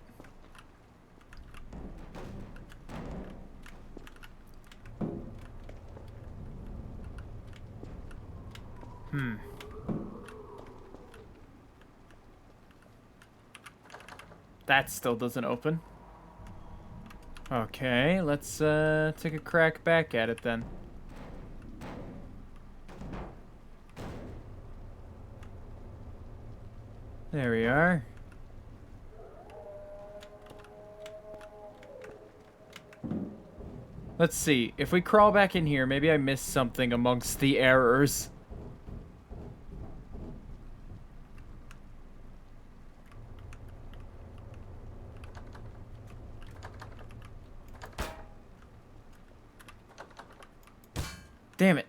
That still doesn't open. Okay, let's take a crack back at it then. There we are. Let's see. If we crawl back in here, maybe I missed something amongst the errors. Damn it.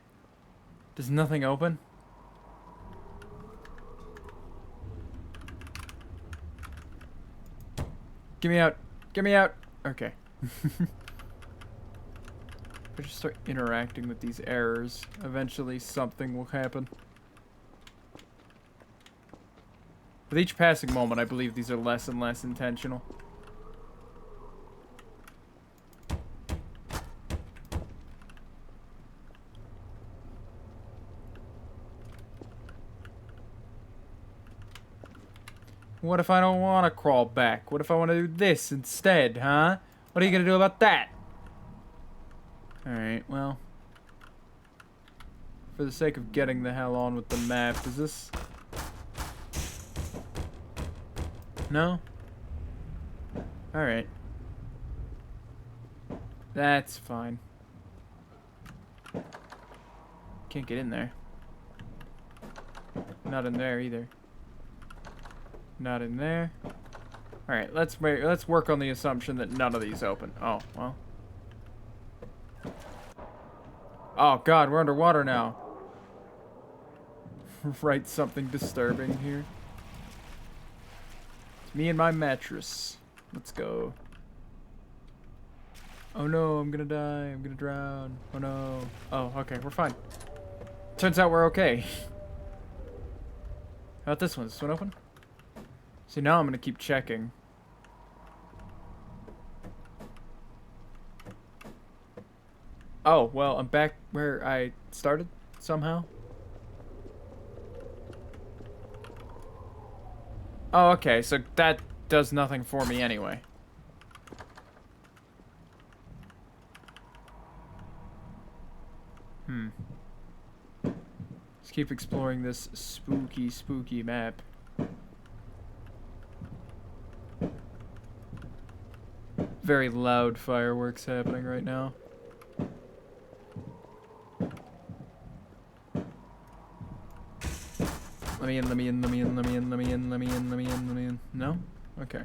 Does nothing open? Get me out. Get me out. Okay. If I just start interacting with these errors, eventually something will happen. With each passing moment, I believe these are less and less intentional. What if I don't want to crawl back? What if I want to do this instead, huh? What are you going to do about that? Alright, well. For the sake of getting the hell on with the map, is this... No? Alright. That's fine. Can't get in there. Not in there either. Not in there. Alright, let's work on the assumption that none of these open. Oh, well. Oh god, we're underwater now. write something disturbing here. It's me and my mattress. Let's go. Oh no, I'm gonna die. I'm gonna drown. Oh no. Oh, okay, we're fine. Turns out we're okay. How about this one? Is this one open? See, now I'm gonna keep checking. Oh, well, I'm back where I started somehow. Oh, okay, so that does nothing for me anyway. Let's keep exploring this spooky, spooky map. Very loud fireworks happening right now. Let me in, let me in, let me in, let me in, let me in, let me in, let me in, let me in. No? Okay.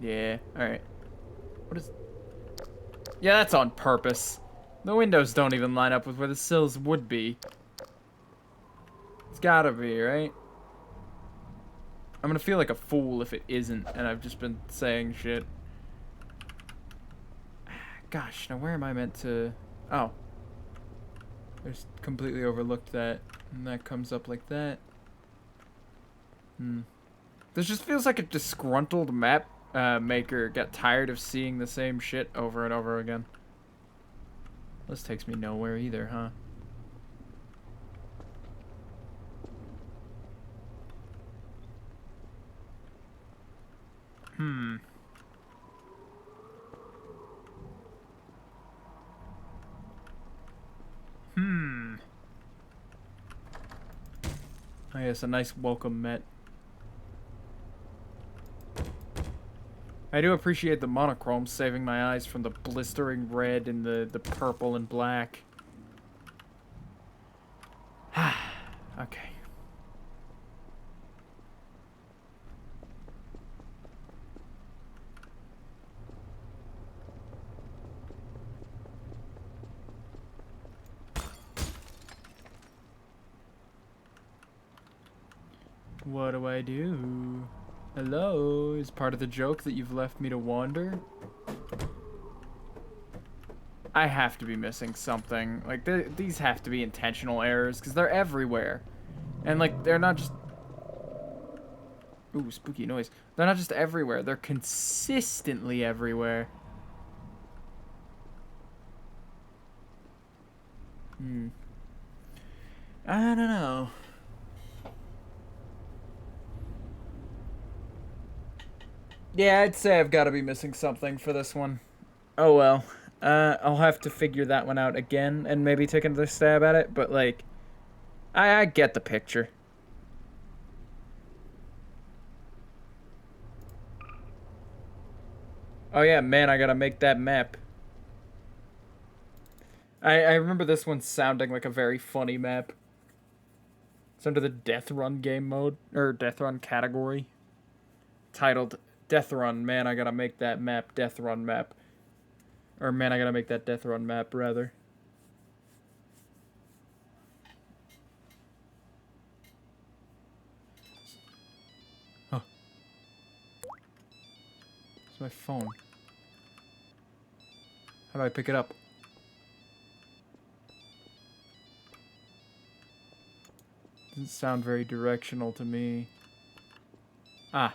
Yeah, alright. What is... Yeah, that's on purpose. The windows don't even line up with where the sills would be. It's gotta be, right? I'm gonna feel like a fool if it isn't, and I've just been saying shit. Gosh, now where am I meant to... Oh. I just completely overlooked that, and that comes up like that. This just feels like a disgruntled map maker got tired of seeing the same shit over and over again. This takes me nowhere either, huh? Oh yes, a nice welcome mat. I do appreciate the monochrome saving my eyes from the blistering red and the purple and black. Okay. What do I do? Hello? Is part of the joke that you've left me to wander? I have to be missing something. Like, these have to be intentional errors, because they're everywhere. And, like, they're not just... Ooh, spooky noise. They're not just everywhere. They're consistently everywhere. I don't know. Yeah, I'd say I've got to be missing something for this one. Oh well. I'll have to figure that one out again and maybe take another stab at it, but like, I get the picture. Oh yeah, man, I gotta make that map. I remember this one sounding like a very funny map. It's under the Death Run game mode, or Death Run category. Titled Death Run, man, I gotta make that map, Death Run map. Or, man, I gotta make that Death Run map, rather. Oh. It's my phone. How do I pick it up? Doesn't sound very directional to me. Ah.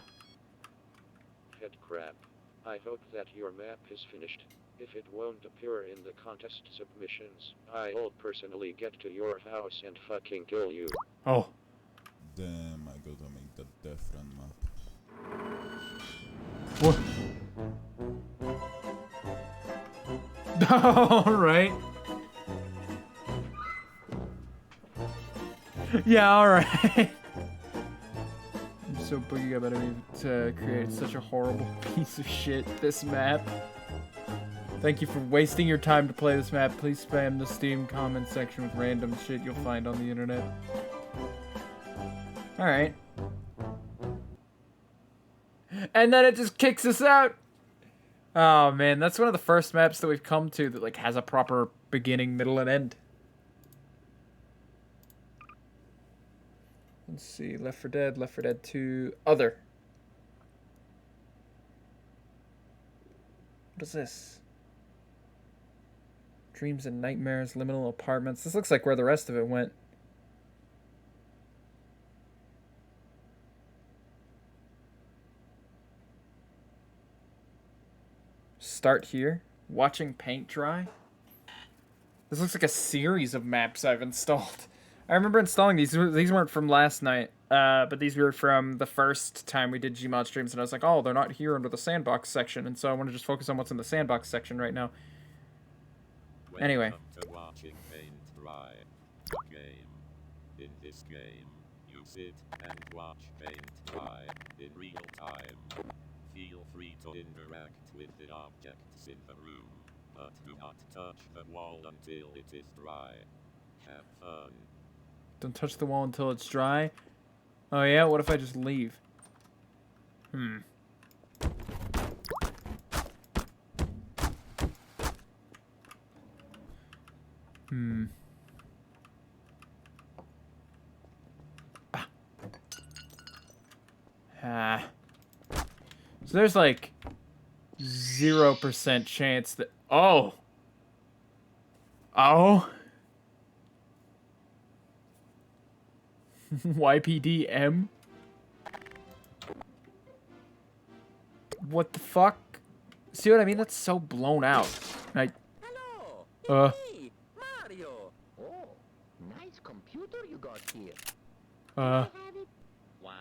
Headcrab. I hope that your map is finished. If it won't appear in the contest submissions, I'll personally get to your house and fucking kill you. Oh. Damn, I gotta make that Death Run map. What? Alright. Yeah, alright. I'm so boogie about it to create such a horrible piece of shit, this map. Thank you for wasting your time to play this map. Please spam the Steam comment section with random shit you'll find on the internet. Alright. And then it just kicks us out! Oh man, that's one of the first maps that we've come to that like has a proper beginning, middle, and end. Let's see. Left 4 Dead, Left 4 Dead 2, other. What is this? Dreams and Nightmares, Liminal Apartments. This looks like where the rest of it went. Start here. Watching paint dry. This looks like a series of maps I've installed. I remember installing these. These weren't from last night, but these were from the first time we did Gmod streams, and I was like, oh, they're not here under the sandbox section, and so I want to just focus on what's in the sandbox section right now. Anyway. Welcome to watching paint dry. A game. In this game, you sit and watch paint dry in real time. Feel free to interact with the objects in the room, but do not touch the wall until it is dry. Have fun. Don't touch the wall until it's dry. Oh yeah, what if I just leave? So there's like 0% chance that... Oh! YPDM? What the fuck? See what I mean? That's so blown out. Hello. Hey, Mario. Oh, nice computer you got here. Have it. 1,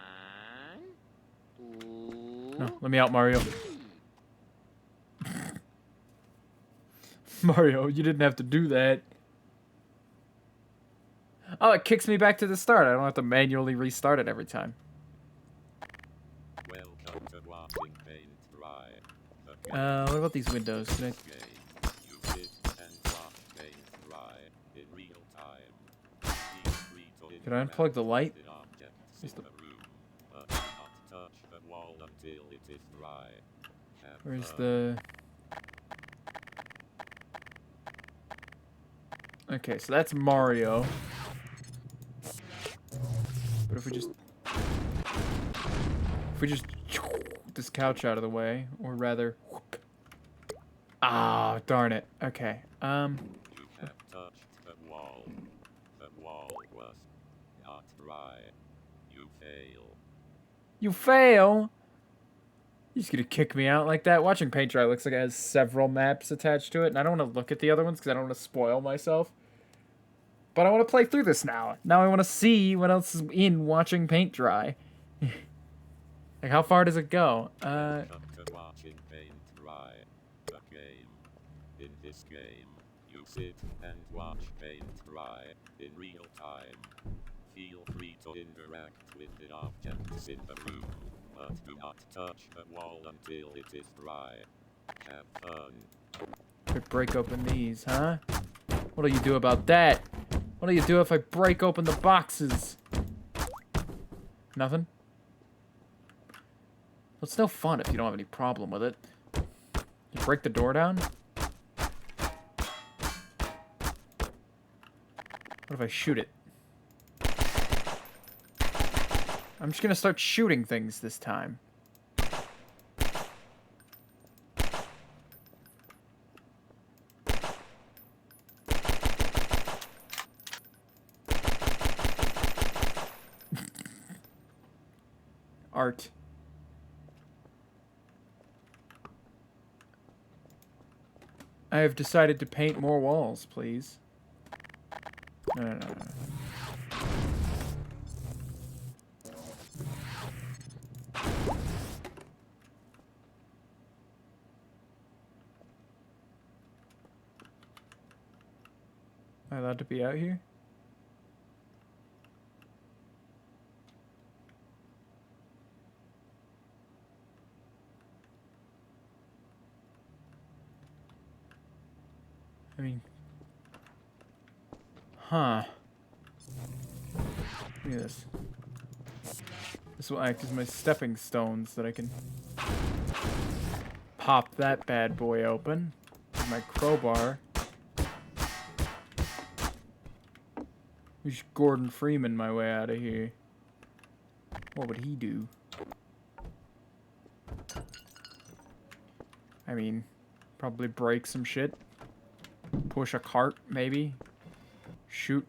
2. No, let me out, Mario. Mario, you didn't have to do that. Oh, it kicks me back to the start. I don't have to manually restart it every time. Welcome to watching paint dry. What about these windows? Can I... You sit and watch paint dry in real time. Feel free to Can I unplug the light? interact with objects in the room, but do not touch the wall until it is dry. Have Where's fun. the... Okay, so that's Mario. But if we just... this couch out of the way, or rather... Ah, darn it. Okay, You have touched the wall. The wall was not dry. You fail. You fail? You're just gonna kick me out like that? Watching paint dry looks like it has several maps attached to it, and I don't want to look at the other ones because I don't want to spoil myself. But I want to play through this now. Now I want to see what else is in watching paint dry. Like, how far does it go? Welcome to watching paint dry. The game. In this game, you sit and watch paint dry in real time. Feel free to interact with the objects in the room, but do not touch the wall until it is dry. Have fun. Could break open these, huh? What'll you do about that? What'll you do if I break open the boxes? Nothing? Well, it's no fun if you don't have any problem with it. You break the door down? What if I shoot it? I'm just gonna start shooting things this time. Art. I have decided to paint more walls, please. No. Am I allowed to be out here? I mean... Huh. Look at this. This will act as my stepping stones that I can pop that bad boy open with my crowbar. Who's Gordon Freeman my way out of here? What would he do? I mean, probably break some shit. Push a cart, maybe. Shoot.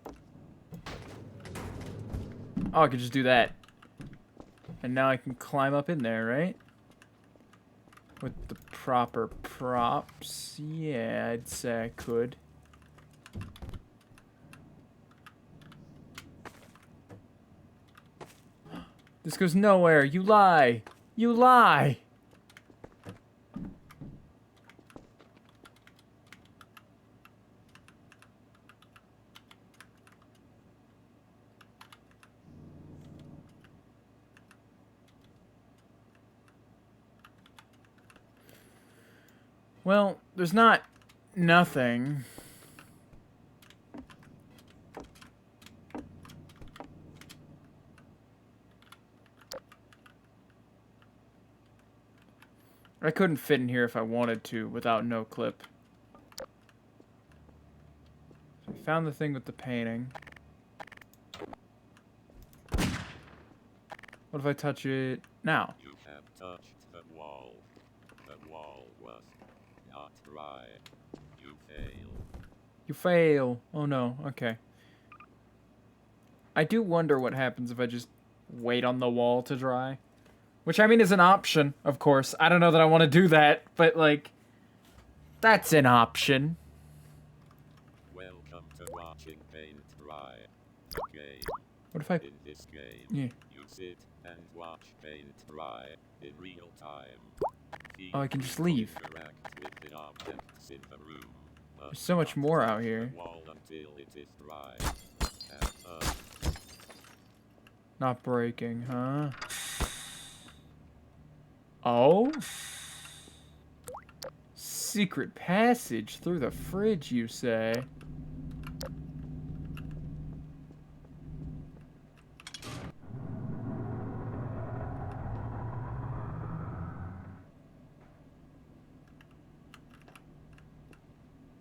Oh, I could just do that. And now I can climb up in there, right? With the proper props. Yeah, I'd say I could. This goes nowhere. You lie. You lie. Well, there's not nothing. I couldn't fit in here if I wanted to without no clip. So I found the thing with the painting. What if I touch it now? You have touched the wall. The wall was not right. You fail. You fail. Oh no, okay. I do wonder what happens if I just wait on the wall to dry. Which, I mean, is an option, of course. I don't know that I want to do that, but, like, that's an option. Welcome to watching paint dry. The game. What if I... In this game, Yeah. you sit and watch paint dry in real time. Oh, I can just Feel free to leave. interact with the objects in the room, but There's so much not more touch out the here. wall until it is dry. Have fun. Not breaking, huh? Oh? Secret passage through the fridge, you say?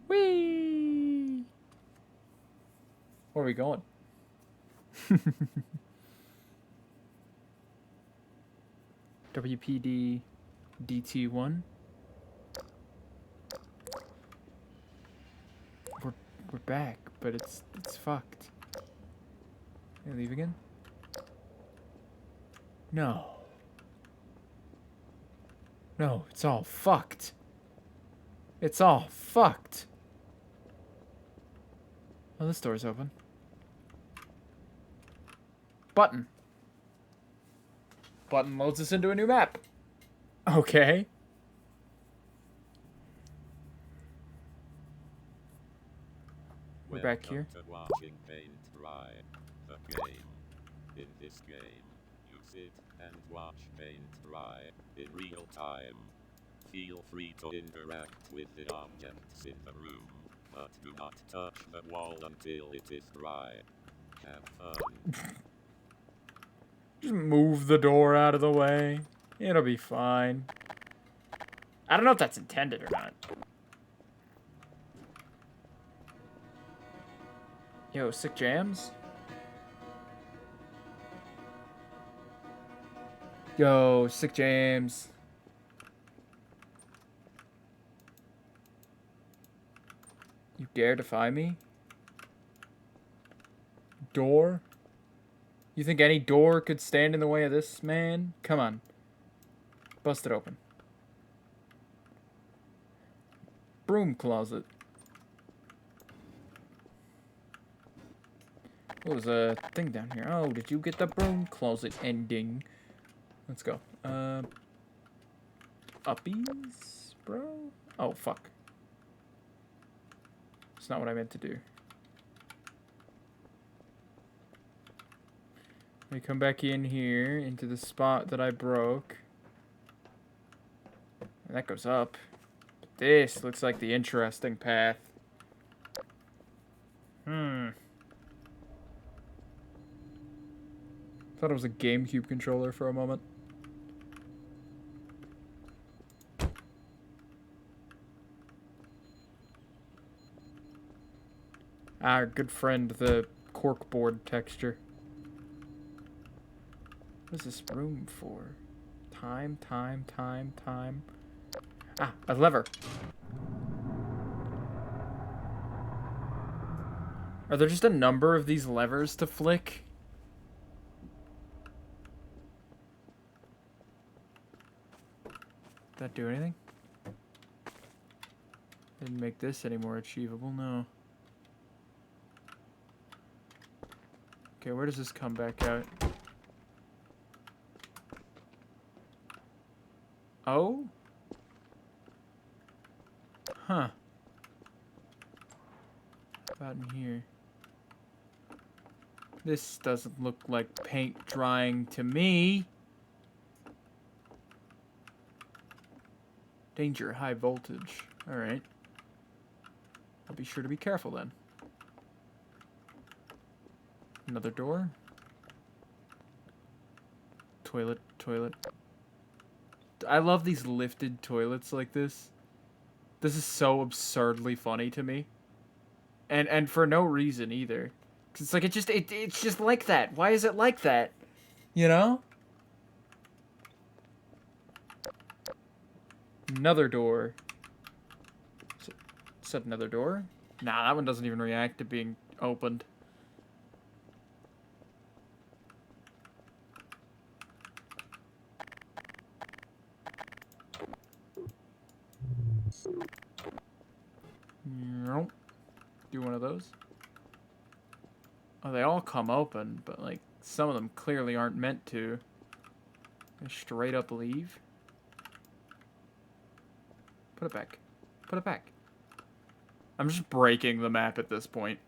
Whee! Where are we going? WPD DT1. We're back, but it's fucked. Can I leave again? No. No, it's all fucked. It's all fucked. Oh, this door's open. Button. Button loads us into a new map. Okay. We're back here. Welcome to watching paint dry. The game. In this game, you sit and watch paint dry in real time. Feel free to interact with the objects in the room, but do not touch the wall until it is dry. Have fun. Just move the door out of the way. It'll be fine. I don't know if that's intended or not. Yo, sick jams? Yo, sick jams. You dare defy me? Door? You think any door could stand in the way of this man? Come on. Bust it open. Broom closet. Oh, there's a thing down here. Oh, did you get the broom closet ending? Let's go. Uppies, bro? Oh, fuck. It's not what I meant to do. Let me come back in here into the spot that I broke. And that goes up. But this looks like the interesting path. Thought it was a GameCube controller for a moment. Our good friend, the corkboard texture. What is this room for? Time. Ah, a lever. Are there just a number of these levers to flick? Did that do anything? Didn't make this any more achievable, no. Okay, where does this come back out? Oh? Huh. About in here. This doesn't look like paint drying to me. Danger, high voltage. Alright. I'll be sure to be careful then. Another door. Toilet. I love these lifted toilets like this. This is so absurdly funny to me. And for no reason either. 'Cause it's like it's just like that. Why is it like that? You know? Another door. Said another door? Nah, that one doesn't even react to being opened. Nope. Do one of those. Oh, they all come open, but like some of them clearly aren't meant to. They straight up leave. Put it back. Put it back. I'm just breaking the map at this point.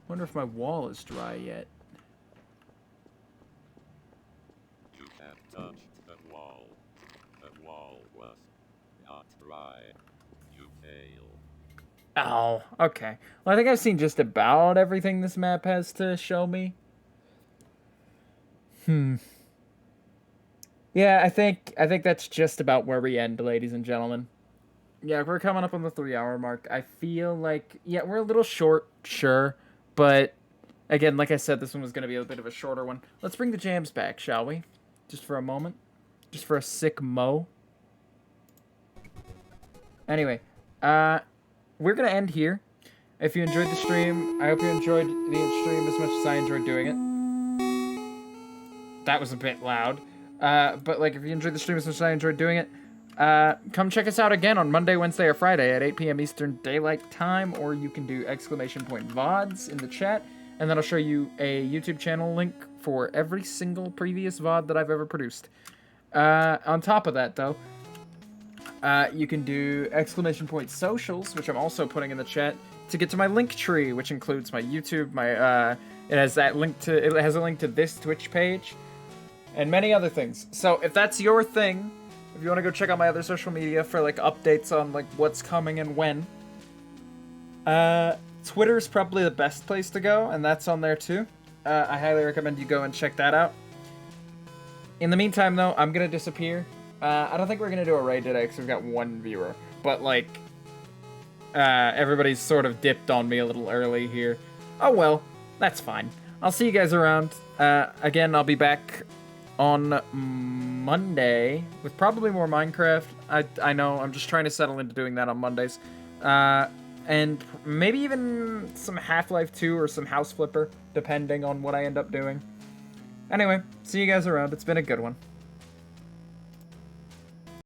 Wonder if my wall is dry yet. You have touched the wall. The wall was not dry. You fail. Oh, okay. Well, I think I've seen just about everything this map has to show me. Yeah, I think that's just about where we end, ladies and gentlemen. Yeah, we're coming up on the 3-hour mark. I feel like, yeah, we're a little short, sure. But, again, like I said, this one was going to be a bit of a shorter one. Let's bring the jams back, shall we? Just for a moment. Just for a sick mo. Anyway, we're going to end here. If you enjoyed the stream, I hope you enjoyed the stream as much as I enjoyed doing it. That was a bit loud. But, like, if you enjoyed the stream as much as I enjoyed doing it, come check us out again on Monday, Wednesday, or Friday at 8 p.m. Eastern Daylight Time, or you can do !VODs in the chat, and then I'll show you a YouTube channel link for every single previous VOD that I've ever produced. On top of that, though, you can do !Socials, which I'm also putting in the chat, to get to my link tree, which includes my YouTube, it has a link to this Twitch page, and many other things. So if that's your thing, if you want to go check out my other social media for like updates on like what's coming and when, Twitter's probably the best place to go, and that's on there too. I highly recommend you go and check that out. In the meantime, though, I'm gonna disappear. I don't think we're gonna do a raid today because we've got one viewer, but like, everybody's sort of dipped on me a little early here. Oh well, that's fine. I'll see you guys around. Again, I'll be back on Monday with probably more Minecraft. I know, I'm just trying to settle into doing that on Mondays. And maybe even some Half-Life 2 or some House Flipper, depending on what I end up doing. Anyway, see you guys around. It's been a good one.